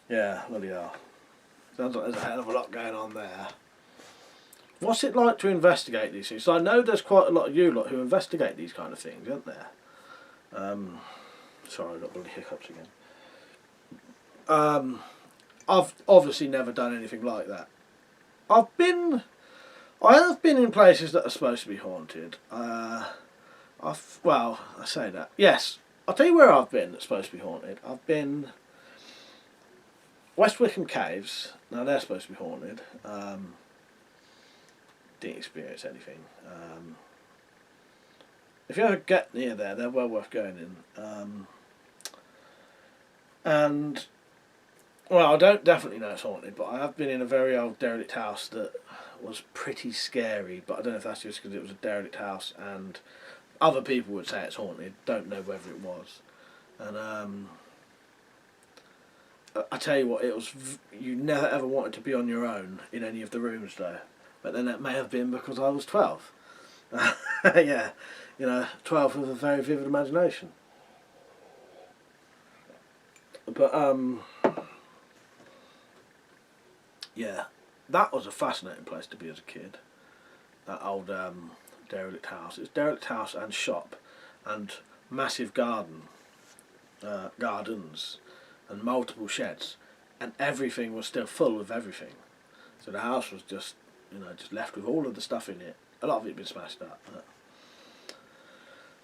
Yeah, bloody hell. Sounds like there's a hell of a lot going on there. What's it like to investigate these things? So I know there's quite a lot of you lot who investigate these kind of things, aren't there? Sorry, I got bloody hiccups again. I've obviously never done anything like that. I have been in places that are supposed to be haunted. Well, I say that. Yes, I'll tell you where I've been that's supposed to be haunted. I've been West Wickham Caves. Now they're supposed to be haunted. Didn't experience anything. If you ever get near there, they're well worth going in. And well, I don't definitely know it's haunted, but I have been in a very old derelict house that was pretty scary. But I don't know if that's just because it was a derelict house and other people would say it's haunted. Don't know whether it was. And I tell you what, it was. You never ever wanted to be on your own in any of the rooms though. But then that may have been because I was 12. Yeah, you know, 12 with a very vivid imagination. But yeah, that was a fascinating place to be as a kid. That old derelict house. It's derelict house and shop, and massive gardens, and multiple sheds, and everything was still full of everything. So the house was just, you know, just left with all of the stuff in it. A lot of it had been smashed up. But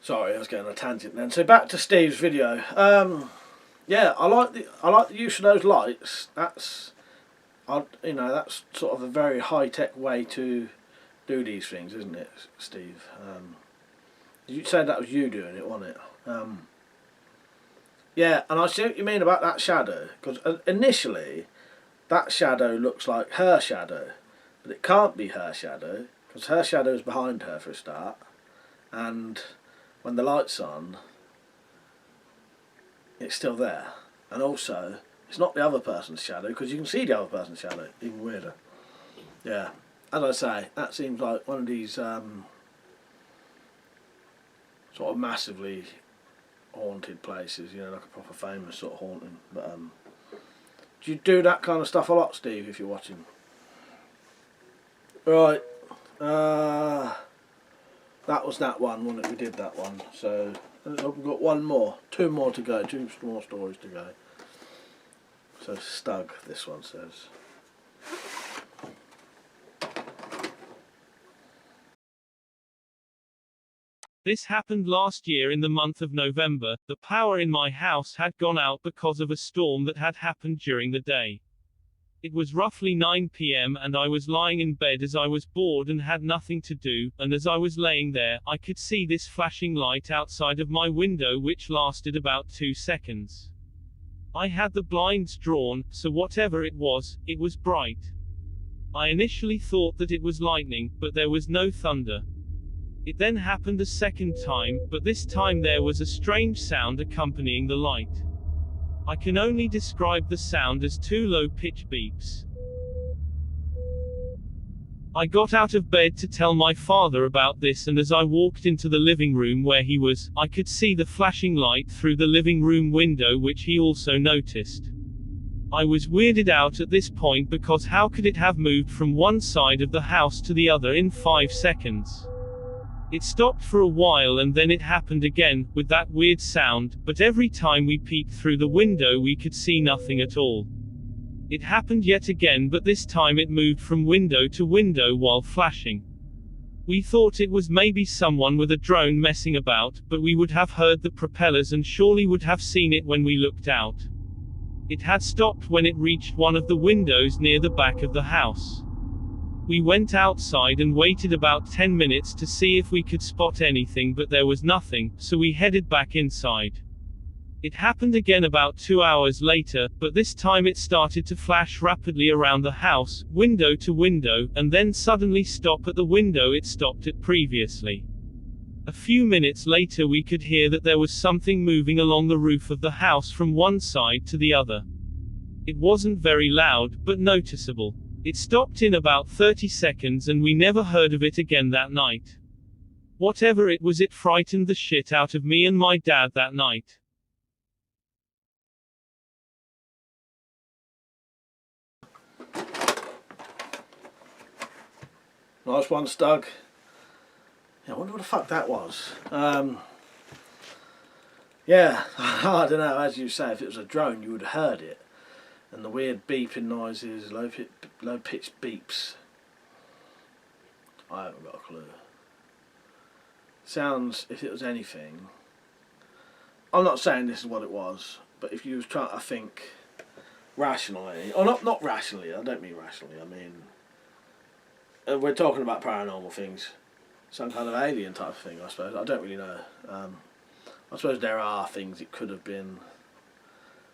sorry, I was going on a tangent then. So back to Steve's video. Yeah, I like the use of those lights. That's, you know, that's sort of a very high tech way to do these things, isn't it, Steve? You said that was you doing it, wasn't it? Yeah, and I see what you mean about that shadow, because initially that shadow looks like her shadow, but it can't be her shadow because her shadow is behind her for a start, and when the light's on, it's still there, and also it's not the other person's shadow because you can see the other person's shadow. Even weirder. Yeah, as I say, that seems like one of these sort of massively haunted places, you know, like a proper famous sort of haunting. But do you do that kind of stuff a lot, Steve, if you're watching? Right. That was that one, wasn't it? We did that one. So we've got one more, two more to go, two more stories to go. So Stug, this one says. This happened last year in the month of November. The power in my house had gone out because of a storm that had happened during the day. It was roughly 9 p.m. and I was lying in bed as I was bored and had nothing to do, and as I was laying there, I could see this flashing light outside of my window which lasted about 2 seconds. I had the blinds drawn, so whatever it was bright. I initially thought that it was lightning, but there was no thunder. It then happened a second time, but this time there was a strange sound accompanying the light. I can only describe the sound as 2 low-pitched beeps. I got out of bed to tell my father about this, and as I walked into the living room where he was, I could see the flashing light through the living room window, which he also noticed. I was weirded out at this point because how could it have moved from one side of the house to the other in 5 seconds? It stopped for a while and then it happened again, with that weird sound, but every time we peeked through the window we could see nothing at all. It happened yet again, but this time it moved from window to window while flashing. We thought it was maybe someone with a drone messing about, but we would have heard the propellers and surely would have seen it when we looked out. It had stopped when it reached one of the windows near the back of the house. We went outside and waited about 10 minutes to see if we could spot anything, but there was nothing, so we headed back inside. It happened again about 2 hours later, but this time it started to flash rapidly around the house, window to window, and then suddenly stop at the window it stopped at previously. A few minutes later we could hear that there was something moving along the roof of the house from one side to the other. It wasn't very loud, but noticeable. It stopped in about 30 seconds and we never heard of it again that night. Whatever it was, it frightened the shit out of me and my dad that night. Nice one, Stug. Yeah, I wonder what the fuck that was. Yeah, I don't know, as you say, if it was a drone you would have heard it. And the weird beeping noises, low-pitched beeps. I haven't got a clue. Sounds, if it was anything, I'm not saying this is what it was, but if you was trying to think rationally, or not rationally, I don't mean rationally, I mean, we're talking about paranormal things, some kind of alien type of thing, I suppose. I don't really know. I suppose there are things it could have been,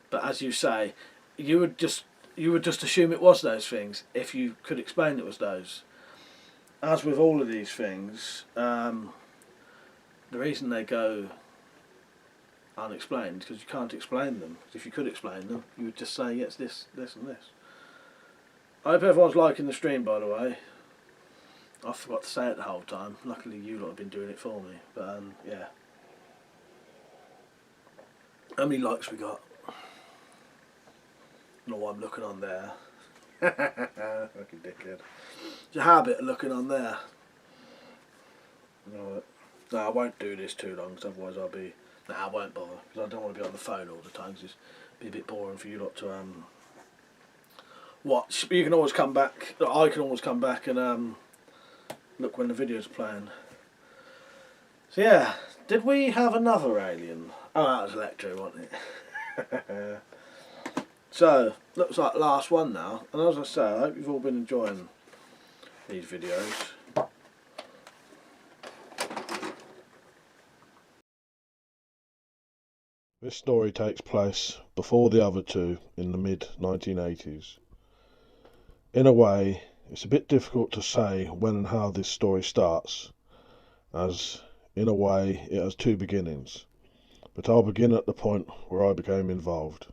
but as you say, you would just assume it was those things if you could explain it was those. As with all of these things, the reason they go unexplained is because you can't explain them. If you could explain them, you would just say, yes, this, this and this. I hope everyone's liking the stream, by the way. I forgot to say it the whole time. Luckily you lot have been doing it for me. But yeah. How many likes we got? I don't know why I'm looking on there. Fucking dickhead. It's a habit of looking on there. Right. No, I won't do this too long, because otherwise I'll be... No, I won't bother, because I don't want to be on the phone all the time, because it'd be a bit boring for you lot to watch. But you can always come back, I can always come back and look when the video's playing. So yeah, did we have another alien? Oh, that was Electro, wasn't it? So, looks like the last one now, and as I say, I hope you've all been enjoying these videos. This story takes place before the other two in the mid-1980s. In a way, it's a bit difficult to say when and how this story starts, as, in a way, it has two beginnings, but I'll begin at the point where I became involved.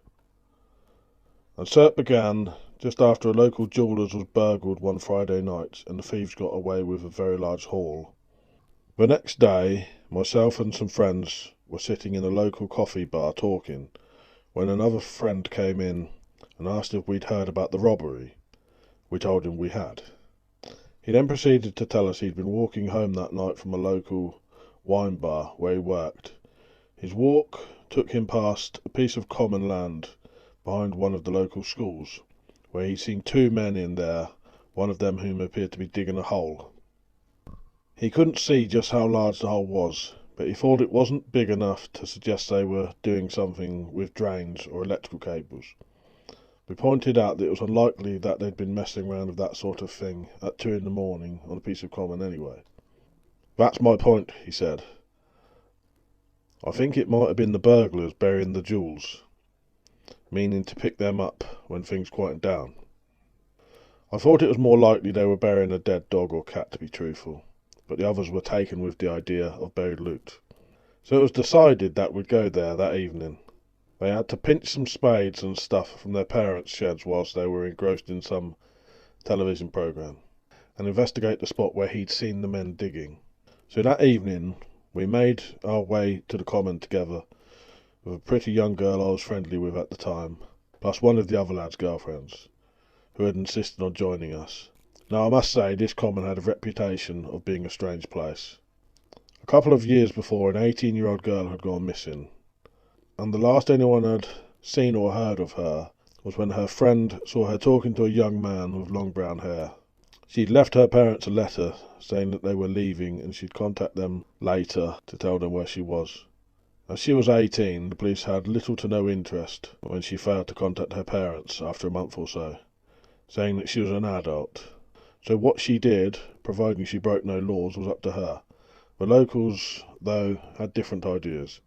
And so it began just after a local jeweller's was burgled one Friday night and the thieves got away with a very large haul. The next day, myself and some friends were sitting in a local coffee bar talking when another friend came in and asked if we'd heard about the robbery. We told him we had. He then proceeded to tell us he'd been walking home that night from a local wine bar where he worked. His walk took him past a piece of common land behind one of the local schools, where he'd seen two men in there, one of them whom appeared to be digging a hole. He couldn't see just how large the hole was, but he thought it wasn't big enough to suggest they were doing something with drains or electrical cables. We pointed out that it was unlikely that they'd been messing around with that sort of thing at 2 in the morning on a piece of common anyway. "That's my point," he said. "I think it might have been the burglars burying the jewels, meaning to pick them up when things quieted down. I thought it was more likely they were burying a dead dog or cat, to be truthful, but the others were taken with the idea of buried loot. So it was decided that we'd go there that evening. They had to pinch some spades and stuff from their parents' sheds whilst they were engrossed in some television programme, and investigate the spot where he'd seen the men digging. So that evening we made our way to the common together, with a pretty young girl I was friendly with at the time, plus one of the other lad's girlfriends, who had insisted on joining us. Now I must say this common had a reputation of being a strange place. A couple of years before, an 18-year-old girl had gone missing, and the last anyone had seen or heard of her was when her friend saw her talking to a young man with long brown hair. She'd left her parents a letter saying that they were leaving and she'd contact them later to tell them where she was. As she was 18, the police had little to no interest when she failed to contact her parents after a month or so, saying that she was an adult. So what she did, providing she broke no laws, was up to her. The locals, though, had different ideas.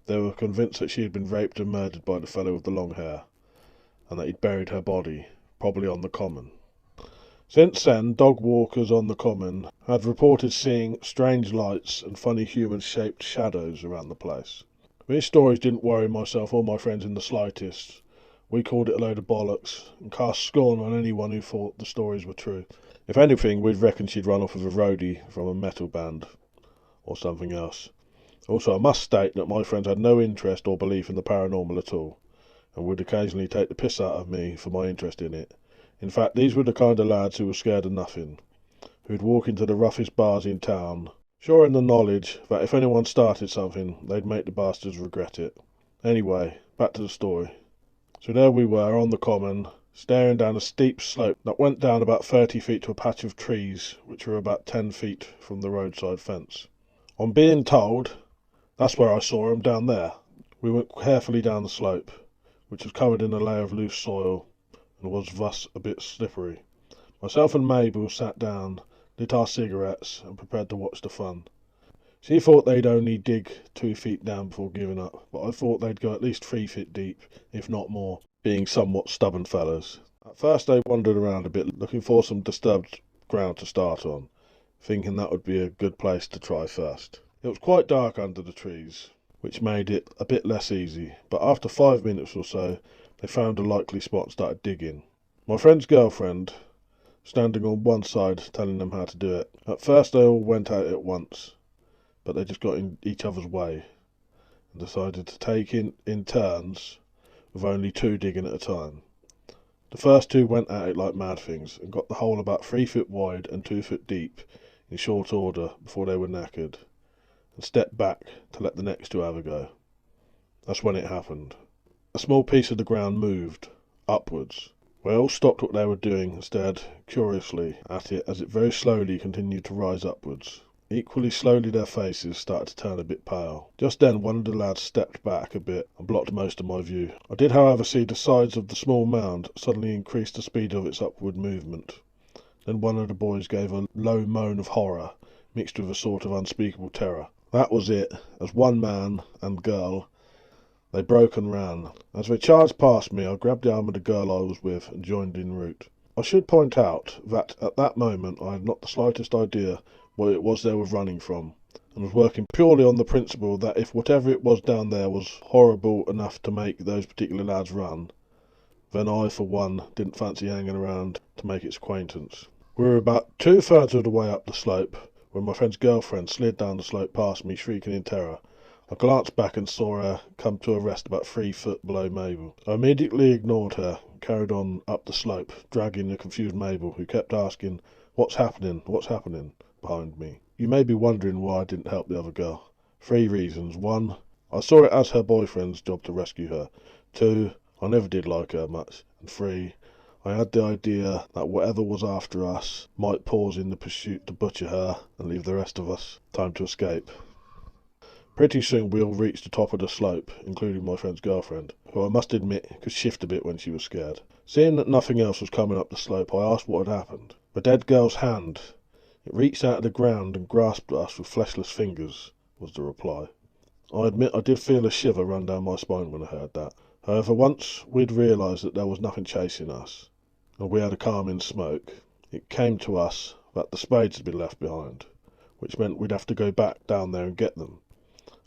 They were convinced that she had been raped and murdered by the fellow with the long hair, and that he'd buried her body, probably on the common. Since then, dog walkers on the common had reported seeing strange lights and funny human-shaped shadows around the place. These stories didn't worry myself or my friends in the slightest. We called it a load of bollocks, and cast scorn on anyone who thought the stories were true. If anything, we'd reckon she'd run off with a roadie from a metal band, or something else. Also, I must state that my friends had no interest or belief in the paranormal at all, and would occasionally take the piss out of me for my interest in it. In fact, these were the kind of lads who were scared of nothing, who'd walk into the roughest bars in town, sure in the knowledge that if anyone started something, they'd make the bastards regret it. Anyway, back to the story. So there we were on the common, staring down a steep slope that went down about 30 feet to a patch of trees which were about 10 feet from the roadside fence. On being told, "That's where I saw him, down there," we went carefully down the slope, which was covered in a layer of loose soil and was thus a bit slippery. Myself and Mabel sat down, lit our cigarettes, and prepared to watch the fun. She thought they'd only dig 2 feet down before giving up, but I thought they'd go at least 3 feet deep, if not more, being somewhat stubborn fellows. At first they wandered around a bit, looking for some disturbed ground to start on, thinking that would be a good place to try first. It was quite dark under the trees, which made it a bit less easy, but after 5 minutes or so, they found a likely spot and started digging. My friend's girlfriend, standing on one side, telling them how to do it. At first they all went at it at once, but they just got in each other's way, and decided to take in turns, with only 2 digging at a time. The first 2 went at it like mad things, and got the hole about 3 foot wide and 2 foot deep in short order before they were knackered, and stepped back to let the next 2 have a go. That's when it happened. A small piece of the ground moved, upwards. They all stopped what they were doing and stared curiously at it as it very slowly continued to rise upwards. Equally slowly their faces started to turn a bit pale. Just then one of the lads stepped back a bit and blocked most of my view. I did however see the sides of the small mound suddenly increase the speed of its upward movement. Then one of the boys gave a low moan of horror, mixed with a sort of unspeakable terror. That was it. As one man and girl, they broke and ran. As they charged past me, I grabbed the arm of the girl I was with and joined en route. I should point out that at that moment I had not the slightest idea what it was they were running from, and was working purely on the principle that if whatever it was down there was horrible enough to make those particular lads run, then I, for one, didn't fancy hanging around to make its acquaintance. We were about 2/3 of the way up the slope when my friend's girlfriend slid down the slope past me, shrieking in terror. I glanced back and saw her come to a rest about 3 foot below Mabel. I immediately ignored her and carried on up the slope, dragging the confused Mabel, who kept asking What's happening? What's happening? Behind me. You may be wondering why I didn't help the other girl. 3 reasons. 1, I saw it as her boyfriend's job to rescue her. 2, I never did like her much. And 3, I had the idea that whatever was after us might pause in the pursuit to butcher her and leave the rest of us time to escape. Pretty soon we all reached the top of the slope, including my friend's girlfriend, who I must admit could shift a bit when she was scared. Seeing that nothing else was coming up the slope, I asked what had happened. The dead girl's hand, it reached out of the ground and grasped us with fleshless fingers, was the reply. I admit I did feel a shiver run down my spine when I heard that. However, once we'd realised that there was nothing chasing us, and we had a calming smoke, it came to us that the spades had been left behind, which meant we'd have to go back down there and get them,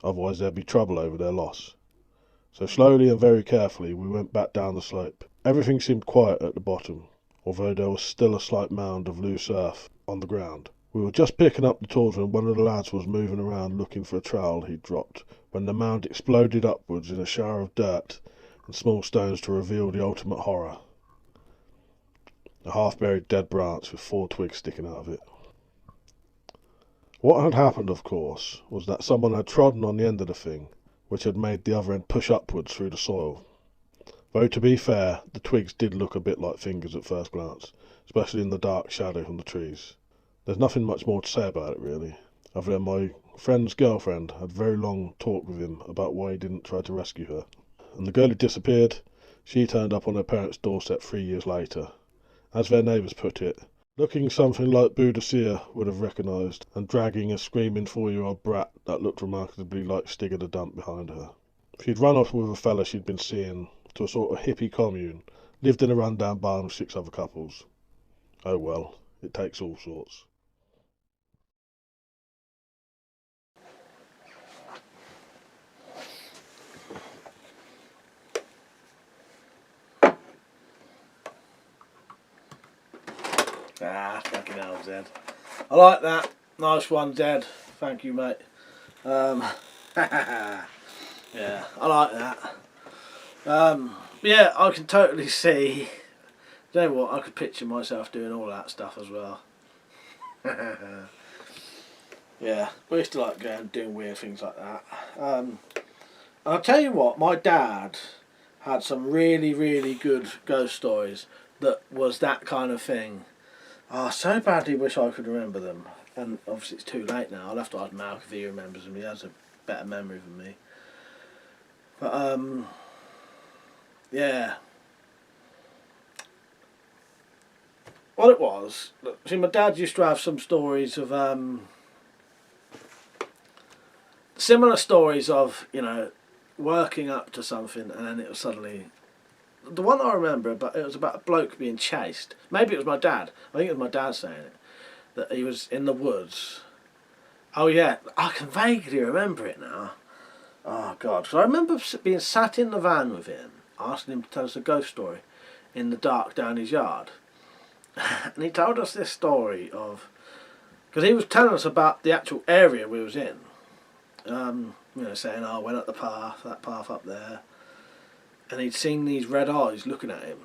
otherwise there'd be trouble over their loss. So slowly and very carefully we went back down the slope. Everything seemed quiet at the bottom, although there was still a slight mound of loose earth on the ground. We were just picking up the tools when one of the lads was moving around looking for a trowel he'd dropped, when the mound exploded upwards in a shower of dirt and small stones to reveal the ultimate horror. A half-buried dead branch with 4 twigs sticking out of it. What had happened, of course, was that someone had trodden on the end of the thing, which had made the other end push upwards through the soil. Though to be fair, the twigs did look a bit like fingers at first glance, especially in the dark shadow from the trees. There's nothing much more to say about it really, other than my friend's girlfriend had a very long talk with him about why he didn't try to rescue her. And the girl who disappeared, she turned up on her parents' doorstep 3 years later. As their neighbours put it, looking something like Boudicca would have recognised, and dragging a screaming 4-year-old brat that looked remarkably like Stig the Dump behind her. She'd run off with a fella she'd been seeing to a sort of hippie commune, lived in a rundown barn with 6 other couples. Oh well, it takes all sorts. Ah, fucking hell, Zed. I like that. Nice one, Zed. Thank you, mate. Yeah, I like that. Yeah, I can totally see. You know what? I could picture myself doing all that stuff as well. Yeah, we used to like going and doing weird things like that. I'll tell you what, my dad had some really, really good ghost stories that was that kind of thing. I so badly wish I could remember them. And obviously it's too late now. I'll have to ask Malk if he remembers them. He has a better memory than me. But, yeah. What it was, see, my dad used to have some stories of, similar stories of, you know, working up to something and then it was suddenly... The one I remember, but it was about a bloke being chased. Maybe it was my dad. I think it was my dad saying it. That he was in the woods. Oh yeah, I can vaguely remember it now. Oh God, so I remember being sat in the van with him, asking him to tell us a ghost story in the dark down his yard. And he told us this story of... Because he was telling us about the actual area we was in. You know, saying, oh, I went up the path, that path up there. And he'd seen these red eyes looking at him.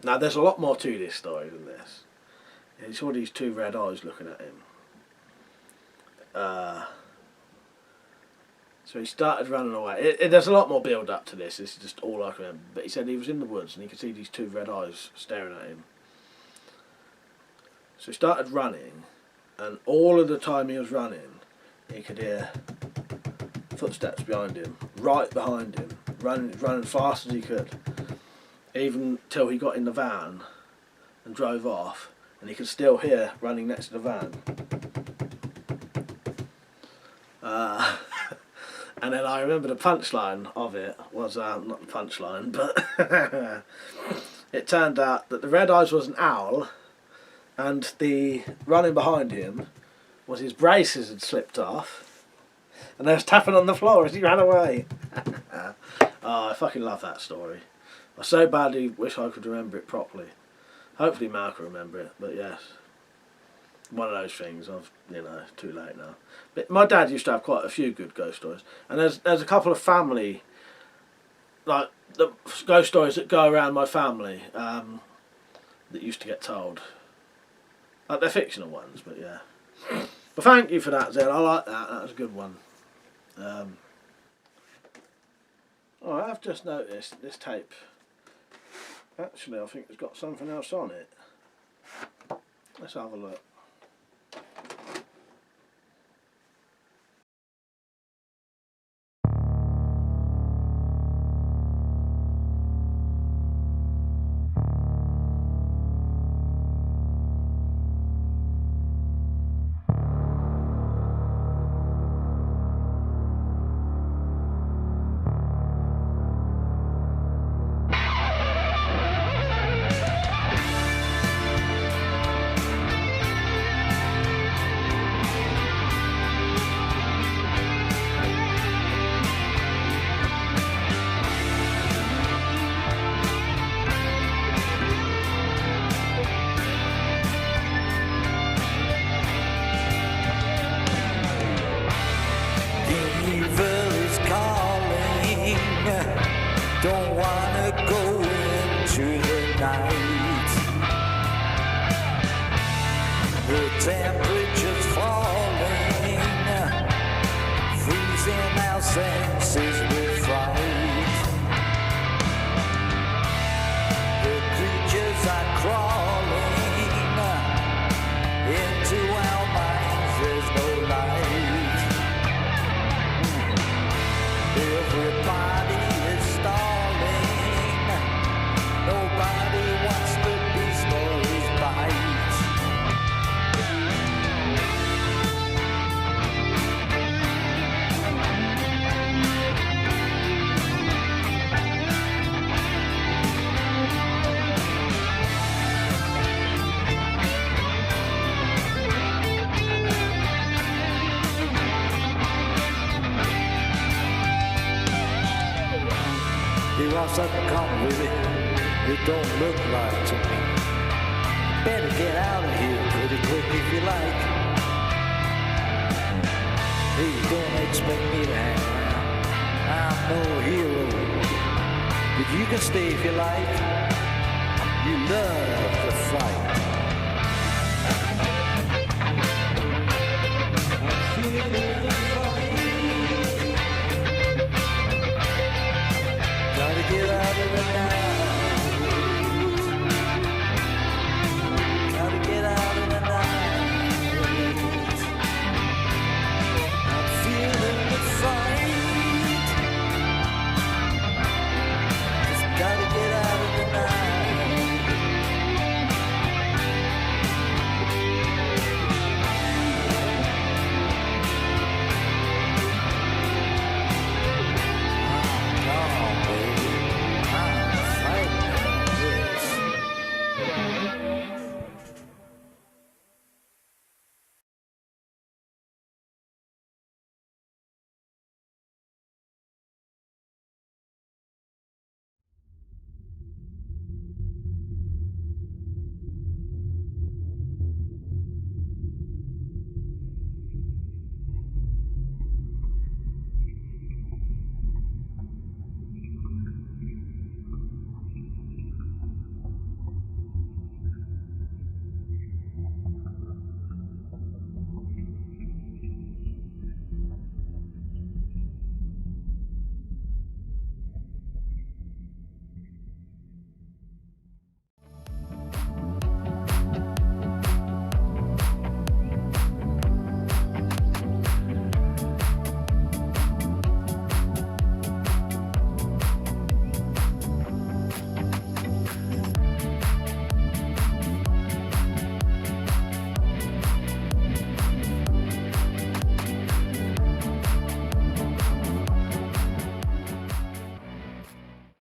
Now, there's a lot more to this story than this. He saw these 2 red eyes looking at him. So he started running away. There's a lot more build up to this. This is just all I can remember. But he said he was in the woods and he could see these 2 red eyes staring at him. So he started running, and all of the time he was running, he could hear footsteps behind him, right behind him, running fast as he could, even till he got in the van and drove off, and he could still hear running next to the van. And then I remember the punchline of it was, not the punchline, but it turned out that the red eyes was an owl, and the running behind him was his braces had slipped off, and they was tapping on the floor as he ran away. Oh, I fucking love that story. I so badly wish I could remember it properly. Hopefully Mark will remember it, but yes. One of those things of, you know, too late now. But my dad used to have quite a few good ghost stories. And there's a couple of family, like, the ghost stories that go around my family, that used to get told. Like they're fictional ones, but yeah. But thank you for that, Zed. I like that. That was a good one. Oh, I've just noticed this tape. Actually, I think it's got something else on it. Let's have a look. Don't wanna go into the night. The temperature's falling, freezing our senses with fright. The creatures are crawling into our minds. There's no light. Everybody is stalling. Nobody wants to be stories bite. You want something come with it? It don't look right to me. Better get out of here pretty quick if you like. Hey, don't expect me to hang around. I'm no hero, but you can stay if you like. You love to fight.